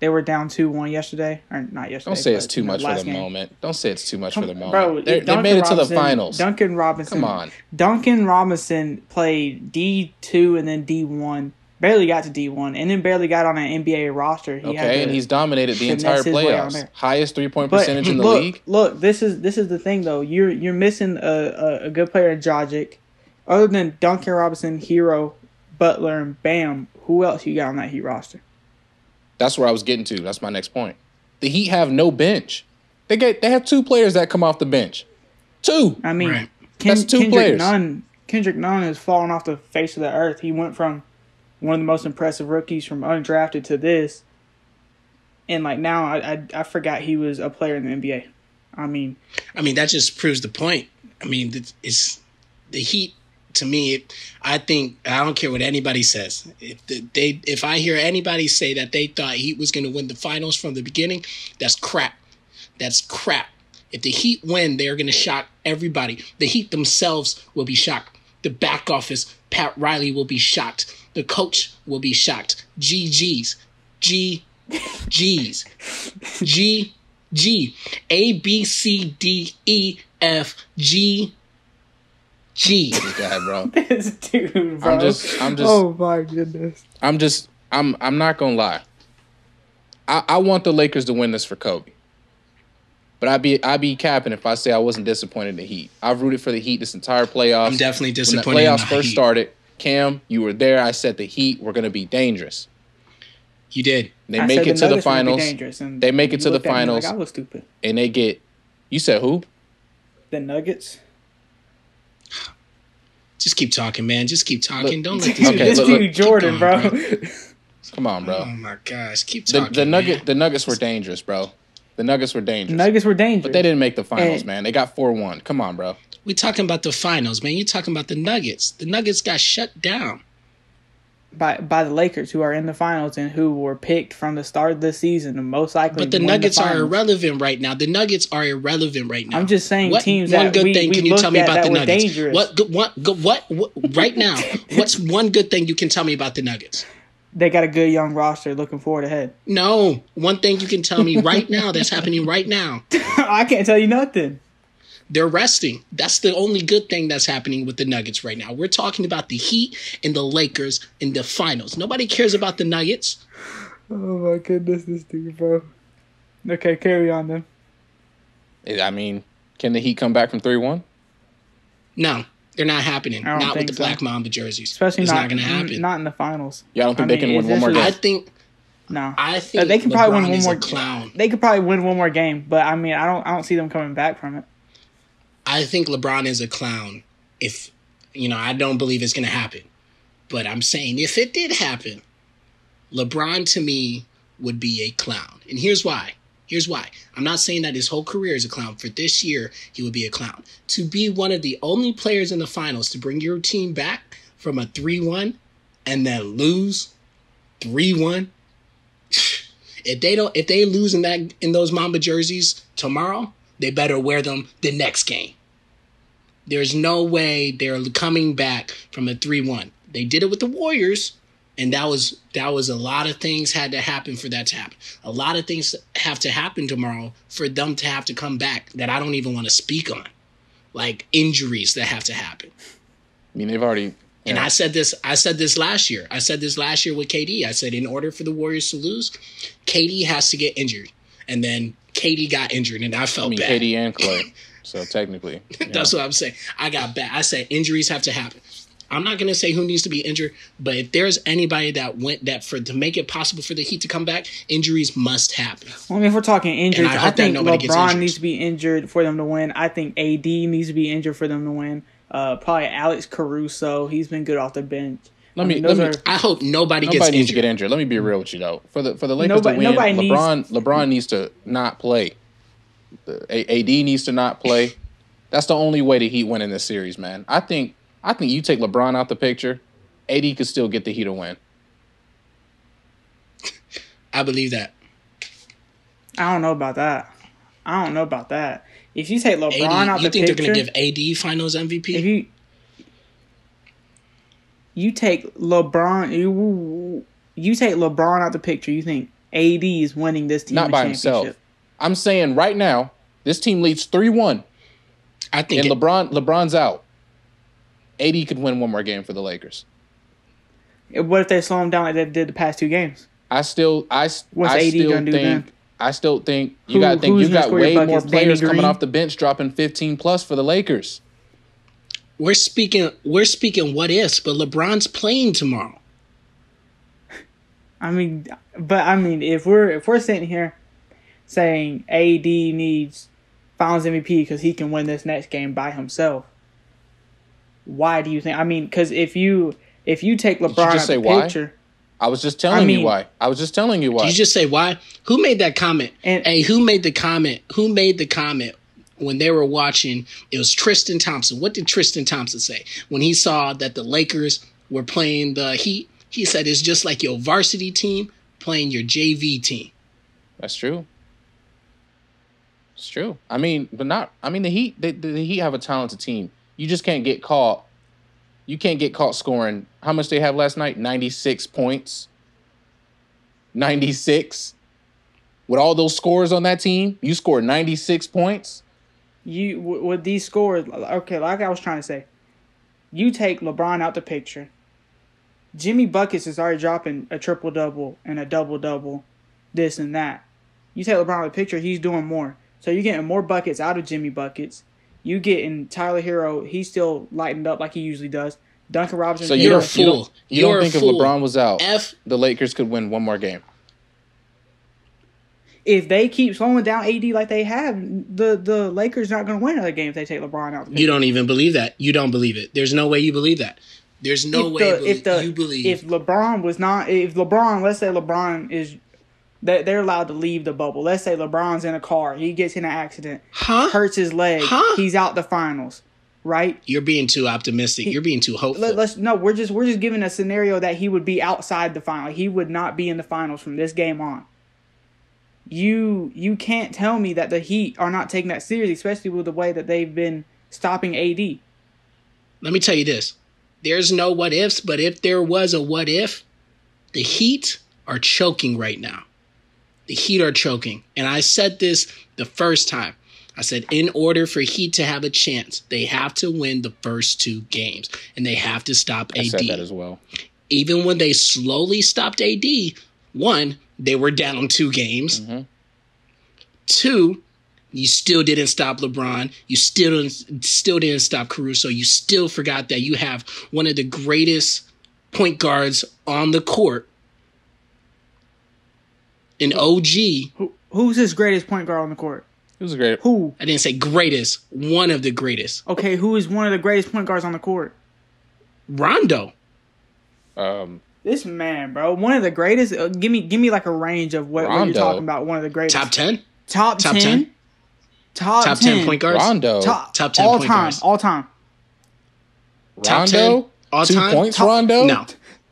were down 2-1 yesterday, or not yesterday. Don't say it's but, too much for the game. moment. Don't say it's too much for the moment. Bro, They made it to the finals. Duncan Robinson. Come on. Duncan Robinson played D2 and then D1. Barely got to D1 and then barely got on an NBA roster. And he's dominated the entire his way on playoffs. there. Highest 3-point But percentage in the look, league. Look, this is the thing though. You're missing a good player in Dragic. Other than Duncan Robinson, Hero, Butler, and Bam, who else you got on that Heat roster? That's where I was getting to. That's my next point. The Heat have no bench. They have 2 players that come off the bench. 2. I mean, Right. That's 2 players. Kendrick Nunn has fallen off the face of the earth. He went from one of the most impressive rookies from undrafted to this. And like now, I forgot he was a player in the NBA. I mean, that just proves the point. I mean, it's the Heat. To me, I think I don't care what anybody says. If I hear anybody say that they thought Heat was going to win the finals from the beginning, that's crap. That's crap. If the Heat win, they're going to shock everybody. The Heat themselves will be shocked. The back office, Pat Riley, will be shocked. The coach will be shocked. GGs. G. A, B, C, D, E, F, G. This guy, bro. this dude, bro. I'm just. Oh my goodness. I'm not gonna lie. I want the Lakers to win this for Kobe. But I'd be capping if I say I wasn't disappointed in the Heat. I've rooted for the Heat this entire playoffs. I'm definitely disappointed. When the playoffs in the first Heat. started, Cam, you were there. I said the Heat were gonna be dangerous. You did. They make it to the finals. They make it to the finals. Like I was stupid. And they get. You said who? The Nuggets. Just keep talking, man. Just keep talking. Look, Don't let Dude, this. this look, dude Jordan, going, bro. Come on, bro. Oh my gosh, keep talking. The Nuggets were dangerous, bro. The Nuggets were dangerous. Nuggets were dangerous, But they didn't make the finals, And- man. They got 4-1. Come on, bro. We talking about the finals, man. You talking about the Nuggets? The Nuggets got shut down. by the Lakers, who are in the finals and who were picked from the start of the season and most likely. But the win Nuggets are finals. irrelevant right now. The Nuggets are irrelevant right now. I'm just saying what teams one that good we, thing we can you looked tell me at about that the were Nuggets? dangerous. What right now? What's one good thing you can tell me about the Nuggets? They got a good young roster looking forward ahead. No, one thing you can tell me right now that's happening right now. I can't tell you nothing. They're resting. That's the only good thing that's happening with the Nuggets right now. We're talking about the Heat and the Lakers in the finals. Nobody cares about the Nuggets. Oh my goodness, this dude, bro. Okay, carry on then. I mean, can the Heat come back from 3-1? No, they're not happening. I don't Not with think the so. Black Mamba jerseys. Especially it's not not going to happen. Not in the finals. Yeah, I don't think they can win one more essentially- game. No, I think they can probably LeBron win one is more. a clown. They could probably win one more game, but I mean, I don't see them coming back from it. I think LeBron is a clown. If I don't believe it's going to happen, but I'm saying if it did happen, LeBron to me would be a clown, and here's why. I'm not saying that his whole career is a clown. For this year, he would be a clown. To be one of the only players in the finals to bring your team back from a 3-1 and then lose 3-1. If they lose in those Mamba jerseys tomorrow, they better wear them the next game. There's no way they're coming back from a 3-1. They did it with the Warriors, and that was a lot of things had to happen for that to happen. A lot of things have to happen tomorrow for them to have to come back that I don't even want to speak on, like injuries that have to happen. I mean, they've already. And I said this last year. I said this last year with KD. I said in order for the Warriors to lose, KD has to get injured. And then KD got injured, and I felt bad. KD and Clay. So technically, That's what I'm saying. I got bad. I said injuries have to happen. I'm not going to say who needs to be injured, but if there's anybody to make it possible for the Heat to come back, injuries must happen. Well, I mean, if we're talking injuries, I think LeBron needs to be injured for them to win. I think AD needs to be injured for them to win. Probably Alex Caruso. He's been good off the bench. I hope nobody gets injured. Needs to get injured. Let me be real with you though. For the Lakers to win, LeBron needs to not play. AD needs to not play. That's the only way the Heat win in this series, man. I think you take LeBron out the picture, AD could still get the Heat a win. I believe that. I don't know about that. If you take LeBron out the picture, you think they're going to give AD Finals MVP? If you take LeBron, you take LeBron out the picture, you think AD is winning this team not by himself. I'm saying right now, this team leads 3-1. I think LeBron's out. AD could win one more game for the Lakers. What if they slow him down like they did the past 2 games? What's AD gonna do then? I still think you got way more players coming off the bench dropping 15 plus for the Lakers. We're speaking what ifs, but LeBron's playing tomorrow. If we're sitting here saying AD needs Finals MVP because he can win this next game by himself, why do you think? Because if you take LeBron out the picture, I was just telling you why. Did you just say why? Who made that comment? Who made the comment? Who made the comment when they were watching? It was Tristan Thompson. What did Tristan Thompson say when he saw that the Lakers were playing the Heat? He said it's just like your varsity team playing your JV team. That's true. It's true. The Heat. The Heat have a talented team. You just can't get caught. You can't get caught scoring. How much they have last night? 96 points. 96. With all those scores on that team, you scored 96 points. With these scores, okay, like I was trying to say, you take LeBron out the picture. Jimmy Buckets is already dropping a triple-double and a double-double, this and that. You take LeBron out of the picture, he's doing more. So you're getting more buckets out of Jimmy Buckets. You getting Tyler Hero, he's still lightened up like he usually does. Duncan Robinson. So you're a fool. You don't think if LeBron was out, the Lakers could win one more game? If they keep slowing down AD like they have, the Lakers not going to win another game if they take LeBron out. You don't even believe that. You don't believe it. There's no way you believe that. There's no way you believe. If LeBron was not, let's say LeBron is, they're allowed to leave the bubble. Let's say LeBron's in a car, he gets in an accident, hurts his leg, he's out the finals, right? You're being too optimistic. You're being too hopeful. We're just giving a scenario that he would be outside the final. He would not be in the finals from this game on. You can't tell me that the Heat are not taking that seriously, especially with the way that they've been stopping AD. Let me tell you this. There's no what ifs, but if there was a what if, the Heat are choking right now. The Heat are choking. And I said this the first time. I said, in order for Heat to have a chance, they have to win the first 2 games. And they have to stop AD. I said that as well. Even when they slowly stopped AD, 1, they were down 2 games. Mm-hmm. 2, you still didn't stop LeBron. You still didn't stop Caruso. You still forgot that you have one of the greatest point guards on the court. An OG. Who's his greatest point guard on the court? Who's the greatest? Who? I didn't say greatest. One of the greatest. Okay, who is one of the greatest point guards on the court? Rondo. This man, bro, one of the greatest. Give me like a range of what you're talking about. One of the greatest. Top 10. Top 10. Top 10 point guards. Rondo. Top 10 all point time. guards. All time. Top 10. Rondo. All 2 time. points. Rondo. No.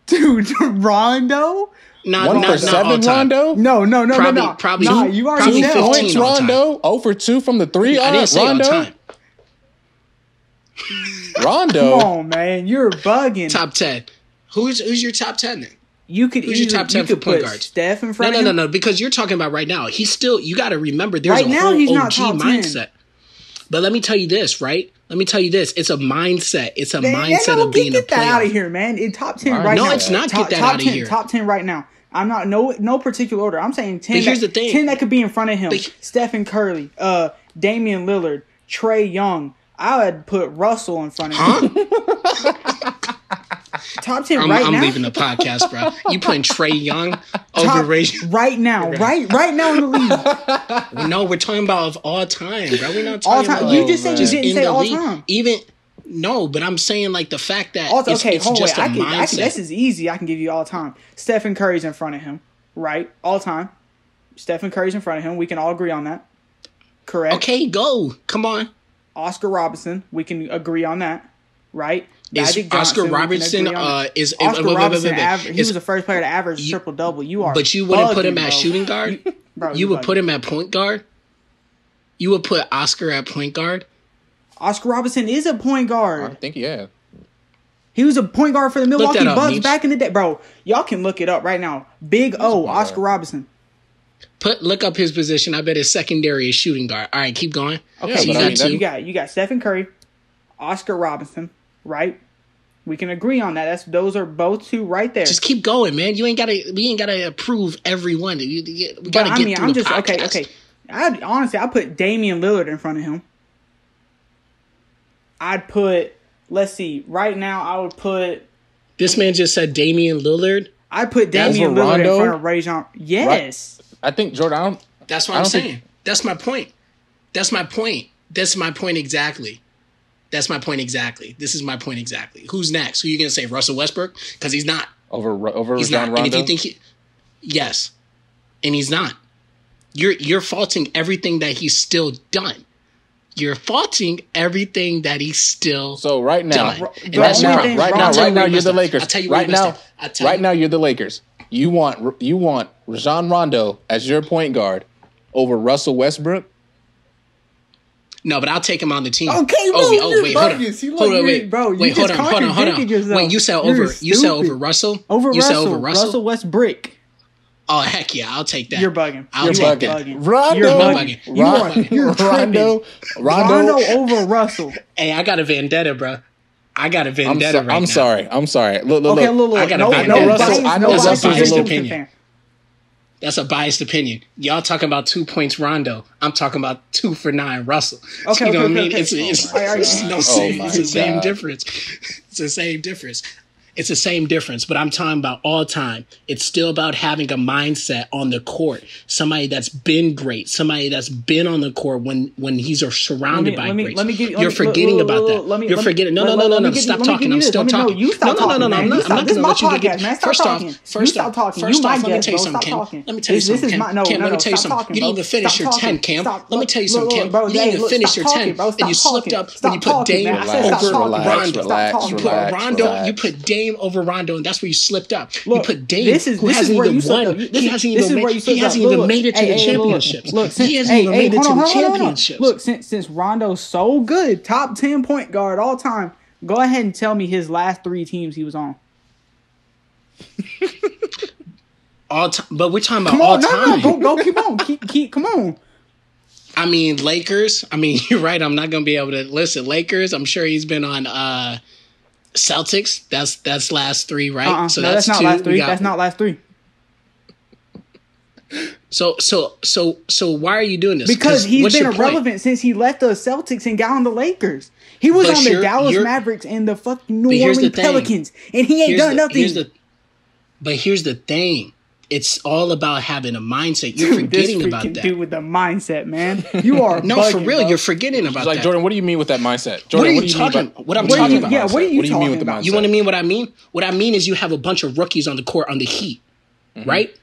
Dude, Rondo. 1 for 7, Rondo. No. Probably. Nah, you already probably said 2 points, 15 all time. Rondo. 0 for 2 from the 3. I didn't say Rondo. on time. Rondo. Come on, man, you're bugging. Top 10. Who's your top 10 then? You could Who's your top 10 for point put guards? Steph in front of him. No, because you're talking about right now. He's still, you got to remember, there's right a now, whole he's OG not top 10. mindset. But let me tell you this, right? It's a mindset. It's a mindset of being a player. Get that out of here, man. In top 10 right now. No, it's not. Get that out of here. Top 10 right now. I'm not no particular order. I'm saying 10. But here's the thing. 10 that could be in front of him. Stephen Curry, Damian Lillard, Trae Young. I would put Russell in front of him. Top 10 right now. I'm leaving the podcast, bro. You putting Trae Young over right now, right now in the league. No, we're talking about of all time, bro. We're not talking about. You just said you didn't say all time. No, but I'm saying like the fact that it's just a mindset. This is easy. I can give you all time. Stephen Curry's in front of him, right? All time. Stephen Curry's in front of him. We can all agree on that. Correct. Okay, go. Come on. Oscar Robertson. We can agree on that, right? Oscar Robertson is Oscar Robertson. He was the first player to average triple double. But you wouldn't put him at shooting guard. You would put him at point guard. You would put Oscar at point guard. Oscar Robertson is a point guard. I think, yeah. He was a point guard for the Milwaukee Bucks back in the day. Bro, y'all can look it up right now. Big O, Oscar Robertson. Look up his position. I bet his secondary is shooting guard. All right, keep going. Okay, so you got Stephen Curry, Oscar Robertson, right? We can agree on that. Those are both two right there. Just keep going, man. We ain't gotta approve every one. We gotta get through the podcast. Okay. I'd put Damian Lillard in front of him. I'd put, let's see, right now I would put... This man just said Damian Lillard? I'd put Damian Lillard in front of Rajon. Yes. Right. I think, Jordan... That's what I'm saying. That's my point. That's my point exactly. This is my point exactly. Who's next? Who are you going to say? Russell Westbrook? Because he's not. Over Rajon Rondo? And if you think yes. And he's not. You're faulting everything that he's still done. You're faulting everything that he's still So right now, done. Right now you're the Lakers. I'll tell you right now you're the Lakers. You want Rajon Rondo as your point guard over Russell Westbrook? No, but I'll take him on the team. Okay, bro. Wait, hold on. Wait, you said over Russell? Russell Westbrook. Oh, heck yeah, I'll take that. You're bugging. You're bugging. Rondo over Russell. Hey, I got a vendetta, bro. I got a vendetta right now. I'm sorry. Look. Okay, look. I got a vendetta. I know That's a biased Russell. opinion. That's a biased opinion. Y'all talking about 2 points Rondo. I'm talking about 2 for 9 Russell. Okay, you know what I mean? Okay. It's the same difference. It's the same difference. It's the same difference, but I'm talking about all time. It's still about having a mindset on the court. Somebody that's been great. Somebody that's been on the court when he's surrounded by greats. You're forgetting about that. You're forgetting. No. Stop talking. I'm still talking. You stop talking. No. I'm not going to let you get. First off, let me tell you something, Kam. Let me tell you something, Kam. Let me tell you something. You didn't even finish your 10, Kam. Let me tell you something, Kam. You didn't even finish your 10, and you slipped up when you put Dame over Rondo. You put Rondo. You put Dame over Rondo, and that's where you slipped up. You put Dame, who hasn't even won. He hasn't even made it to the championships. He hasn't even made it to the championships. Look, since Rondo's so good, top 10 point guard all time, go ahead and tell me his last 3 teams he was on. All time, but we're talking about all time. Go, keep on, come on. I mean, Lakers. I mean, you're right. I'm not gonna be able to listen. Lakers. I'm sure he's been on. Celtics, that's last 3, right? So that's not 2. Last 3. That's not last 3. So why are you doing this? Because he's been irrelevant since he left the Celtics and got on the Lakers. He was on the Dallas Mavericks and the fucking New Orleans Pelicans, and he ain't done nothing. But here's the thing. It's all about having a mindset. You're forgetting about that. Dude with the mindset, man. You are no, bugging, for real. bro. You're forgetting about that. Jordan, what do you mean with that mindset? Jordan, what I'm talking about? Yeah, what are you talking about? You want to mean what I mean? What I mean is you have a bunch of rookies on the court on the Heat, right?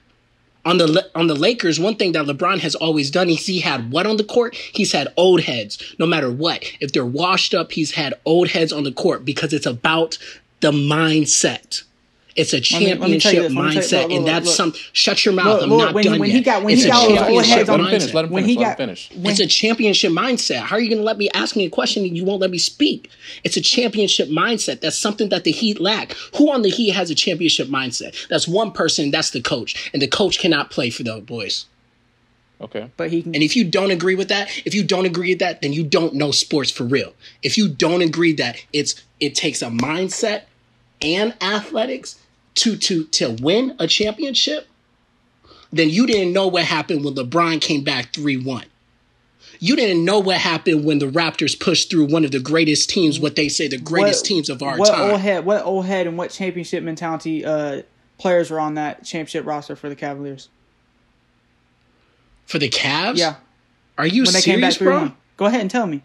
On the Lakers, one thing that LeBron has always done is he had what on the court? He's had old heads. No matter what, if they're washed up, he's had old heads on the court because it's about the mindset. It's a championship mindset, and that's some. Shut your mouth! I'm not done yet. It's a championship mindset. How are you going to ask me a question and you won't let me speak? It's a championship mindset. That's something that the Heat lack. Who on the Heat has a championship mindset? That's one person. That's the coach, and the coach cannot play for those boys. Okay, but he can. And if you don't agree with that, then you don't know sports for real. If you don't agree that it takes a mindset and athletics to win a championship, then you didn't know what happened when LeBron came back 3-1. You didn't know what happened when the Raptors pushed through one of the greatest teams, what they say the greatest teams of our time. What old head and what championship mentality players were on that championship roster for the Cavaliers? For the Cavs? Yeah. Are you when they serious, came back 3-1. bro? Go ahead and tell me.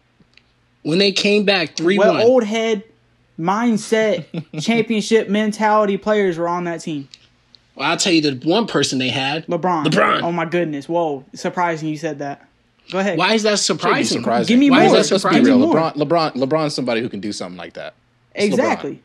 When they came back 3-1. What old head, mindset, championship mentality players were on that team? Well, I'll tell you the one person they had. LeBron. Oh, my goodness. Whoa. Surprising you said that. Go ahead. Why is that surprising? Give me more. Why is that surprising? Let's be real. LeBron's somebody who can do something like that. Exactly.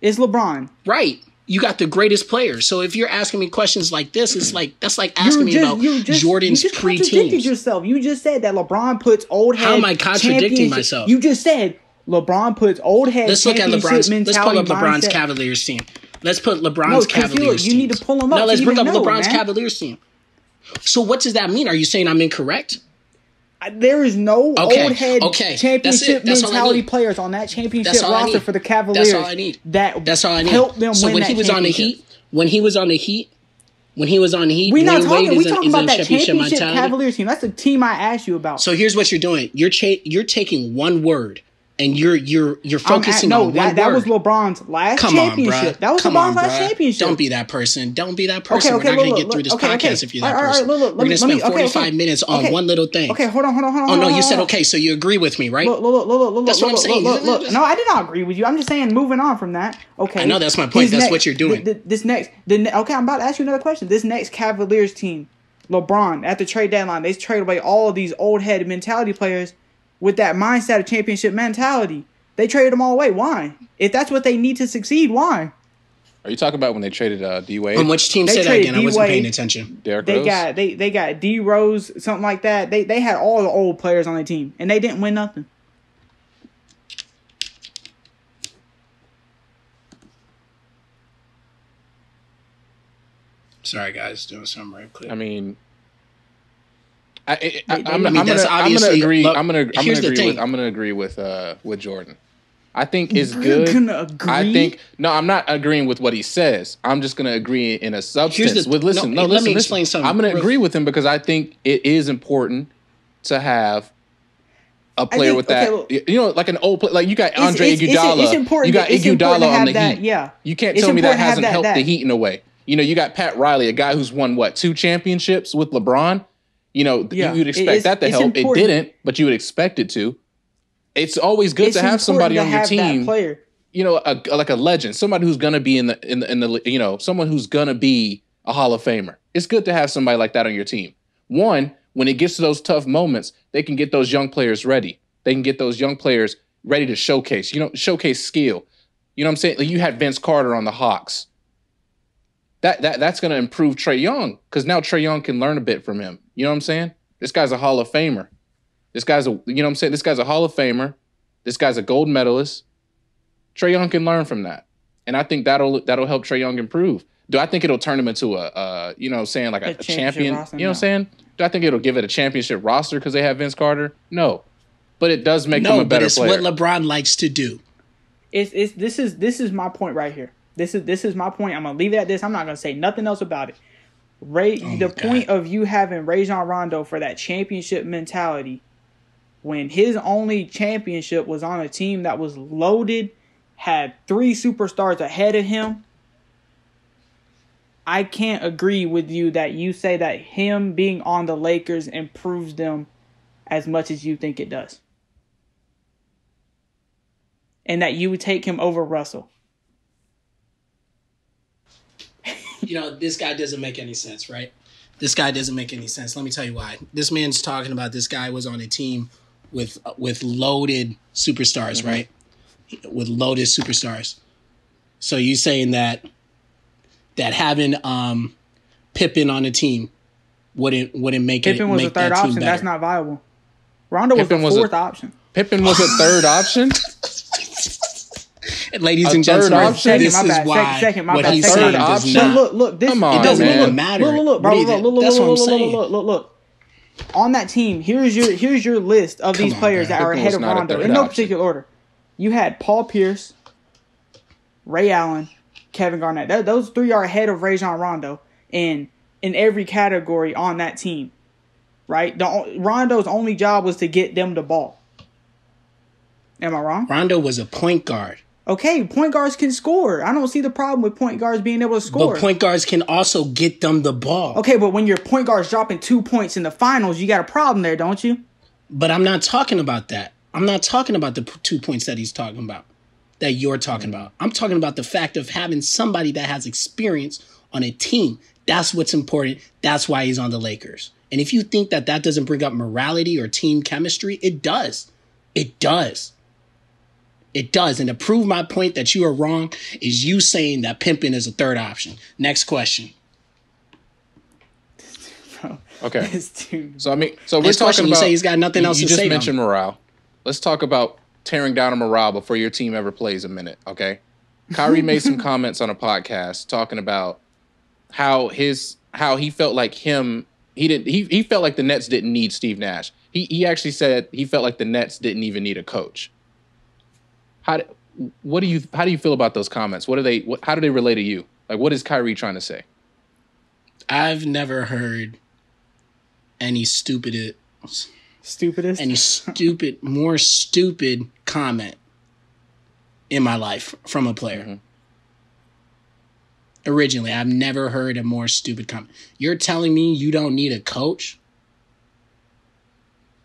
It's LeBron. Right. You got the greatest players. So if you're asking me questions like this, it's like that's like asking me about Jordan's pre-teams. You contradicted yourself. You just said that LeBron puts old head. How am I contradicting myself? You just said LeBron puts old head. Let's look at LeBron's. Let's pull up LeBron's Cavaliers team. Let's put LeBron's Cavaliers team. You need to pull them up. No, let's bring up LeBron's Cavaliers team. So what does that mean? Are you saying I'm incorrect? There is no old head championship mentality players on that championship roster for the Cavaliers. That's all I need. That's all I need. Help them win that championship. When he was on the Heat, we're not talking. We talking about that championship Cavaliers team. That's the team I asked you about. So here's what you're doing. You're taking one word and you're focusing on one word. That was LeBron's last championship. That was LeBron's last championship. Don't be that person. Okay, we're not going to get through this podcast if you're that person. We're going to spend 45 minutes on one little thing. Okay, hold on. Oh, no, you said okay, so you agree with me, right? That's what I'm saying. Look. No, I did not agree with you. I'm just saying moving on from that. Okay. I know that's my point. That's what you're doing. Okay, I'm about to ask you another question. This next Cavaliers team, LeBron, at the trade deadline, they trade away all of these old head mentality players with that mindset of championship mentality. They traded them all away. Why? If that's what they need to succeed, why? Are you talking about when they traded D Wade? On which team? Say that again. I wasn't paying attention. Derrick Rose? They got D Rose, something like that. They had all the old players on their team, and they didn't win nothing. Sorry, guys, doing something right quick. I mean, I'm gonna agree. I'm gonna agree with Jordan. I think it's good. You're gonna agree? I'm not agreeing with what he says. I'm just gonna agree in a substance. Let me explain something. I'm gonna agree with him because I think it is important to have a player with that. Like an old player. Like you got Andre Iguodala. It's important. You got Iguodala on the Heat. Yeah. You can't tell me that hasn't helped the Heat in a way. You got Pat Riley, a guy who's won 2 championships with LeBron. You'd expect that to help. It didn't, but you would expect it to. It's always good to have somebody on your team. Like a legend, somebody who's gonna be in the someone who's gonna be a Hall of Famer. It's good to have somebody like that on your team. One, when it gets to those tough moments, they can get those young players ready. They can get those young players ready to showcase. Showcase skill. You know what I'm saying? Like you had Vince Carter on the Hawks. That's going to improve Trae Young because now Trae Young can learn a bit from him. You know what I'm saying? This guy's a Hall of Famer. This guy's a Hall of Famer. This guy's a gold medalist. Trae Young can learn from that. And I think that'll help Trae Young improve. Do I think it'll turn him into a champion? Roster, you know what I'm saying? Do I think it'll give it a championship roster because they have Vince Carter? No. But it does make him a better player. No, but it's what LeBron likes to do. This is my point right here. This is my point. I'm gonna leave it at this. I'm not gonna say nothing else about it. The point of you having Rajon Rondo for that championship mentality, when his only championship was on a team that was loaded, had 3 superstars ahead of him. I can't agree with you that you say that him being on the Lakers improves them as much as you think it does, and that you would take him over Russell. This guy doesn't make any sense, right? This guy doesn't make any sense. Let me tell you why. This man's talking about this guy was on a team with loaded superstars, mm-hmm. right? With loaded superstars. So you saying that having Pippen on a team wouldn't make it Pippen was make a third that team option. better. That's not viable. Rondo was the fourth option. Pippen was a third option. Ladies and gentlemen, this is why what he's saying does not. Look, this come on, it doesn't man. even matter. Look, that's what I'm saying. Look. On that team, here's your list of these players that are ahead of Rondo in no particular order. You had Paul Pierce, Ray Allen, Kevin Garnett. Those 3 are ahead of Rajon Rondo, and in every category on that team, right? Rondo's only job was to get them the ball. Am I wrong? Rondo was a point guard. Okay, point guards can score. I don't see the problem with point guards being able to score. But point guards can also get them the ball. Okay, but when your point guard's dropping 2 points in the finals, you got a problem there, don't you? But I'm not talking about that. I'm not talking about the 2 points that he's talking about, that you're talking about. I'm talking about the fact of having somebody that has experience on a team. That's what's important. That's why he's on the Lakers. And if you think that that doesn't bring up morality or team chemistry, it does. It does. It does. And to prove my point that you are wrong is you saying that pimping is a third option. Next question. Bro, Okay. so we're Next talking question, about. you say he's got nothing else you to just say. mentioned morale. Let's talk about tearing down a morale before your team ever plays a minute. Okay. Kyrie made some comments on a podcast talking about how he felt like he felt like the Nets didn't need Steve Nash. He actually said he felt like the Nets didn't even need a coach. How do you feel about those comments? How do they relate to you? Like, what is Kyrie trying to say? I've never heard any more stupid comment in my life from a player. Mm-hmm. Originally, I've never heard a more stupid comment. You're telling me you don't need a coach?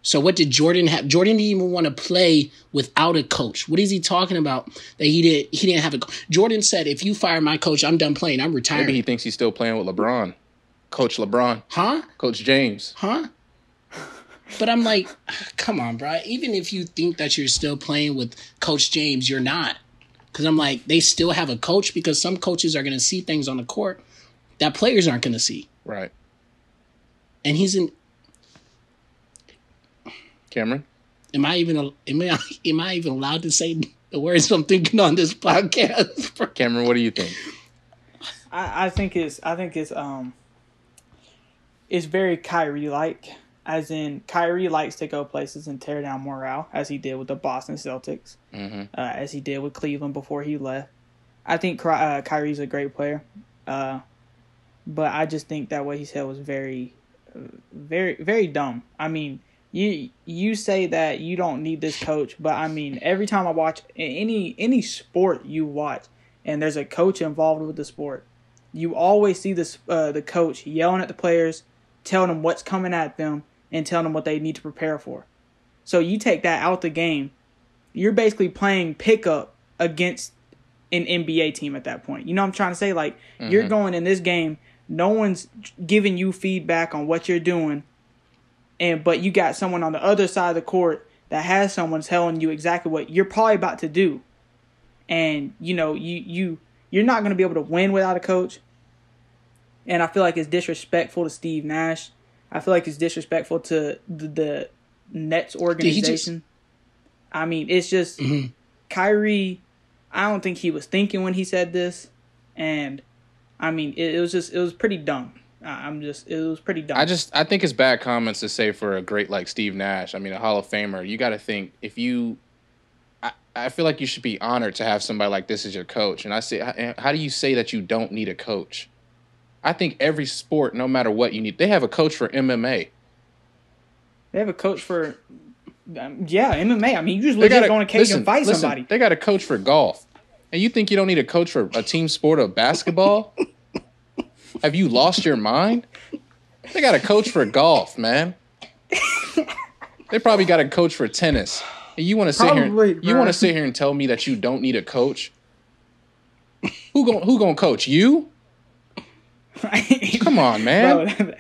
So what did Jordan have? Jordan didn't even want to play without a coach. What is he talking about that he didn't have a coach? Jordan said, if you fire my coach, I'm done playing. I'm retiring. Maybe he thinks he's still playing with LeBron. Coach LeBron. Huh? Coach James. Huh? But I'm like, come on, bro. Even if you think that you're still playing with Coach James, you're not. Because I'm like, they still have a coach because some coaches are going to see things on the court that players aren't going to see. Right. And he's in... Cameron? Am I even allowed to say the words I'm thinking on this podcast? Cameron, what do you think? I think it's very Kyrie-like, as in Kyrie likes to go places and tear down morale, as he did with the Boston Celtics, as he did with Cleveland before he left. I think Kyrie's a great player, but I just think that what he said was very, very, very dumb. I mean, you say that you don't need this coach, but I mean, every time I watch any sport you watch, and there's a coach involved with the sport, you always see this the coach yelling at the players, telling them what's coming at them, and telling them what they need to prepare for. So you take that out the game, you're basically playing pickup against an NBA team at that point. You know what I'm trying to say? Like, you're going in this game, no one's giving you feedback on what you're doing, but you got someone on the other side of the court that has someone telling you exactly what you're probably about to do. And, you know, you're not going to be able to win without a coach. And I feel like it's disrespectful to Steve Nash. I feel like it's disrespectful to the Nets organization. I mean, it's just Kyrie. I don't think he was thinking when he said this, and I mean, it was pretty dumb. It was pretty dumb. I think it's bad comments to say for a great like Steve Nash. I mean, a Hall of Famer. You got to think I feel like you should be honored to have somebody like this as your coach. And I say, how do you say that you don't need a coach? I think every sport, no matter what you need, they have a coach for MMA. They have a coach for, MMA. I mean, you just legit go on a cage and fight somebody. They got a coach for golf. And you think you don't need a coach for a team sport of basketball? Have you lost your mind? They got a coach for golf, man. They probably got a coach for tennis. And you want to sit here and tell me that you don't need a coach? Who gonna coach you? Come on, man.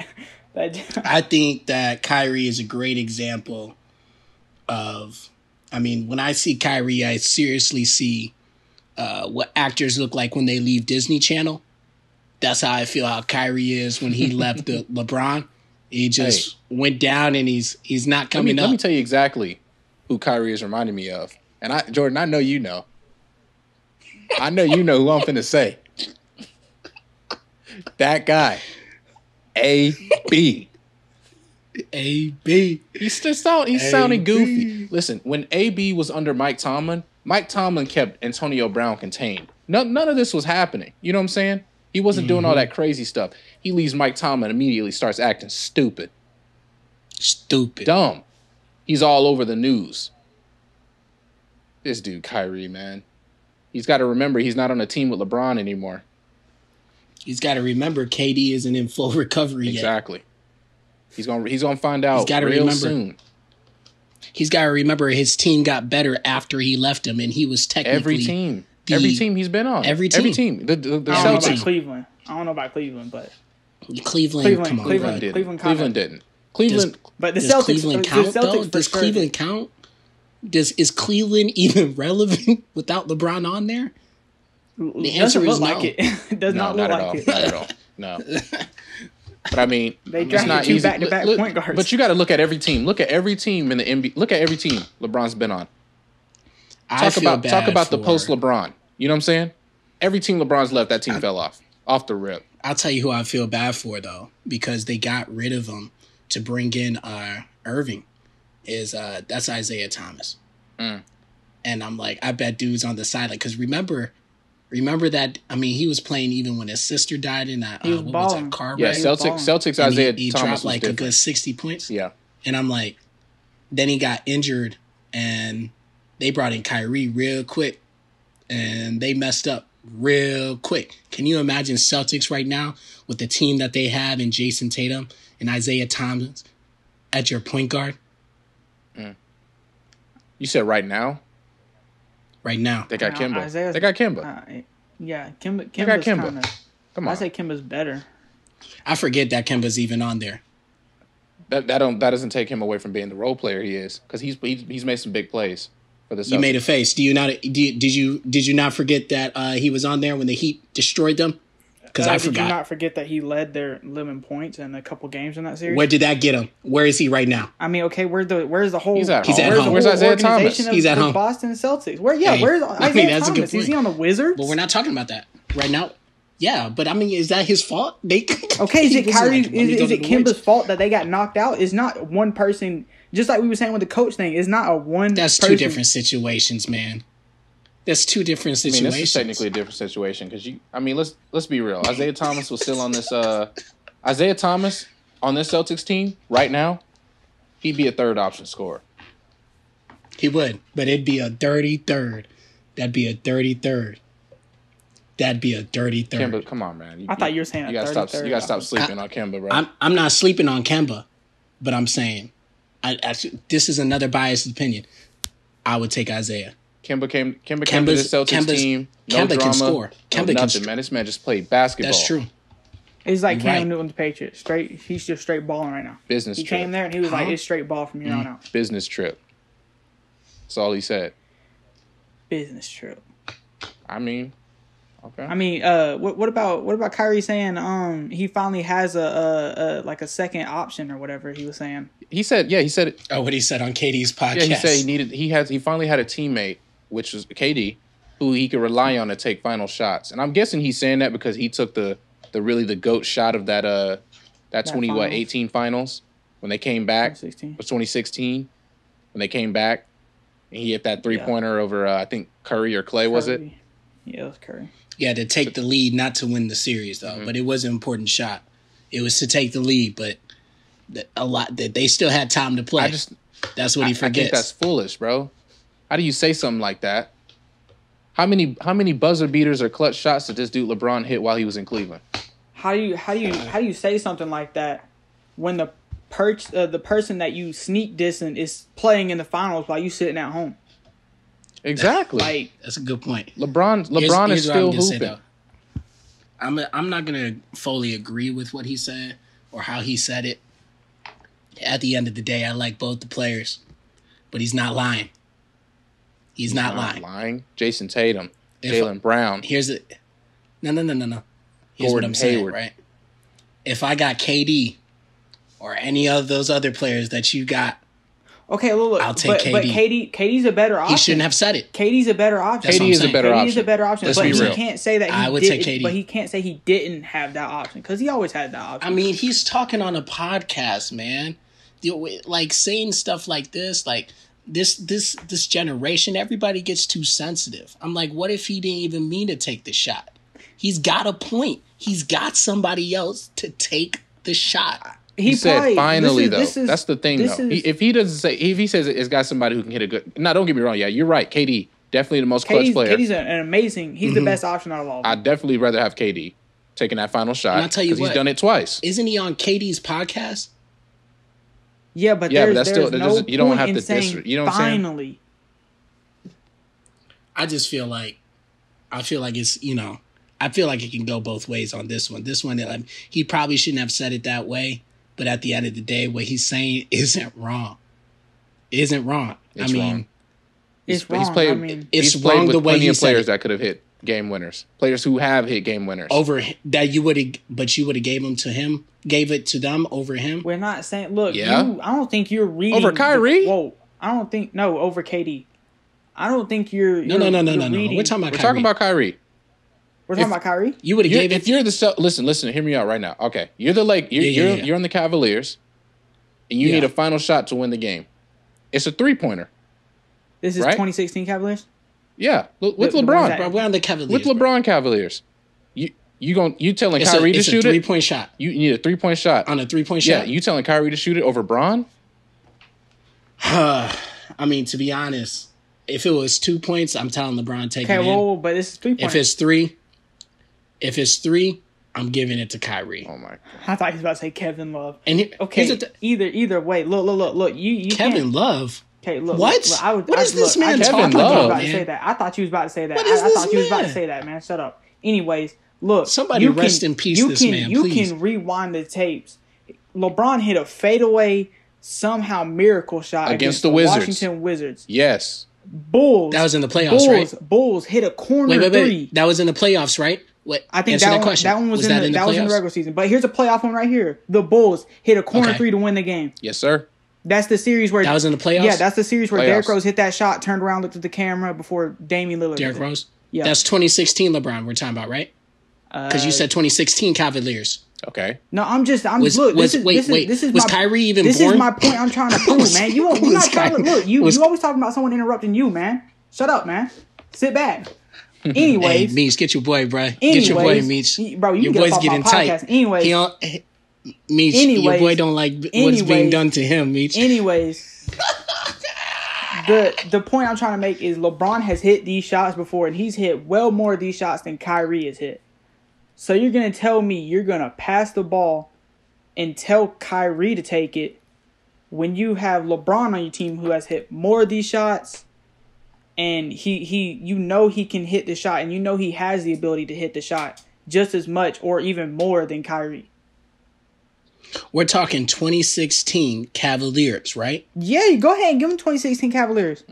Bro, I think that Kyrie is a great example of, I mean, when I see Kyrie, I seriously see what actors look like when they leave Disney Channel. That's how I feel how Kyrie is when he left the LeBron. He just went down and he's not coming up. Let me tell you exactly who Kyrie is reminding me of. And Jordan, I know you know. I know you know who I'm finna say. That guy. A.B. A.B. He's sounding goofy. Listen, when A.B. was under Mike Tomlin kept Antonio Brown contained. None of this was happening. You know what I'm saying? He wasn't doing all that crazy stuff. He leaves Mike Tomlin and immediately starts acting stupid. Dumb. He's all over the news. This dude, Kyrie, man. He's got to remember he's not on a team with LeBron anymore. He's got to remember KD isn't in full recovery yet. Exactly. He's gonna find out real soon. He's got to remember his team got better after he left him, and he was technically every team he's been on. Every team. The I don't know Celtics. about Cleveland. I don't know about Cleveland, but Cleveland come on, Cleveland bro. didn't. Cleveland didn't. Cleveland. But the Does Celtics. Cleveland count, the Celtics though? for Does sure. Cleveland count? Is Cleveland even relevant without LeBron on there? The answer Doesn't look is no. like it. It does not look like it. Not at all. No. But I mean, They it's drafted not two easy. back-to-back point guards. But you got to look at every team. Look at every team in the NBA. Look at every team LeBron's been on. Talk about the post LeBron. You know what I'm saying? Every team LeBron's left, that team fell off the rip. I'll tell you who I feel bad for though, because they got rid of him to bring in Irving. That's Isaiah Thomas, and I'm like, I bet dude's on the sideline because remember that. I mean, he was playing even when his sister died in that. He was what was that balling. car Yeah, wreck? Celtics. And Isaiah he Thomas dropped was like different. a good 60 points. Yeah, and I'm like, then he got injured, and they brought in Kyrie real quick, and they messed up real quick. Can you imagine Celtics right now with the team that they have in Jason Tatum and Isaiah Thomas at your point guard? you said right now Right now. they got Kemba. Isaiah's- They got Kemba. Yeah, Kemba. They got Kemba's Kemba. kinda, Come on. I say Kemba's better. I forget that Kemba's even on there. That doesn't take him away from being the role player he is, because he's made some big plays for the Celtics. You made a face. Did you not forget that he was on there when the Heat destroyed them? Because I Did you forgot. not forget that he led their in points in a couple games in that series? Where did that get him? Where is he right now? I mean, okay, where's the whole? He's at He's home. at home. Where's Isaiah Thomas? organization of He's at the home. Boston Celtics. Where's Hey, Isaiah I mean, that's a good Thomas? Is he point. on the Wizards? But we're not talking about that right now. Yeah, but I mean, is that his fault? Okay, is it Kyrie? Is it Kemba's fault that they got knocked out? It's not one person. Just like we were saying with the coach thing, it's not a one. That's person. two different situations, man. That's two different I mean, situations. this is technically a different situation because let's be real. Isaiah Thomas was still on this. Isaiah Thomas on this Celtics team right now, he'd be a third option scorer. He would, but it'd be a dirty third. That'd be a dirty third. That'd be a dirty third. Kemba, come on, man. I thought you were saying you a gotta 33rd. You gotta stop sleeping on Kemba, bro. I'm not sleeping on Kemba, but I'm saying, this is another biased opinion. I would take Isaiah. Kemba came to this Celtics team. No Kemba drama. can score. No Kemba can nothing, score. man. This man just played basketball. That's true. It's like Cam Right. Newton, the Patriots. He's just straight balling right now. Business He trip. came there and he was like, "It's straight ball from here on out." Business trip. That's all he said. Business trip. I mean, okay. I mean, what about Kyrie saying he finally has a second option or whatever he was saying? He said it. Oh, what he said on KD's podcast. Yeah, he said he finally had a teammate, which was KD, who he could rely on to take final shots. And I'm guessing he's saying that because he took the GOAT shot of that 2018 finals when they came back. 2016. It was 2016 when they came back and he hit that 3-pointer over I think Curry or Clay, was it? Yeah, it was Curry. Yeah, to take the lead, not to win the series though. Mm-hmm. But it was an important shot. It was to take the lead, but they still had time to play. That's what he I forgets. think that's foolish, bro. How do you say something like that? How many buzzer beaters or clutch shots did this dude LeBron hit while he was in Cleveland? How do you say something like that when the person that you sneak dissing is playing in the finals while you sitting at home? Exactly. Like, That's a good point. LeBron Here's is what I'm still gonna say, hooping. though. I'm not gonna fully agree with what he said or how he said it. At the end of the day, I like both the players, but he's not lying. He's not lying. Jason Tatum, Jaylen Brown. Here's it. No. Here's Gordon what I'm saying, Hayward. right? If I got KD or any of those other players that you got, okay, look, I'll take KD. But KD's a better option. he shouldn't have said it. KD's a better option. That's what KD I'm is a saying. better KD option. is a better option. Let's but be he real. can't say that I he would didn't. take KD. But he can't say he didn't have that option because he always had that option. I mean, he's talking on a podcast, man. Like saying stuff like this, like this generation, everybody gets too sensitive. I'm like, what if he didn't even mean to take the shot? He's got a point. He's got somebody else to take the shot. He said finally, though. That's the thing, though. If he says it's got somebody who can hit a good... Now, don't get me wrong. Yeah, you're right. KD, definitely the most clutch player. KD's an amazing... He's the best option out of all of them. I'd definitely rather have KD taking that final shot. And I'll tell you what. He's done it twice. Isn't he on KD's podcast? Yeah, but that's there's still... no you don't point have in to... saying you know what I'm saying? finally. I just feel like... I feel like it's, you know... I feel like it can go both ways on this one. This one, he probably shouldn't have said it that way. But at the end of the day, what he's saying isn't wrong. Isn't wrong. It's wrong. It's wrong. He's played, it's he's played wrong with the way plenty he of said players it. that could have hit game winners. Players who have hit game winners. Over that you would have, but you would have gave it to them over him. We're not saying. Look, Yeah. I don't think you're reading Over Kyrie? I don't think over KD. I don't think you're. No. reading- We're talking about We're Kyrie. talking about Kyrie. We're talking about Kyrie. You would have gave it. If you're the listen, hear me out right now. Okay, you're the you're on the Cavaliers, and you need a final shot to win the game. It's a 3-pointer. This is right? 2016 Cavaliers. Yeah, with The ones LeBron. that- Bro, we're on the Cavaliers. With LeBron Cavaliers. You telling it's Kyrie to it's shoot a it? 3-point shot. You need a 3-point shot. On a 3-point Yeah, shot? you telling Kyrie to shoot it over Bron? I mean, to be honest, if it was 2 points, I'm telling LeBron take it Okay, in. well, but this is 3 points. If it's three, I'm giving it to Kyrie. Oh my God. I thought he was about to say Kevin Love. And Okay, either way. Look. You Kevin can't- Love. Okay, look. What? What is this man talking I about, thought you was about to say that. I thought you was about to say that. What is I thought this you was about to man? say that, man. Shut up. Anyways, look. Somebody rest in peace this man, You please. can rewind the tapes. LeBron hit a fadeaway, somehow miracle shot Against the Wizards. Washington Wizards. Yes. Bulls. That was in the playoffs, right? Bulls hit a corner Wait. three. That was in the playoffs, right? What? I think Answer that question. one was in that the playoffs? regular season. But here's a playoff one right here. The Bulls hit a corner Okay. three to win the game. Yes, sir. That's the series where That was in the playoffs? Yeah, that's the series where Playoffs. Derrick Rose hit that shot, turned around, looked at the camera before Damian Lillard. Derrick did it. Rose? Yeah. That's 2016 LeBron we're talking about, right? Because you said 2016 Cavaliers. Okay. No, I'm Was my, Kyrie even this born? is my point I'm trying to prove, man. You're not trying to look. You always talking about someone interrupting you, man. Shut up, man. Sit back. Hey, Anyways, Meech, get your boy, bro. Get your boy, Meech. Bro, you your can boy's get off getting my tight. podcast. Anyways, Meech, your boy don't like what's being done to him, Meech. Anyways, the point I'm trying to make is LeBron has hit these shots before, and he's hit well more of these shots than Kyrie has hit. So you're gonna tell me you're gonna pass the ball and tell Kyrie to take it when you have LeBron on your team who has hit more of these shots, and he can hit the shot, and he has the ability to hit the shot just as much or even more than Kyrie. We're talking 2016 Cavaliers, right? Yeah, go ahead and give him 2016 Cavaliers.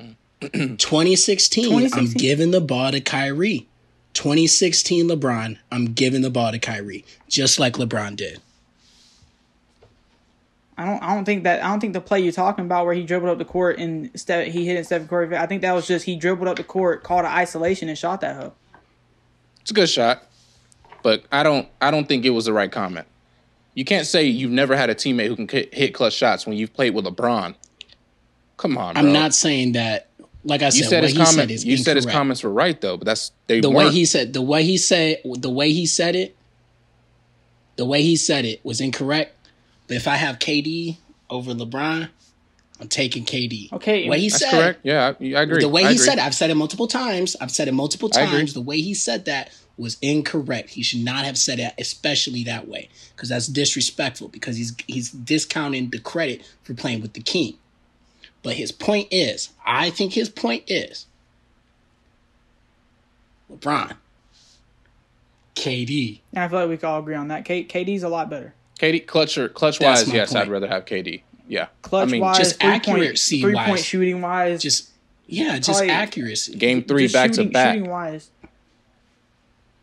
2016, I'm giving the ball to Kyrie. 2016 LeBron, I'm giving the ball to Kyrie, just like LeBron did. I don't think the play you're talking about where he dribbled up the court and he hit it Stephen Curry. I think that was just he dribbled up the court, called an isolation, and shot that hoe. It's a good shot, but I don't think it was the right comment. You can't say you've never had a teammate who can hit clutch shots when you've played with LeBron. Come on, bro. I'm not saying that. Like I said, You said what his he comment. said is You said his incorrect. comments were right though, but the way he said it was incorrect. But if I have KD over LeBron, I'm taking KD. Okay, That's correct. Yeah, I agree. The way I he agree. said it, I've said it multiple times. I agree. The way he said that was incorrect. He should not have said it, especially that way, because that's disrespectful. Because he's discounting the credit for playing with the king. But I think his point is, LeBron, KD. And I feel like we can all agree on that. KD's a lot better. KD clutch That's wise, my yes, point. I'd rather have KD. Yeah, Clutch wise, just accuracy three wise. point shooting wise, Just Probably- accuracy. Game 3 just back to back.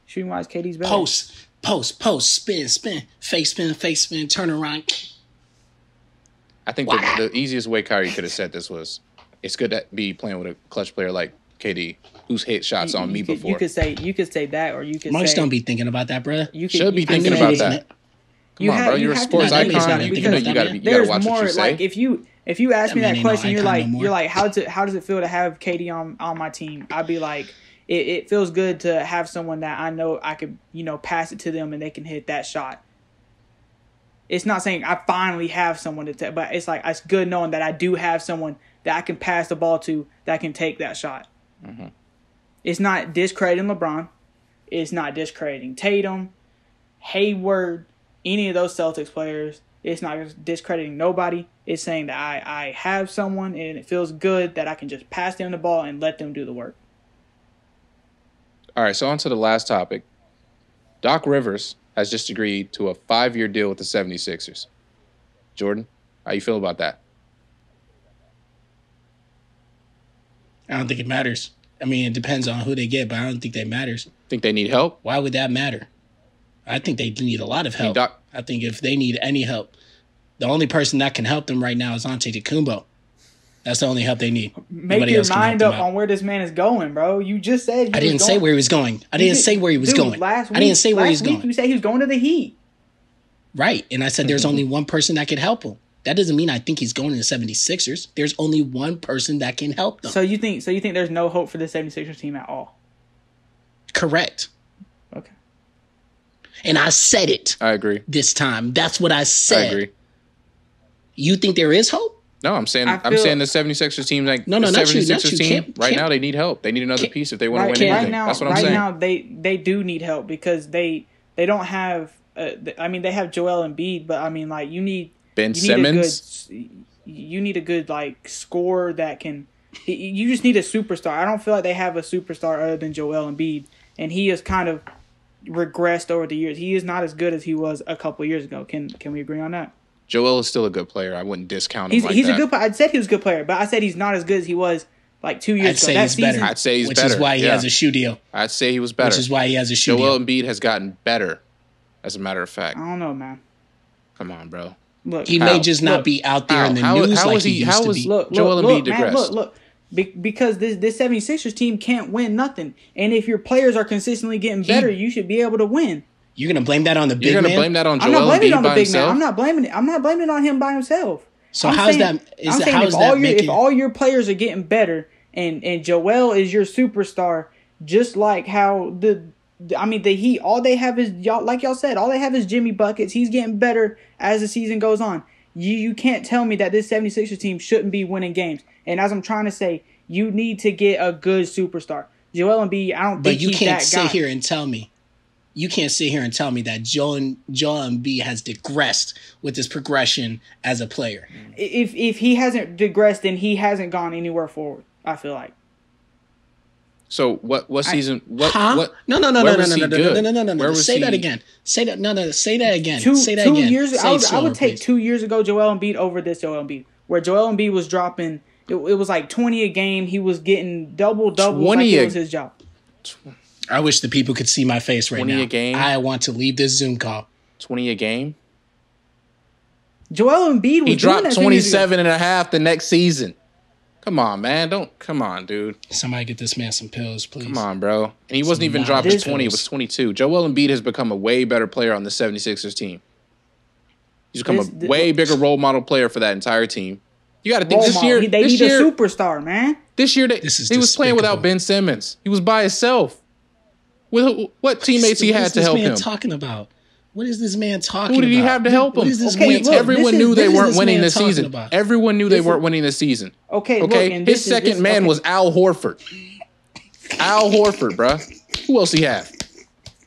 Shooting wise, KD's better. Post, spin, face spin, turn around. I think the easiest way Kyrie could have said this was, it's good to be playing with a clutch player like KD, who's hit shots on me before. You could say that, or you could Marks say don't be thinking about that, brother. you Should be you could thinking say- about that. Come on, bro. You're a have to sports be thinking icon. about it You because know you gotta there's watch more, what you say. like if you ask me That man that ain't no question, icon no more. you're like, how does it feel to have KD on my team? I'd be like, it feels good to have someone that I know I could, pass it to them and they can hit that shot. It's not saying I finally have someone to take, but it's like it's good knowing that I do have someone that I can pass the ball to that can take that shot. Mm-hmm. It's not discrediting LeBron. It's not discrediting Tatum, Hayward, any of those Celtics players. It's not discrediting nobody. It's saying that I have someone and it feels good that I can just pass them the ball and let them do the work. All right, so on to the last topic. Doc Rivers has just agreed to a 5-year deal with the 76ers. Jordan, how you feel about that? I don't think it matters. I mean, it depends on who they get, but I don't think that matters. Think they need help? Why would that matter? I think they need a lot of help. I think if they need any help, the only person that can help them right now is Antetokounmpo. That's the only help they need. Make your mind up on where this man is going, bro. You just said I didn't say where he was going. I didn't say where he was going. I didn't say where he was going. You said he was going to the Heat. Right. And I said there's only one person that can help him. That doesn't mean I think he's going to the 76ers. There's only one person that can help them. So you think there's no hope for the 76ers team at all? Correct. Okay. And I said it. I agree. This time. That's what I said. I agree. You think there is hope? No, I'm saying the 76ers team, like no, the not 76ers you. team, right now they need help. They need another piece if they want to win anything. That's what I'm saying. Right now they do need help because they don't have. They have Joel Embiid, but I mean, like you need Ben Simmons. You need a good like scorer that can. You just need a superstar. I don't feel like they have a superstar other than Joel Embiid, and he has kind of regressed over the years. He is not as good as he was a couple of years ago. Can we agree on that? Joel is still a good player. I wouldn't discount him. He's a good player. I said he was a good player, but I said he's not as good as he was like 2 years ago. I'd say he's better. Which is why he has a shoe deal. I'd say he was better. Which is why he has a shoe deal. Joel Embiid has gotten better, as a matter of fact. I don't know, man. Come on, bro. Look, he may just not be out there in the news like he used to be. Joel Embiid digressed? Look. Because this 76ers team can't win nothing. And if your players are consistently getting better, you should be able to win. You're gonna blame that on the big man? You're gonna blame that on Joel Embiid by himself? I'm not blaming it on him by himself. So if all your players are getting better and Joel is your superstar, just like how the Heat, all they have is y'all said, all they have is Jimmy buckets. He's getting better as the season goes on. You can't tell me that this 76ers team shouldn't be winning games. And as I'm trying to say, you need to get a good superstar. Joel Embiid, I don't think he's that guy. But you can't sit here and tell me. You can't sit here and tell me that Joel Embiid has digressed with his progression as a player. If he hasn't digressed, then he hasn't gone anywhere forward, I feel like. So what season? No. Say that again. Say that. No. Say that again. Say that again. 2 years. I would take 2 years ago Joel Embiid over this Joel Embiid, where Joel Embiid was dropping. It was like 20 a game. He was getting double like it was his job. I wish the people could see my face right now. 20 a game. I want to leave this Zoom call. 20 a game. Joel Embiid was he dropped 27 and a half the next season. Come on, man. Come on, dude. Somebody get this man some pills, please. Come on, bro. And he wasn't even dropping 20. It was 22. Joel Embiid has become a way better player on the 76ers team. He's become a way bigger role model player for that entire team. You got to think this year. They need a superstar, man. This year, he was playing without Ben Simmons. He was by himself. What teammates he had to help him? What is this man talking about? What is this man talking about? Who did he have to help him? Everyone knew they weren't winning this season. Everyone knew they weren't winning this season. Okay. His second man was Al Horford. Al Horford, bruh. Who else he have?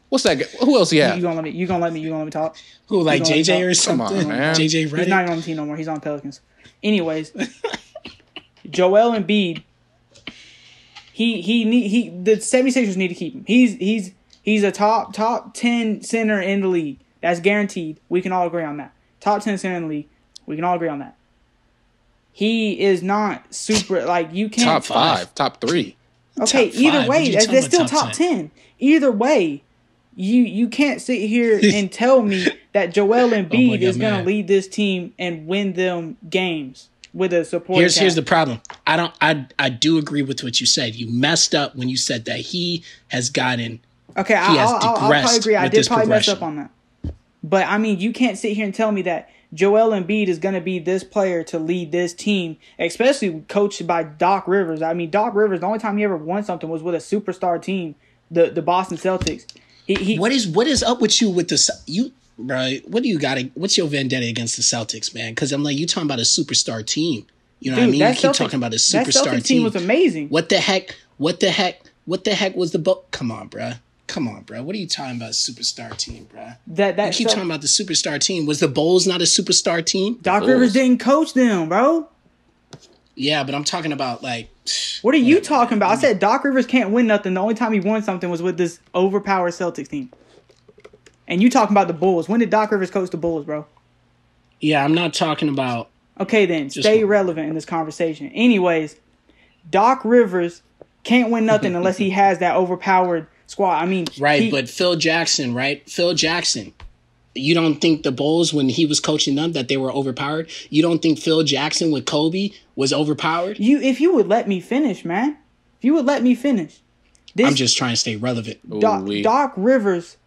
What's that guy? Who else he have? You gonna let me talk? Who, like JJ or something? Come on, man. JJ Redick? He's not on the team no more. He's on Pelicans. Anyways, Joel Embiid. The 76ers need to keep him. He's a top 10 center in the league. That's guaranteed. We can all agree on that. Top 10 center in the league. We can all agree on that. He is not super, like, you can't. Top 5, top 3. Okay, either way, that's still top 10. Either way, you can't sit here and tell me that Joel Embiid is going to lead this team and win them games with a supporting cast. Here's the problem. I do agree with what you said. You messed up when you said that he has gotten. Okay, I'll probably agree. I did probably mess up on that. But I mean, you can't sit here and tell me that Joel Embiid is going to be this player to lead this team, especially coached by Doc Rivers. I mean, Doc Rivers, the only time he ever won something was with a superstar team, the Boston Celtics. What is up with you with bro? What do you got? What's your vendetta against the Celtics, man? Because I'm like, you talking about a superstar team. You know what I mean? You keep talking about a superstar that Celtics team was amazing. What the heck was the Come on, bro. What are you talking about, superstar team, bro? You keep talking about the superstar team. Was the Bulls not a superstar team? Doc Rivers didn't coach them, bro. Yeah, but I'm talking about like. What are you talking about? I said Doc Rivers can't win nothing. The only time he won something was with this overpowered Celtics team. And you talking about the Bulls? When did Doc Rivers coach the Bulls, bro? Yeah, I'm not talking about. Okay, then stay relevant in this conversation. Anyways, Doc Rivers can't win nothing unless he has that overpowered squad. I mean, but Phil Jackson, right? Phil Jackson. You don't think the Bulls, when he was coaching them, that they were overpowered? You don't think Phil Jackson with Kobe was overpowered? If you would let me finish, man. If you would let me finish. I'm just trying to stay relevant. Doc Rivers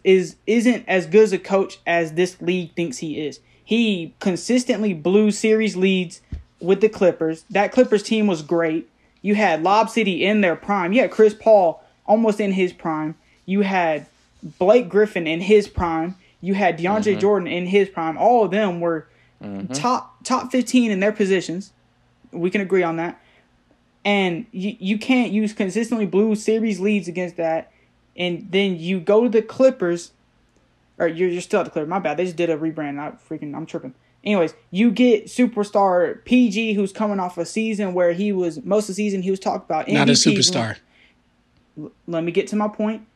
isn't as good as a coach as this league thinks he is. He consistently blew series leads with the Clippers. That Clippers team was great. You had Lob City in their prime. You had Chris Paul almost in his prime. You had Blake Griffin in his prime. You had DeAndre Jordan in his prime. All of them were top 15 in their positions. We can agree on that. And you can't use consistently blew series leads against that. And then you go to the Clippers. Or you're still at the Clippers. My bad. They just did a rebrand. I'm tripping. Anyways, you get superstar PG, who's coming off a season where he was most of the season he was talked about MVP. Not a superstar. Let me get to my point.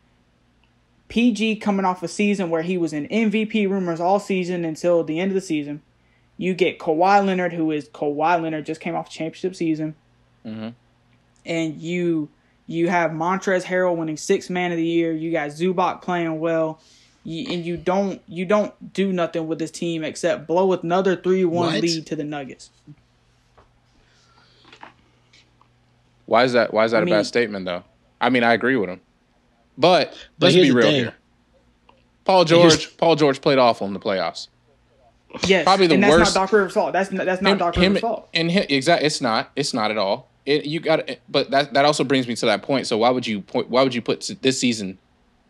PG coming off a season where he was in MVP rumors all season until the end of the season. You get Kawhi Leonard, Kawhi Leonard just came off a championship season. Mm-hmm. And you have Montrezl Harrell winning 6th Man of the Year. You got Zubac playing well. You don't do nothing with this team except blow another 3-1 lead to the Nuggets. Why is that a bad statement, though? I mean, I agree with him. But let's be real here. Paul George played awful in the playoffs. Yes, probably the worst. That's not Doc Rivers' fault. That's not Doc Rivers' fault. And exactly, it's not at all. But that also brings me to that point. So why would you put this season?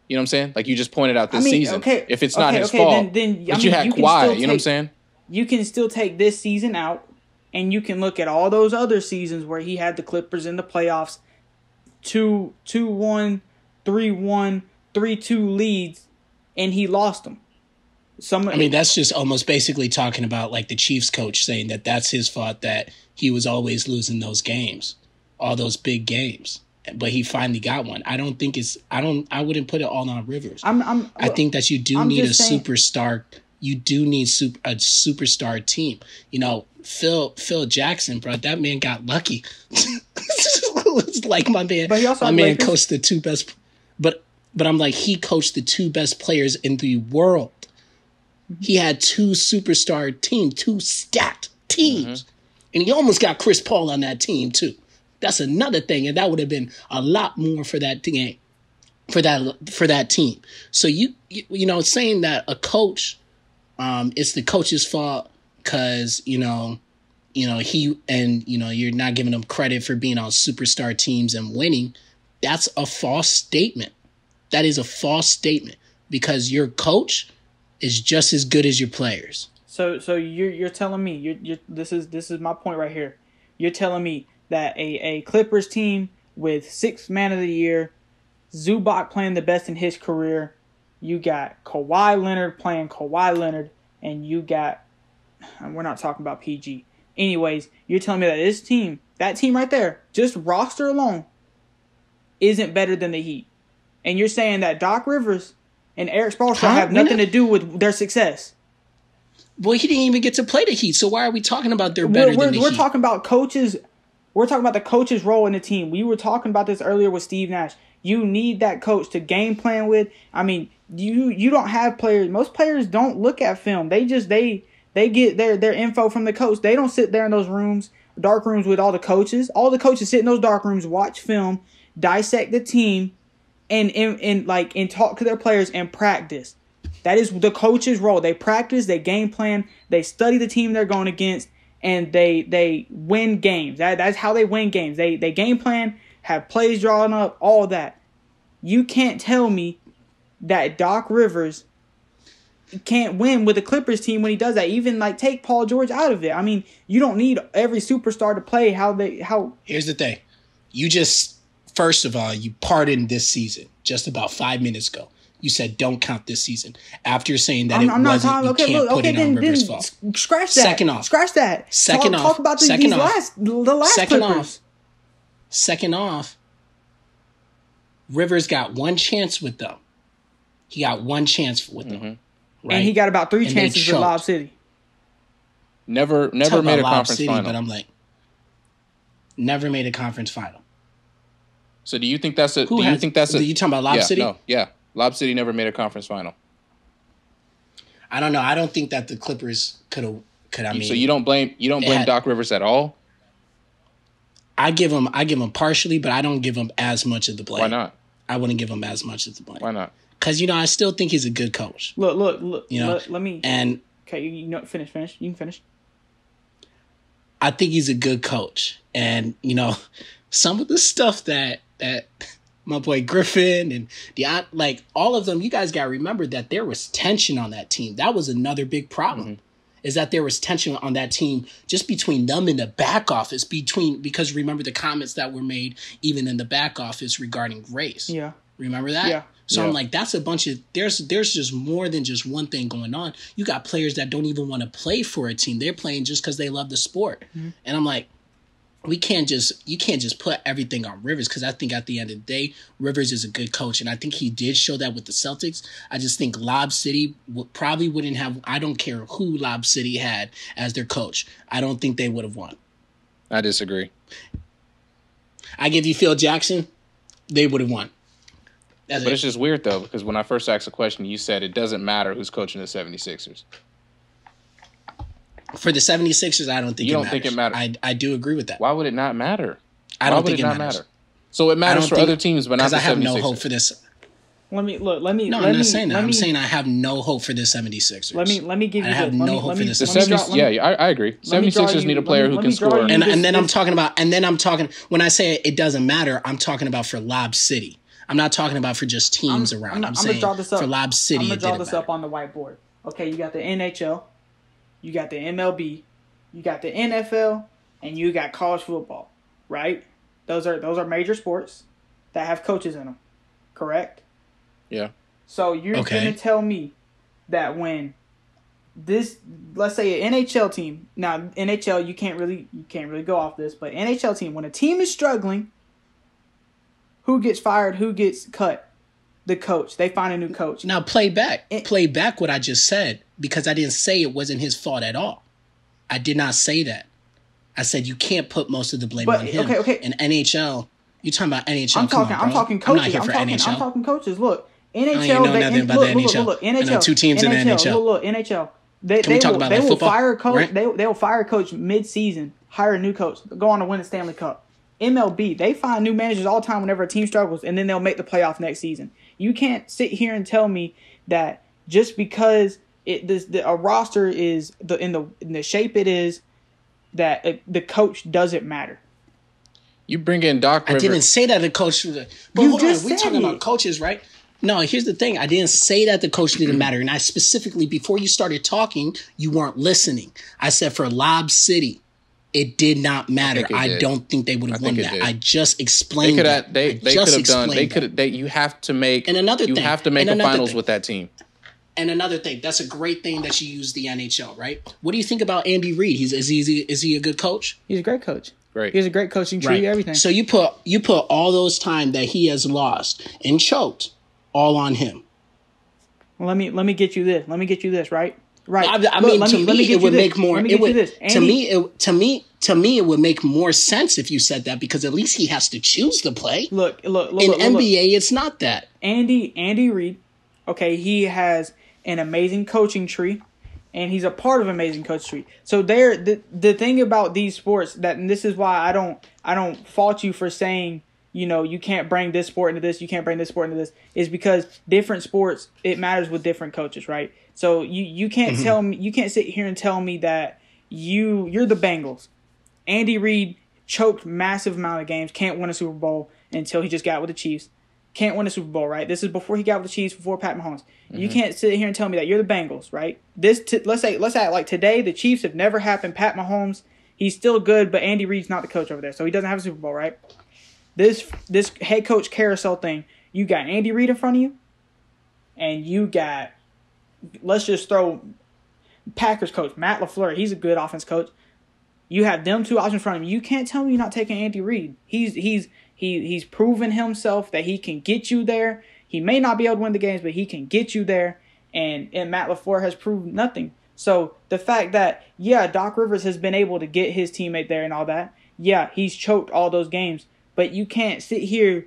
You know what I'm saying? Like you just pointed out this season. Okay, if it's not his fault, then you had Kawhi. You know what I'm saying? You can still take this season out, and you can look at all those other seasons where he had the Clippers in the playoffs, 2-1, 3-1, 3-2 leads, and he lost them. That's just almost basically talking about like the Chiefs coach saying that that's his fault that he was always losing those games, all those big games. But he finally got one. I wouldn't put it all on Rivers. I think that you do need a superstar. You do need a superstar team. You know, Phil Jackson, bro, that man got lucky. It's like my man coached the two best. But I'm like, he coached the two best players in the world. He had two superstar teams, two stacked teams. And he almost got Chris Paul on that team too. That's another thing, and that would have been a lot more for that game, for that team. So you saying that a coach, it's the coach's fault because he and you're not giving him credit for being on superstar teams and winning. That's a false statement. That is a false statement because your coach is just as good as your players. So you're telling me this is my point right here. You're telling me that a Clippers team with 6th Man of the Year, Zubac playing the best in his career, you got Kawhi Leonard playing Kawhi Leonard, and you got, we're not talking about PG. Anyways, you're telling me that that team right there, just roster alone, isn't better than the Heat. And you're saying that Doc Rivers and Eric Spoelstra have nothing to do with their success. Well, he didn't even get to play the Heat, so why are we talking about they're better than the Heat? We're talking about coaches. We're talking about the coach's role in the team. We were talking about this earlier with Steve Nash. You need that coach to game plan with. I mean, you don't have players. Most players don't look at film. They get their info from the coach. They don't sit there in those rooms, dark rooms with all the coaches. All the coaches sit in those dark rooms, watch film, dissect the team, and talk to their players and practice. That is the coach's role. They practice, they game plan, they study the team they're going against, and they win games. That's how they win games. They game plan, have plays drawn up, all that. You can't tell me that Doc Rivers can't win with the Clippers team when he does that. Even like take Paul George out of it. I mean, you don't need every superstar to play how. Here's the thing. You just, first of all, you pardoned this season just about 5 minutes ago. You said don't count this season after saying that I'm not wasn't. talking, You okay, can't look, put okay, it on then Rivers' fault. Scratch that. Second off. Scratch that. Second off. Talk about Second off. the last Second Clippers. off. Second off. Rivers got one chance with them. He got one chance with them. Mm-hmm. Right? And he got about 3 And chances with Lob City. Never Talk made about a Lob conference City, final. but I'm like, never made a conference final. So do you think that's a? You talking about Lob City? Yeah. Lob City never made a conference final. I don't know. I don't think that the Clippers could. I mean, So you don't blame Doc Rivers at all? I give him partially, but I don't give him as much of the blame. Why not? I wouldn't give him as much of the blame. Why not? Because I still think he's a good coach. Look. You know, let me. And Okay, finish. You can finish. I think he's a good coach, and some of the stuff that my boy Griffin and like all of them, you guys got to remember that there was tension on that team. That was another big problem. Mm-hmm. Is that there was tension on that team just between them and the back office because remember the comments that were made even in the back office regarding race. Yeah. Remember that? Yeah. So Yeah. I'm like, that's a bunch of there's just more than just one thing going on. You got players that don't even want to play for a team. They're playing just because they love the sport. Mm-hmm. And I'm like, you can't just put everything on Rivers, because I think at the end of the day, Rivers is a good coach, and I think he did show that with the Celtics. I just think Lob City probably wouldn't have. I don't care who Lob City had as their coach. I don't think they would have won. I disagree. I give you Phil Jackson, they would have won. But it's just weird, though, because when I first asked the question, you said it doesn't matter who's coaching the 76ers. For the 76ers, I don't think you don't think it matters. I do agree with that. Why would it not matter? I don't think it matters. So it matters for other teams, but not the 76ers. Because I have no hope for this. No, I'm not saying that. I'm saying I have no hope for the 76ers. Let me give you. I have no hope for this. The 76ers. I agree. 76ers need a player who can score. And then I'm talking when I say it doesn't matter, I'm talking about for Lob City. I'm not talking about for just teams around. I'm saying for Lob City. I'm gonna draw this up on the whiteboard. Okay, you got the NHL, you got the MLB, you got the NFL, and you got college football. Right? Those are major sports that have coaches in them. Correct? Yeah. So you're gonna tell me that when this, let's say an NHL team, now NHL you can't really go off this, but NHL team, when a team is struggling, who gets fired, who gets cut? The coach. They find a new coach. Now play back what I just said, because I didn't say it wasn't his fault at all. I did not say that. I said you can't put most of the blame on him. Okay. In NHL, you're talking about NHL. I'm talking coaches. I'm not here for NHL. I'm talking coaches. Look, NHL. I don't even know nothing about the NHL. Look, NHL. I know 2 teams in the NHL. Look, NHL. Can we talk about they will football? fire a coach. Right? They will fire a coach mid-season, hire a new coach, go on to win the Stanley Cup. MLB, they find new managers all the time whenever a team struggles, and then they'll make the playoff next season. You can't sit here and tell me that just because a roster is in the shape it is, that the coach doesn't matter. You bring in Doc Rivers. I didn't say that the coach was a... But You hold just on, we're said talking it. about coaches, right? No, here's the thing. I didn't say that the coach didn't matter. And I specifically, before you started talking, you weren't listening. I said for Lob City, it did not matter. I don't think they would have won that. I just explained that. They could have done. They could. You have to make. And another thing. You have to make the finals with that team. And another thing. That's a great thing that you use the NHL, right? What do you think about Andy Reid? Is he a good coach? He's a great coach. Great. He's a great coaching tree. Right. Everything. So you put all those time that he has lost and choked all on him. Well, let me get you this. Let me get you this. Right. Right. I mean, to me, it would make more. To me, it would make more sense if you said that, because at least he has to choose to play. Look. In NBA, it's not that. Andy Reid, okay, he has an amazing coaching tree, and he's a part of an amazing coach tree. So the thing about these sports and this is why I don't fault you for saying, you can't bring this sport into this, you can't bring this sport into this, is because different sports, it matters with different coaches, right? So you can't tell me, you can't sit here and tell me that you're the Bengals. Andy Reid choked massive amount of games, can't win a Super Bowl until he just got with the Chiefs. Can't win a Super Bowl, right? This is before he got with the Chiefs, before Pat Mahomes. You can't sit here and tell me that you're the Bengals, right? Let's act like today the Chiefs have never happened. Pat Mahomes, he's still good, but Andy Reid's not the coach over there, so he doesn't have a Super Bowl, right? This head coach carousel thing, you got Andy Reid in front of you, and you got, let's just throw Packers coach Matt LaFleur. He's a good offense coach. You have them two options in front of you. You can't tell me you're not taking Andy Reid. He's proven himself that he can get you there. He may not be able to win the games, but he can get you there. And Matt LaFleur has proved nothing. So the fact that, Doc Rivers has been able to get his teammate there and all that. Yeah, he's choked all those games. But you can't sit here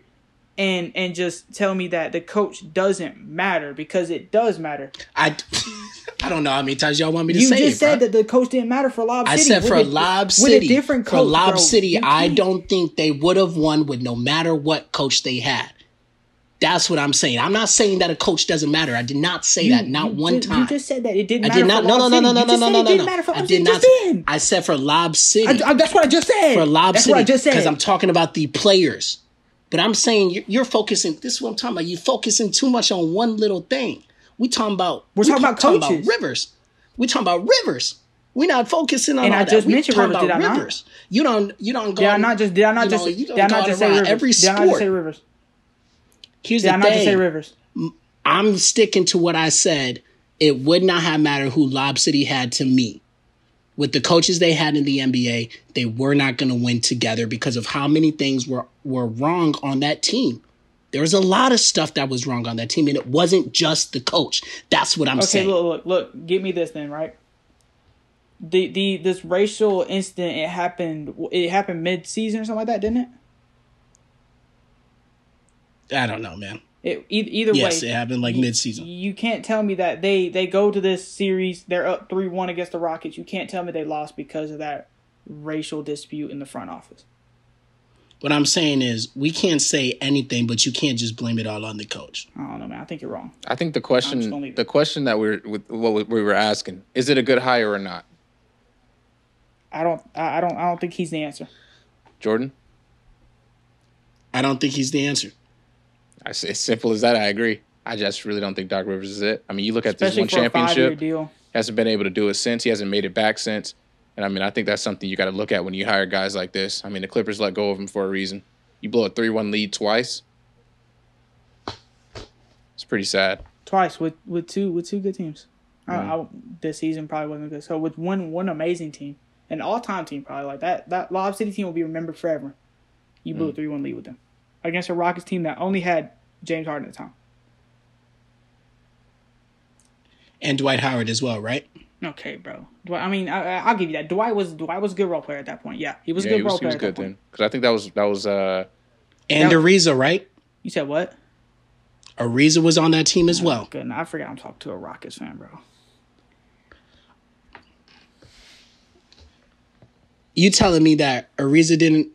and just tell me that the coach doesn't matter, because it does matter. I don't know how many times y'all want me to say it, You just said that the coach didn't matter for Lob City. I said for Lob City. With a different coach, for Lob bro, City, I don't think they would have won with no matter what coach they had. That's what I'm saying. I'm not saying that a coach doesn't matter. I did not say that, not one time. You just said that it didn't matter. I did not. No. I did not. I said for Lob City. That's what I just said. For Lob City. What I just said. Because I'm talking about the players. But I'm saying you're focusing. This is what I'm talking about. You're focusing too much on one little thing. We're talking about coaches. Rivers. We're talking about Rivers. We're not focusing on. And all I just that. mentioned Rivers. Did I not? You don't go. Did I not just say Rivers? Every sport. Did I not just say Rivers? Here's the thing. Did I not just say Rivers? I'm sticking to what I said. It would not have mattered who Lob City had to me. With the coaches they had in the NBA, they were not going to win together because of how many things were wrong on that team. There was a lot of stuff that was wrong on that team, and it wasn't just the coach. That's what I'm saying. Okay, look. Give me this then, right? This racial incident, it happened mid-season or something like that, didn't it? I don't know, man. Either way. Yes, it happened like mid-season. You can't tell me that they go to this series, they're up 3-1 against the Rockets. You can't tell me they lost because of that racial dispute in the front office. What I'm saying is we can't say anything, but you can't just blame it all on the coach. I don't know, man. I think you're wrong. I think the question that we were asking, is it a good hire or not? I don't think he's the answer. Jordan? I don't think he's the answer. It's simple as that. I agree. I just really don't think Doc Rivers is it. I mean, you look at Especially this one championship. deal. Hasn't been able to do it since. He hasn't made it back since. And I mean, I think that's something you got to look at when you hire guys like this. I mean, the Clippers let go of him for a reason. You blow a 3-1 lead twice. It's pretty sad. Twice with two good teams. This season probably wasn't good. So with one amazing team, an all-time team probably like that Lob City team will be remembered forever. You blew a 3-1 lead with them against a Rockets team that only had James Harden at the time. And Dwight Howard as well, right? Okay, bro. I mean, I'll give you that. Dwight was a good role player at that point. Yeah, he was a good role player. He was good then. Because I think that was. And Ariza, right? You said what? Ariza was on that team as well. Good. I forgot I'm talking to a Rockets fan, bro. You telling me that Ariza didn't?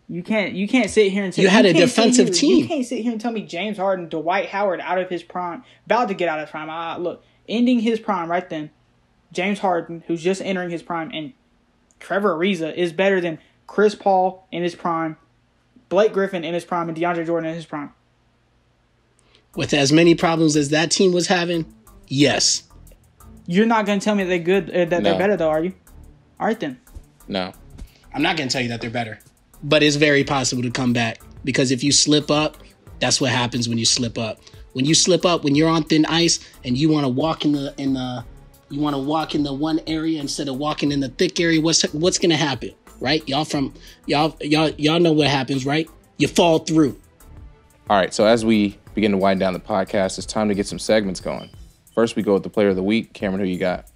You can't sit here and tell you had a defensive team. You can't sit here and tell me James Harden, Dwight Howard out of his prime, about to get out of his prime. Look, ending his prime right then. James Harden, who's just entering his prime, and Trevor Ariza is better than Chris Paul in his prime, Blake Griffin in his prime, and DeAndre Jordan in his prime. With as many problems as that team was having, yes. You're not going to tell me they're good, that they're better, though, are you? All right, then. No. I'm not going to tell you that they're better. But it's very possible to come back. Because if you slip up, that's what happens when you slip up. When you slip up, when you're on thin ice, and you want to walk in the one area instead of walking in the thick area, what's going to happen, right? Y'all know what happens, right? You fall through. All right, so as we begin to wind down the podcast, it's time to get some segments going. First, we go with the player of the week. Cameron, who you got?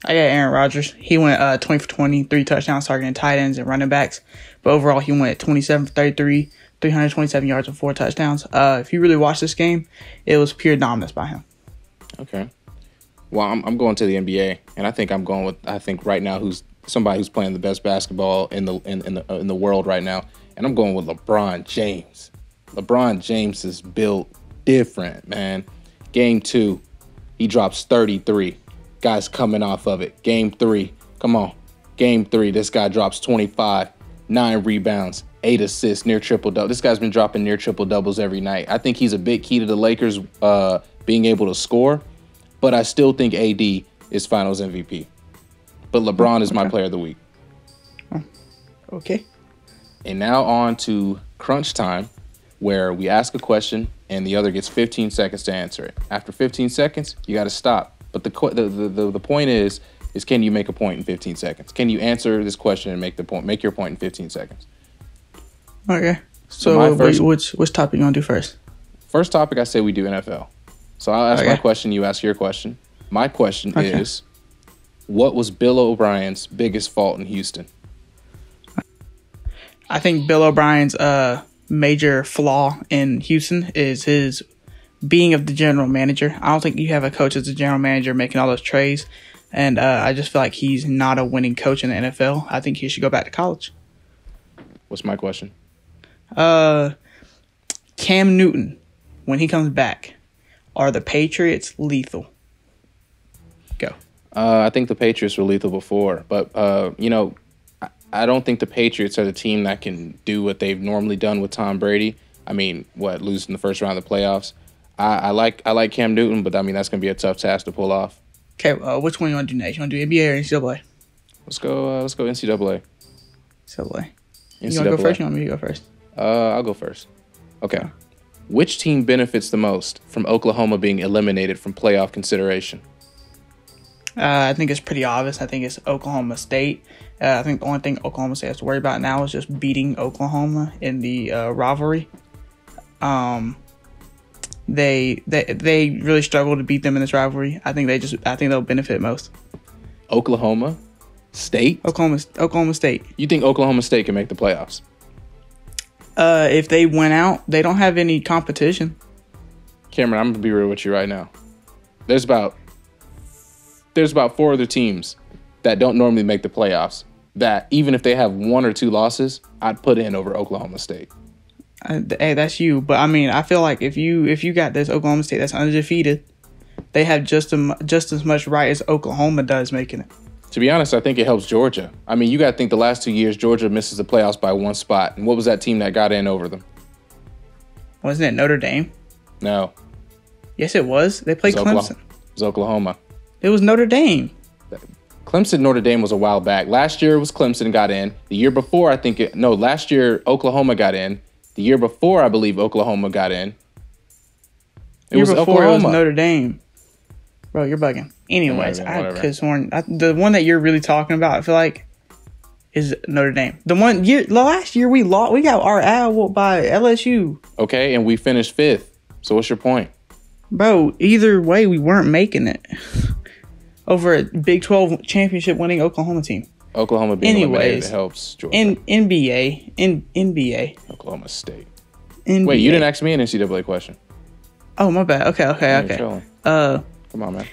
I got Aaron Rodgers. He went 20 for 20, 3 touchdowns, targeting tight ends and running backs. But overall, he went 27 for 33, 327 yards and 4 touchdowns. If you really watch this game, it was pure dominance by him. Okay. Well, I'm going to the NBA, and I think right now who's somebody who's playing the best basketball in the world right now, and I'm going with LeBron James. LeBron James is built different, man. Game 2, he drops 33. Guy's coming off of it. Game 3, come on. Game 3, this guy drops 25, 9 rebounds, 8 assists, near triple-double. This guy's been dropping near triple-doubles every night. I think he's a big key to the Lakers being able to score, but I still think AD is Finals MVP. But LeBron is my player of the week. Okay. And now on to crunch time, where we ask a question and the other gets 15 seconds to answer it. After 15 seconds, you got to stop. But the point is can you make a point in 15 seconds? Can you answer this question and make your point in 15 seconds? Okay. So which topic you want to do first? First topic, I say we do NFL. So I'll ask my question, you ask your question. My question is, what was Bill O'Brien's biggest fault in Houston? I think Bill O'Brien's major flaw in Houston is his being of the general manager. I don't think you have a coach as a general manager making all those trades. And I just feel like he's not a winning coach in the NFL. I think he should go back to college. What's my question? Cam Newton, when he comes back, are the Patriots lethal? Go. I think the Patriots were lethal before. But, I don't think the Patriots are the team that can do what they've normally done with Tom Brady. I mean, losing the first round of the playoffs. I like Cam Newton, but I mean that's going to be a tough task to pull off. Okay, which one you want to do next? You want to do NBA or NCAA? Let's go NCAA. NCAA. You want to go first? You want me to go first? I'll go first. Okay. Which team benefits the most from Oklahoma being eliminated from playoff consideration? I think it's pretty obvious. I think it's Oklahoma State. I think the only thing Oklahoma State has to worry about now is just beating Oklahoma in the rivalry. They really struggle to beat them in this rivalry. I think they'll benefit most. Oklahoma State? Oklahoma State. You think Oklahoma State can make the playoffs? If they went out, they don't have any competition. Cameron, I'm gonna be real with you right now. There's about 4 other teams that don't normally make the playoffs that even if they have 1 or 2 losses, I'd put in over Oklahoma State. Hey, that's you. But I mean, I feel like if you got this Oklahoma State that's undefeated, they have just as much right as Oklahoma does making it. To be honest, I think it helps Georgia. I mean, you got to think the last 2 years, Georgia misses the playoffs by 1 spot. And what was that team that got in over them? Wasn't it Notre Dame? No. Yes, it was. They played Clemson. It was Oklahoma. It was Notre Dame. Clemson, Notre Dame was a while back. Last year it was Clemson got in. The year before, last year Oklahoma got in. The year before, I believe Oklahoma got in. It was Notre Dame. Bro, you're bugging. Anyways, I could have sworn the one that you're really talking about, I feel like, is Notre Dame. Last year we lost. We got our ass whooped by LSU. Okay, and we finished 5th. So what's your point? Bro, either way, we weren't making it over a Big 12 championship winning Oklahoma team. Oklahoma being eliminated helps Georgia. NBA. Oklahoma State. NBA. Wait, you didn't ask me an NCAA question. Oh, my bad. Okay. Come on, man.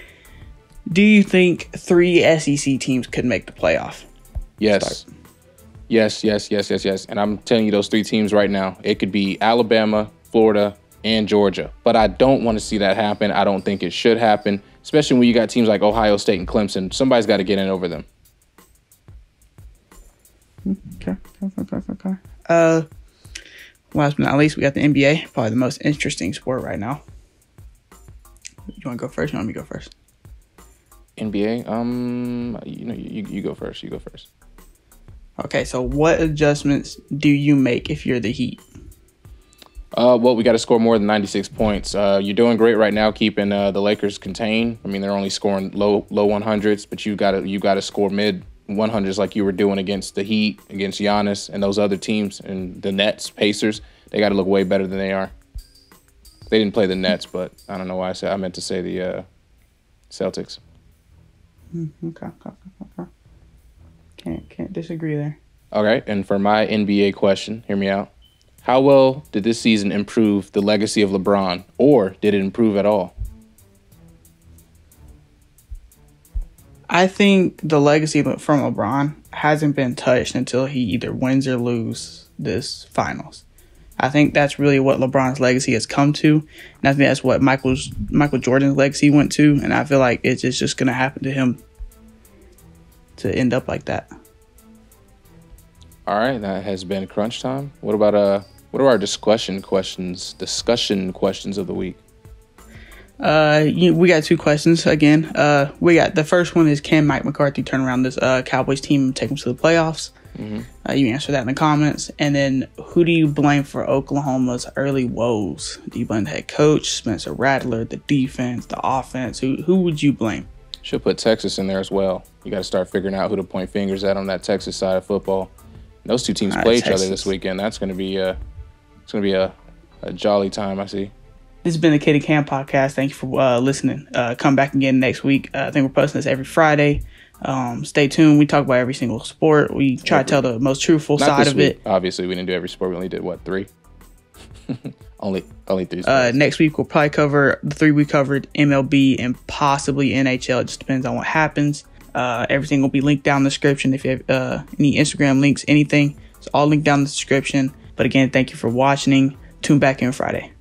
Do you think 3 SEC teams could make the playoff? Yes. Yes. And I'm telling you those 3 teams right now. It could be Alabama, Florida, and Georgia. But I don't want to see that happen. I don't think it should happen, especially when you got teams like Ohio State and Clemson. Somebody's got to get in over them. Okay. Last but not least, we got the NBA, probably the most interesting sport right now. You want to go first? You want me to go first? NBA, you go first. You go first. Okay, so what adjustments do you make if you're the Heat? Well, we got to score more than 96 points. You're doing great right now, keeping the Lakers contained. I mean, they're only scoring low 100s, but you got to score mid 100s like you were doing against the Heat, against Giannis, and those other teams, and the Nets, Pacers. They got to look way better than they are. They didn't play the Nets, but I don't know why I meant to say the Celtics. Okay. Can't disagree there. All right, and for my NBA question, hear me out. How well did this season improve the legacy of LeBron, or did it improve at all? I think the legacy from LeBron hasn't been touched until he either wins or loses this finals. I think that's really what LeBron's legacy has come to. And I think that's what Michael Jordan's legacy went to. And I feel like it's just going to happen to him to end up like that. All right, that has been Crunch Time. What are our discussion questions of the week? We got 2 questions again. We got the first one is, can Mike McCarthy turn around this Cowboys team and take them to the playoffs? Mm-hmm. You answer that in the comments. And then, who do you blame for Oklahoma's early woes? Do you blame the head coach, Spencer Rattler, the defense, the offense? Who would you blame? Should put Texas in there as well. You got to start figuring out who to point fingers at on that Texas side of football. And those two teams play each other this weekend. That's going to be a jolly time, I see. This has been the Kid and Kam Podcast. Thank you for listening. Come back again next week. I think we're posting this every Friday. Stay tuned. We talk about every single sport. We try to tell the most truthful side of it. Obviously, we didn't do every sport. We only did, 3? only 3 sports. Next week, we'll probably cover the 3 we covered, MLB and possibly NHL. It just depends on what happens. Everything will be linked down in the description. If you have any Instagram links, anything, it's all linked down in the description. But again, thank you for watching. Tune back in Friday.